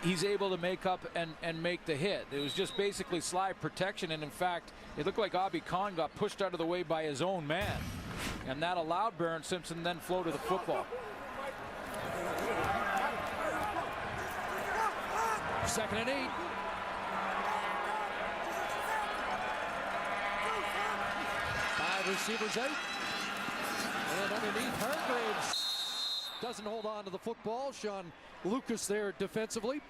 [SPEAKER 2] he's able to make up and make the hit. It was just basically slide protection, and in fact, it looked like Abi Khan got pushed out of the way by his own man, and that allowed Baron Simpson then flow to the football.
[SPEAKER 1] 2nd and 8. Wide receivers out. And underneath, Hargraves doesn't hold on to the football. Sean Lucas there defensively.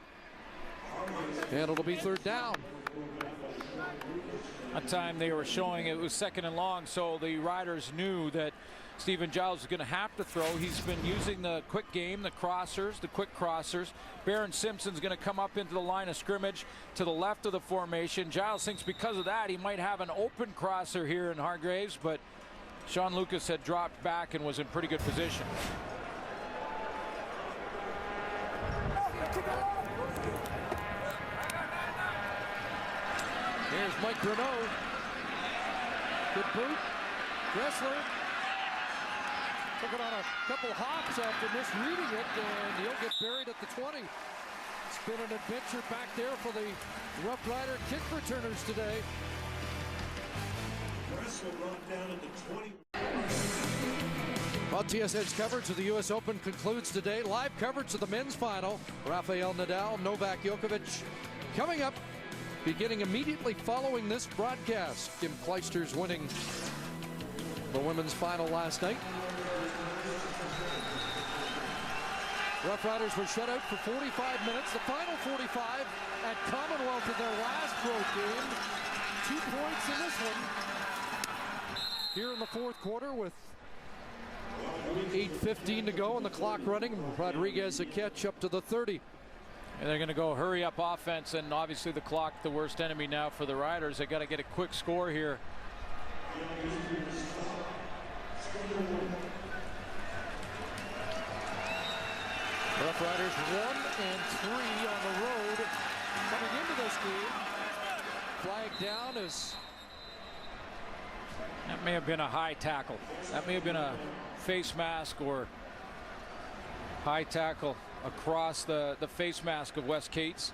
[SPEAKER 1] And it'll be third down.
[SPEAKER 2] That time they were showing it was second and long, so the Riders knew that Stephen Giles was going to have to throw. He's been using the quick game, the crossers, the quick crossers. Barron Simpson's going to come up into the line of scrimmage to the left of the formation. Giles thinks because of that he might have an open crosser here in Hargraves, but Sean Lucas had dropped back and was in pretty good position.
[SPEAKER 1] Here's Mike Renaud. Good boot. Gressler took it on a couple hops after misreading it, and he'll get buried at the 20. It's been an adventure back there for the Rough Rider kick returners today. Well, TSN's coverage of the U.S. Open concludes today. Live coverage of the men's final. Rafael Nadal, Novak Djokovic coming up, beginning immediately following this broadcast. Kim Clijsters winning the women's final last night. Rough Riders were shut out for 45 minutes. The final 45 at Commonwealth in their last road game. 2 points in this one. Here in the fourth quarter with 8:15 to go and the clock running. Rodriguez a catch up to the 30.
[SPEAKER 2] And they're going to go hurry up offense, and obviously the clock, the worst enemy now for the Riders. They got to get a quick score here.
[SPEAKER 1] Rough Riders 1-3 on the road coming into this game. Flag down as
[SPEAKER 2] That may have been a high tackle. That may have been a face mask or high tackle across the face mask of Wes Cates.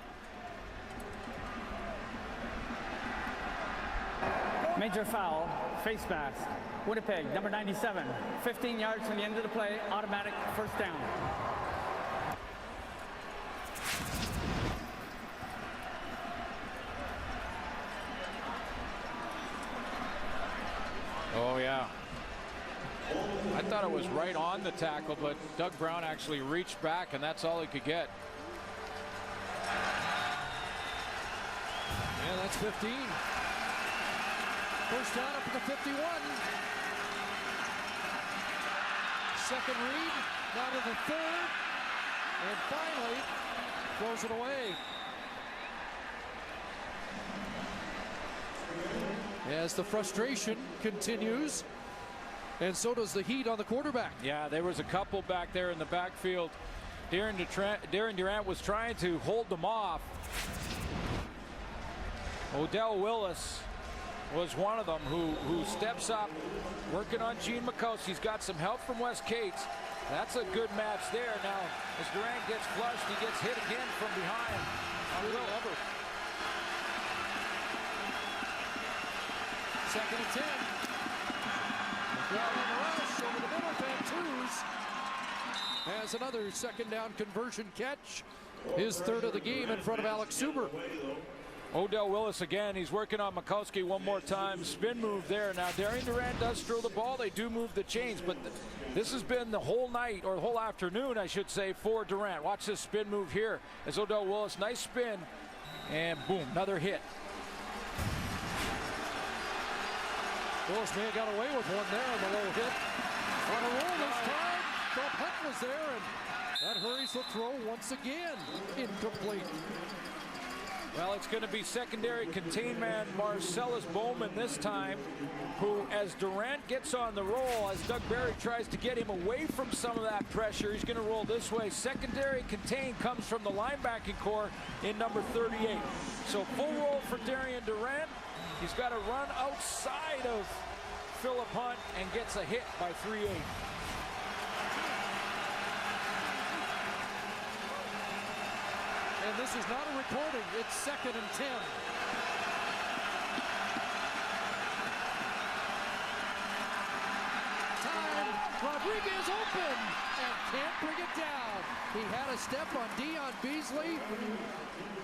[SPEAKER 3] Major foul, face mask. Winnipeg, number 97. 15 yards from the end of the play, automatic first down.
[SPEAKER 2] Oh, yeah. I thought it was right on the tackle, but Doug Brown actually reached back, and that's all he could get.
[SPEAKER 1] Yeah, that's 15. First down up to the 51. Second read, now to the third, and finally throws it away. As the frustration continues, and so does the heat on the quarterback.
[SPEAKER 2] Yeah, there was a couple back there in the backfield. Darren Durant was trying to hold them off. Odell Willis was one of them who steps up, working on Gene McCoskey. He's got some help from Wes Cates. That's a good match there. Now, as Durant gets flushed, he gets hit again from behind.
[SPEAKER 1] Second and 10. McLeod on the rush over the middle. Van Toos has another second down conversion catch. His third of the game in front of Alex Suber.
[SPEAKER 2] Odell Willis again. He's working on Mikowski one more time. Spin move there. Now, Darren Durant does throw the ball. They do move the chains, but this has been the whole night, or the whole afternoon, I should say, for Durant. Watch this spin move here as Odell Willis, nice spin, and boom, another hit.
[SPEAKER 1] Willis may have got away with one there on the low hit. On a roll this time. Philip Hunt was there, and that hurries the throw once again. Incomplete.
[SPEAKER 2] Well, it's going to be secondary contain man Marcellus Bowman this time, who, as Durant gets on the roll, as Doug Barry tries to get him away from some of that pressure, he's going to roll this way. Secondary contain comes from the linebacking core in number 38. So full roll for Darren Durant. He's got to run outside of Philip Hunt and gets a hit by 3-8.
[SPEAKER 1] And this is not a recording. It's second and 10. Time. Rodriguez open and can't bring it down. He had a step on Dion Beasley,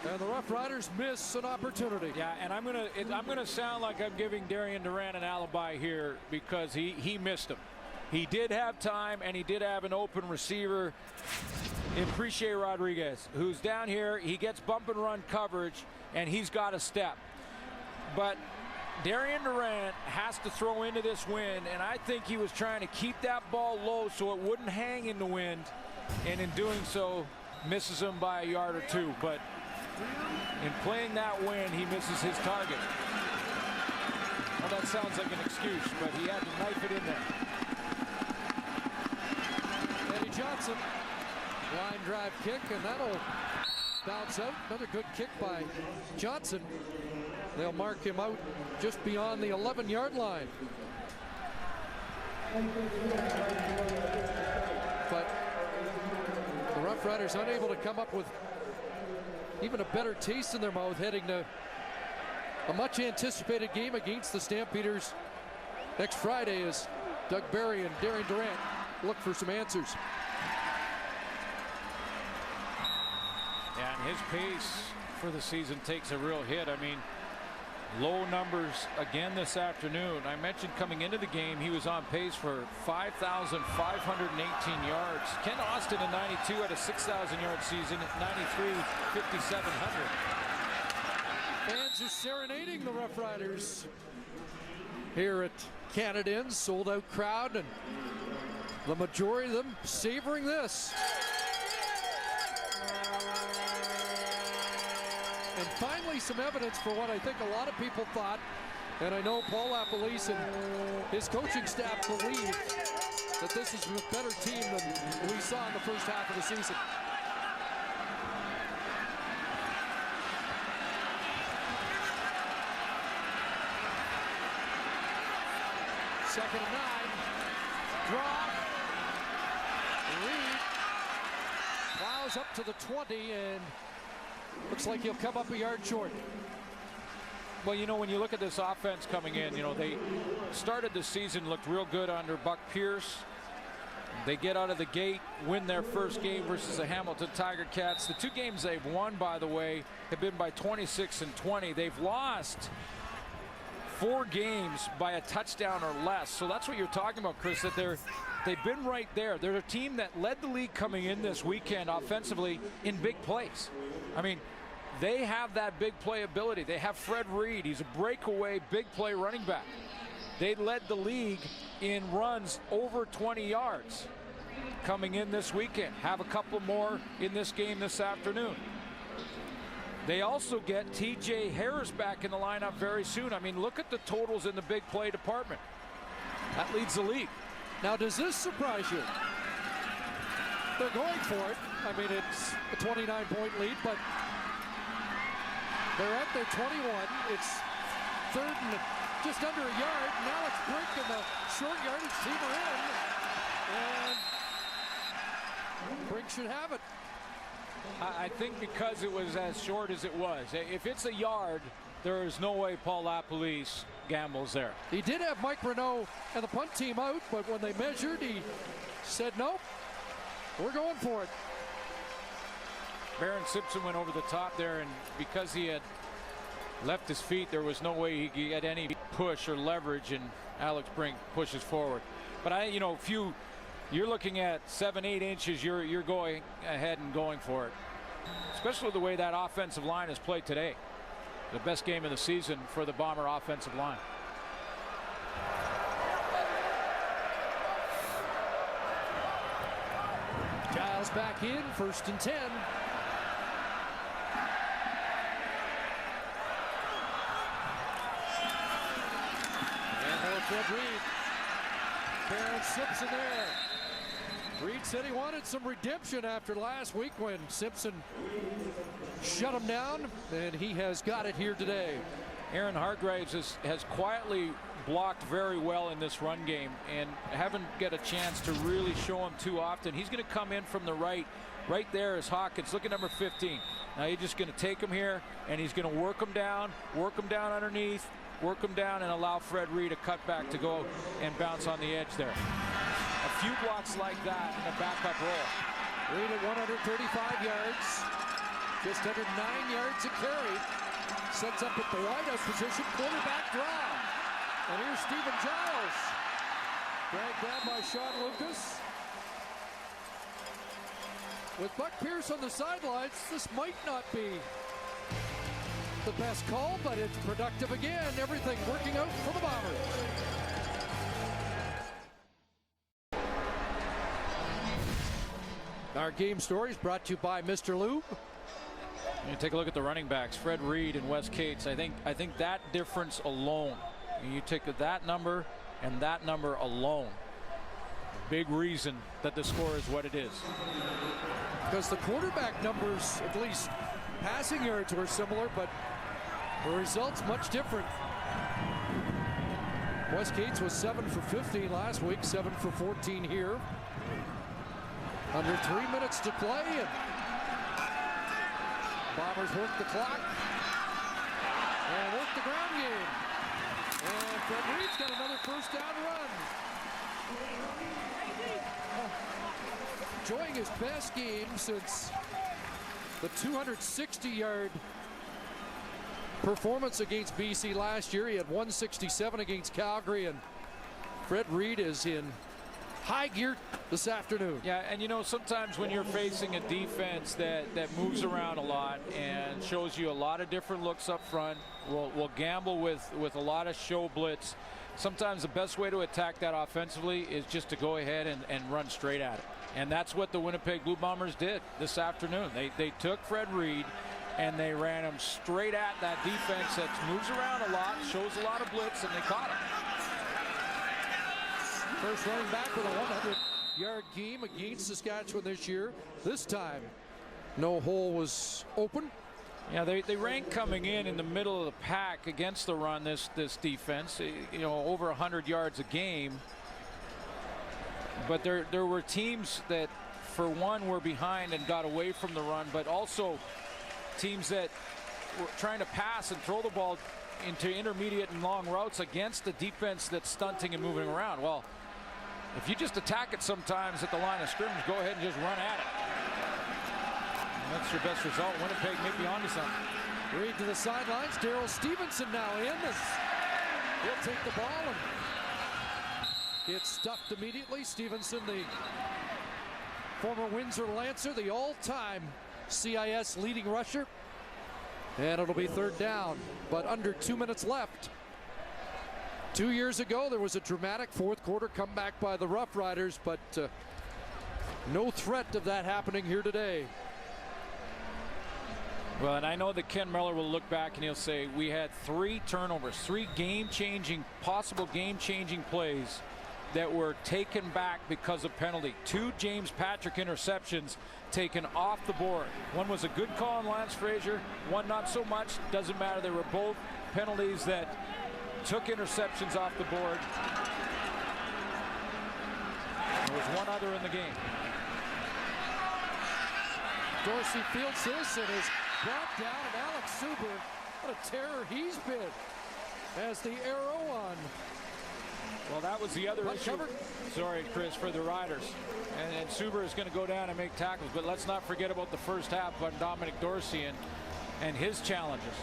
[SPEAKER 1] and the Rough Riders miss an opportunity.
[SPEAKER 2] Yeah, and I'm gonna sound like I'm giving Darian Durant an alibi here because he missed him. He did have time, and he did have an open receiver in Winnipeg Rodriguez, who's down here. He gets bump and run coverage, and he's got a step. But Darian Durant has to throw into this wind, and I think he was trying to keep that ball low so it wouldn't hang in the wind, and in doing so, misses him by a yard or two. But in playing that wind, he misses his target. Well, that sounds like an excuse, but he had to knife it in there.
[SPEAKER 1] Eddie Johnson, line drive kick, and that'll bounce out. Another good kick by Johnson. They'll mark him out just beyond the 11-yard line. But the Rough Riders unable to come up with even a better taste in their mouth heading to a much anticipated game against the Stampeders next Friday as Doug Barry and Darian Durant look for some answers.
[SPEAKER 2] Yeah, and his pace for the season takes a real hit. I mean, low numbers again this afternoon. I mentioned coming into the game he was on pace for 5,518 yards. Ken Austin in 92 had a 6,000-yard season. At 93, 5,700.
[SPEAKER 1] Fans are serenading the Rough Riders here at Canada. Sold out crowd, and the majority of them savoring this. And finally some evidence for what I think a lot of people thought, and I know Paul LaPolice and his coaching staff believe that this is a better team than we saw in the first half of the season. Second and 9. Draw. Reed plows up to the 20 and looks like he'll come up a yard short.
[SPEAKER 2] Well, you know, when you look at this offense coming in, you know, they started the season, looked real good under Buck Pierce. They get out of the gate, win their first game versus the Hamilton Tiger Cats. The two games they've won, by the way, have been by 26 and 20. They've lost 4 games by a touchdown or less. So that's what you're talking about, Chris, that they've been right there. They're a team that led the league coming in this weekend offensively in big plays. I mean, they have that big play ability. They have Fred Reed. He's a breakaway big play running back. They led the league in runs over 20 yards coming in this weekend. Have a couple more in this game this afternoon. They also get TJ Harris back in the lineup very soon. I mean, look at the totals in the big play department. That leads the league.
[SPEAKER 1] Now, does this surprise you? They're going for it. I mean, it's a 29-point lead, but they're at their 21. It's third and just under a yard. Now it's Brink and the short yardage team are in. And Brink should have it.
[SPEAKER 2] I think because it was as short as it was. If it's a yard, there is no way Paul LaPolice gambles there.
[SPEAKER 1] He did have Mike Renaud and the punt team out, but when they measured, he said, nope, we're going for it.
[SPEAKER 2] Baron Simpson went over the top there, and because he had left his feet, there was no way he could get any push or leverage, and Alex Brink pushes forward. But you're looking at 7-8 inches, you're going ahead and going for it. Especially the way that offensive line has played today. The best game of the season for the Bomber offensive line.
[SPEAKER 1] Giles back in, 1st and 10. And no Fred Reed. Baron Simpson there. Reed said he wanted some redemption after last week when Simpson shut him down, and he has got it here today.
[SPEAKER 2] Aaron Hargreaves has quietly blocked very well in this run game and haven't get a chance to really show him too often. He's going to come in from the right. Right there is Hawkins. Look at number 15. Now he's just going to take him here, and he's going to work him down underneath, work him down, and allow Fred Reed a cutback to go and bounce on the edge there. A few blocks like that in a backup role.
[SPEAKER 1] Reed at 135 yards. Just under 9 yards a carry. Sets up at the wideout position. Quarterback draw. And here's Stephen Giles. Dragged down by Sean Lucas. With Buck Pierce on the sidelines, this might not be the best call, but it's productive again. Everything working out for the Bombers. Our game story is brought to you by Mr. Lube.
[SPEAKER 2] You take a look at the running backs, Fred Reed and Wes Cates. I think that difference alone, you take that number and that number alone, big reason that the score is what it is.
[SPEAKER 1] Because the quarterback numbers, at least passing yards, were similar, but the results much different. Wes Cates was 7 for 15 last week, 7 for 14 here. Under 3 minutes to play, and Bombers work the clock and work the ground game. And Fred Reed's got another first down run. Enjoying his best game since the 260-yard performance against BC last year. He had 167 against Calgary, and Fred Reed is in high gear this afternoon.
[SPEAKER 2] Yeah, and you know, sometimes when you're facing a defense that moves around a lot and shows you a lot of different looks up front, will gamble with a lot of show blitz, sometimes the best way to attack that offensively is just to go ahead and run straight at it. And that's what the Winnipeg Blue Bombers did this afternoon. They took Fred Reed and they ran him straight at that defense that moves around a lot, shows a lot of blitz, and they caught him.
[SPEAKER 1] First running back with a 100-yard game against Saskatchewan this year. This time, no hole was open.
[SPEAKER 2] Yeah, they rank coming in the middle of the pack against the run, this defense, you know, over 100 yards a game. But there were teams that, for one, were behind and got away from the run, but also teams that were trying to pass and throw the ball into intermediate and long routes against a defense that's stunting and moving around. Well, if you just attack it sometimes at the line of scrimmage, go ahead and just run at it. And that's your best result. Winnipeg may be onto something.
[SPEAKER 1] Reed to the sidelines. Darrell Stevenson now in. He'll take the ball and gets stuffed immediately. Stevenson, the former Windsor Lancer, the all-time CIS leading rusher. And it'll be third down, but under 2 minutes left. 2 years ago, there was a dramatic fourth quarter comeback by the Roughriders, but no threat of that happening here today.
[SPEAKER 2] Well, and I know that Ken Miller will look back and he'll say, we had 3 turnovers, 3 game-changing, possible game-changing plays that were taken back because of penalty. 2 James Patrick interceptions taken off the board. One was a good call on Lance Frazier, one not so much. Doesn't matter. They were both penalties that took interceptions off the board. There was one other in the game.
[SPEAKER 1] Dorsey fields this and is brought down, and Alex Suber, what a terror he's been as the arrow on.
[SPEAKER 2] Well, that was the other issue. Sorry, Chris, for the Riders. And Suber is going to go down and make tackles. But let's not forget about the first half on Dominic Dorsey and his challenges.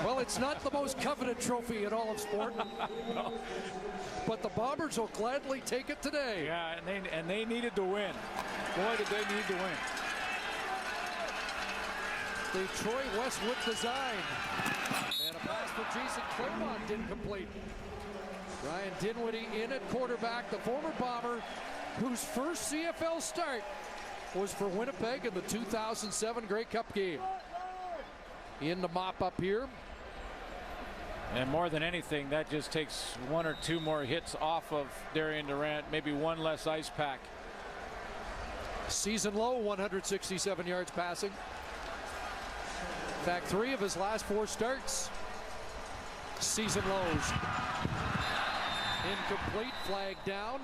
[SPEAKER 1] Well, it's not the most coveted trophy in all of sport.
[SPEAKER 2] No.
[SPEAKER 1] But the Bombers will gladly take it today.
[SPEAKER 2] Yeah, and they needed to win. Boy, did they need to win.
[SPEAKER 1] The Troy Westwood design. And a pass for Jason Claremont didn't complete. Ryan Dinwiddie in at quarterback, the former Bomber, whose first CFL start was for Winnipeg in the 2007 Grey Cup game. In the mop up here.
[SPEAKER 2] And more than anything, that just takes 1 or 2 more hits off of Darian Durant, maybe 1 less ice pack.
[SPEAKER 1] Season low, 167 yards passing. In fact, 3 of his last 4 starts, season lows. Incomplete, flag down.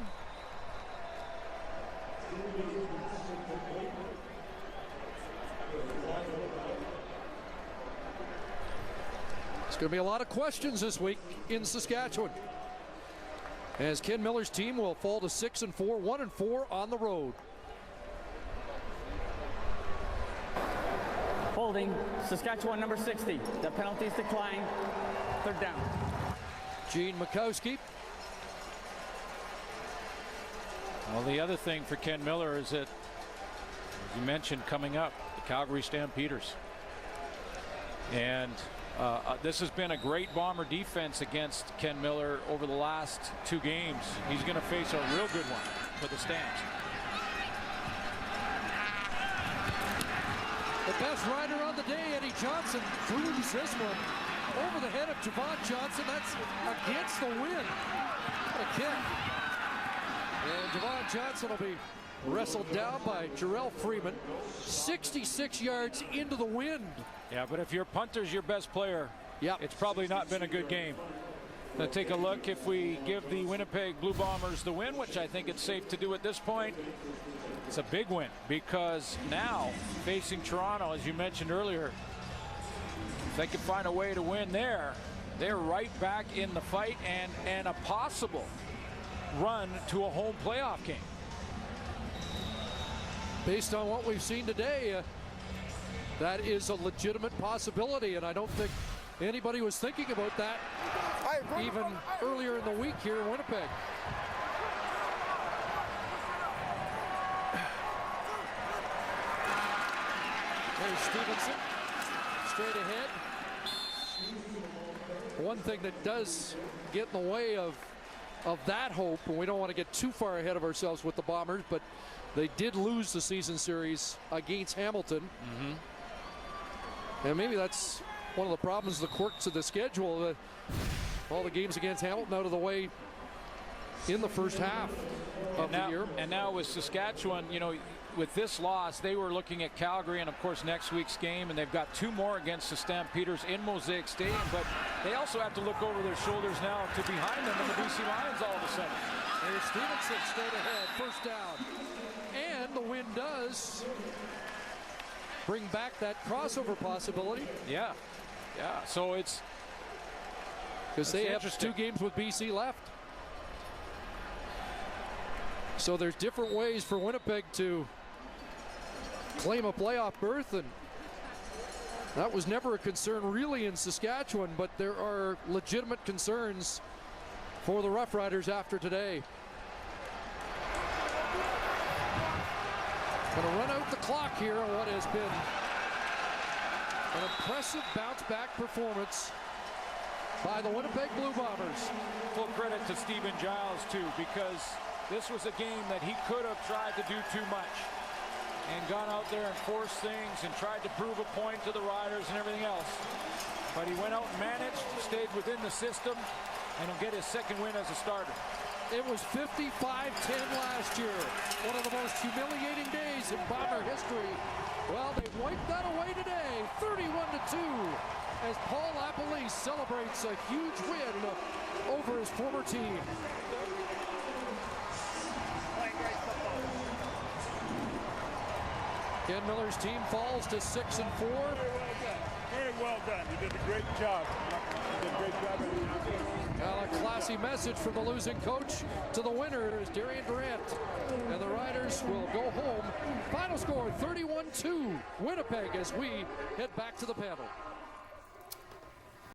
[SPEAKER 1] going to be a lot of questions this week in Saskatchewan, as Ken Miller's team will fall to 6-4, 1-4 on the road.
[SPEAKER 3] Holding Saskatchewan number 60. The penalties decline. Third down.
[SPEAKER 1] Gene Mikowski.
[SPEAKER 2] Well, the other thing for Ken Miller is that, as you mentioned, coming up, the Calgary Stampeders. And this has been a great Bomber defense against Ken Miller over the last 2 games. He's going to face a real good one for the Stamps.
[SPEAKER 1] The best rider on the day, Eddie Johnson, cruises this one over the head of Javon Johnson. That's against the wind. What a kick. And Javon Johnson will be wrestled down by Jarrell Freeman, 66 yards into the wind.
[SPEAKER 2] Yeah, but if your punter's your best player, it's probably not been a good game. Now take a look. If we give the Winnipeg Blue Bombers the win, which I think it's safe to do at this point, it's a big win, because now facing Toronto, as you mentioned earlier, if they can find a way to win there, they're right back in the fight and a possible run to a home playoff game.
[SPEAKER 1] Based on what we've seen today, that is a legitimate possibility, and I don't think anybody was thinking about that even earlier in the week here in Winnipeg. There's Stevenson, straight ahead. One thing that does get in the way of that hope, and we don't want to get too far ahead of ourselves with the Bombers, but they did lose the season series against Hamilton. And maybe that's one of the problems, the quirks of the schedule. All the games against Hamilton out of the way in the first half of the year.
[SPEAKER 2] And now with Saskatchewan, you know, with this loss, they were looking at Calgary and, of course, next week's game, and they've got 2 more against the Stampeders in Mosaic Stadium. But they also have to look over their shoulders now to behind them in the BC Lions all of a sudden.
[SPEAKER 1] There's Stevenson straight ahead, first down. And the win does bring back that crossover possibility.
[SPEAKER 2] Yeah. So it's
[SPEAKER 1] because they have 2 games with BC left. So there's different ways for Winnipeg to claim a playoff berth, and that was never a concern really in Saskatchewan, but there are legitimate concerns for the Roughriders after today. Going to run out the clock here on what has been an impressive bounce-back performance by the Winnipeg Blue Bombers.
[SPEAKER 2] Full credit to Stephen Giles, too, because this was a game that he could have tried to do too much and gone out there and forced things and tried to prove a point to the Riders and everything else. But he went out and managed, stayed within the system, and he'll get his 2nd win as a starter.
[SPEAKER 1] It was 55-10 last year. One of the most humiliating days in Bomber history. Well, they wiped that away today, 31-2, as Paul Lapalisse celebrates a huge win over his former team. Ken Miller's team falls to 6-4.
[SPEAKER 6] Very well done. You did a great job. You did a great job.
[SPEAKER 1] Well, a classy message from the losing coach to the winner is Darian Durant. And the Riders will go home. Final score 31-2 Winnipeg as we head back to the panel.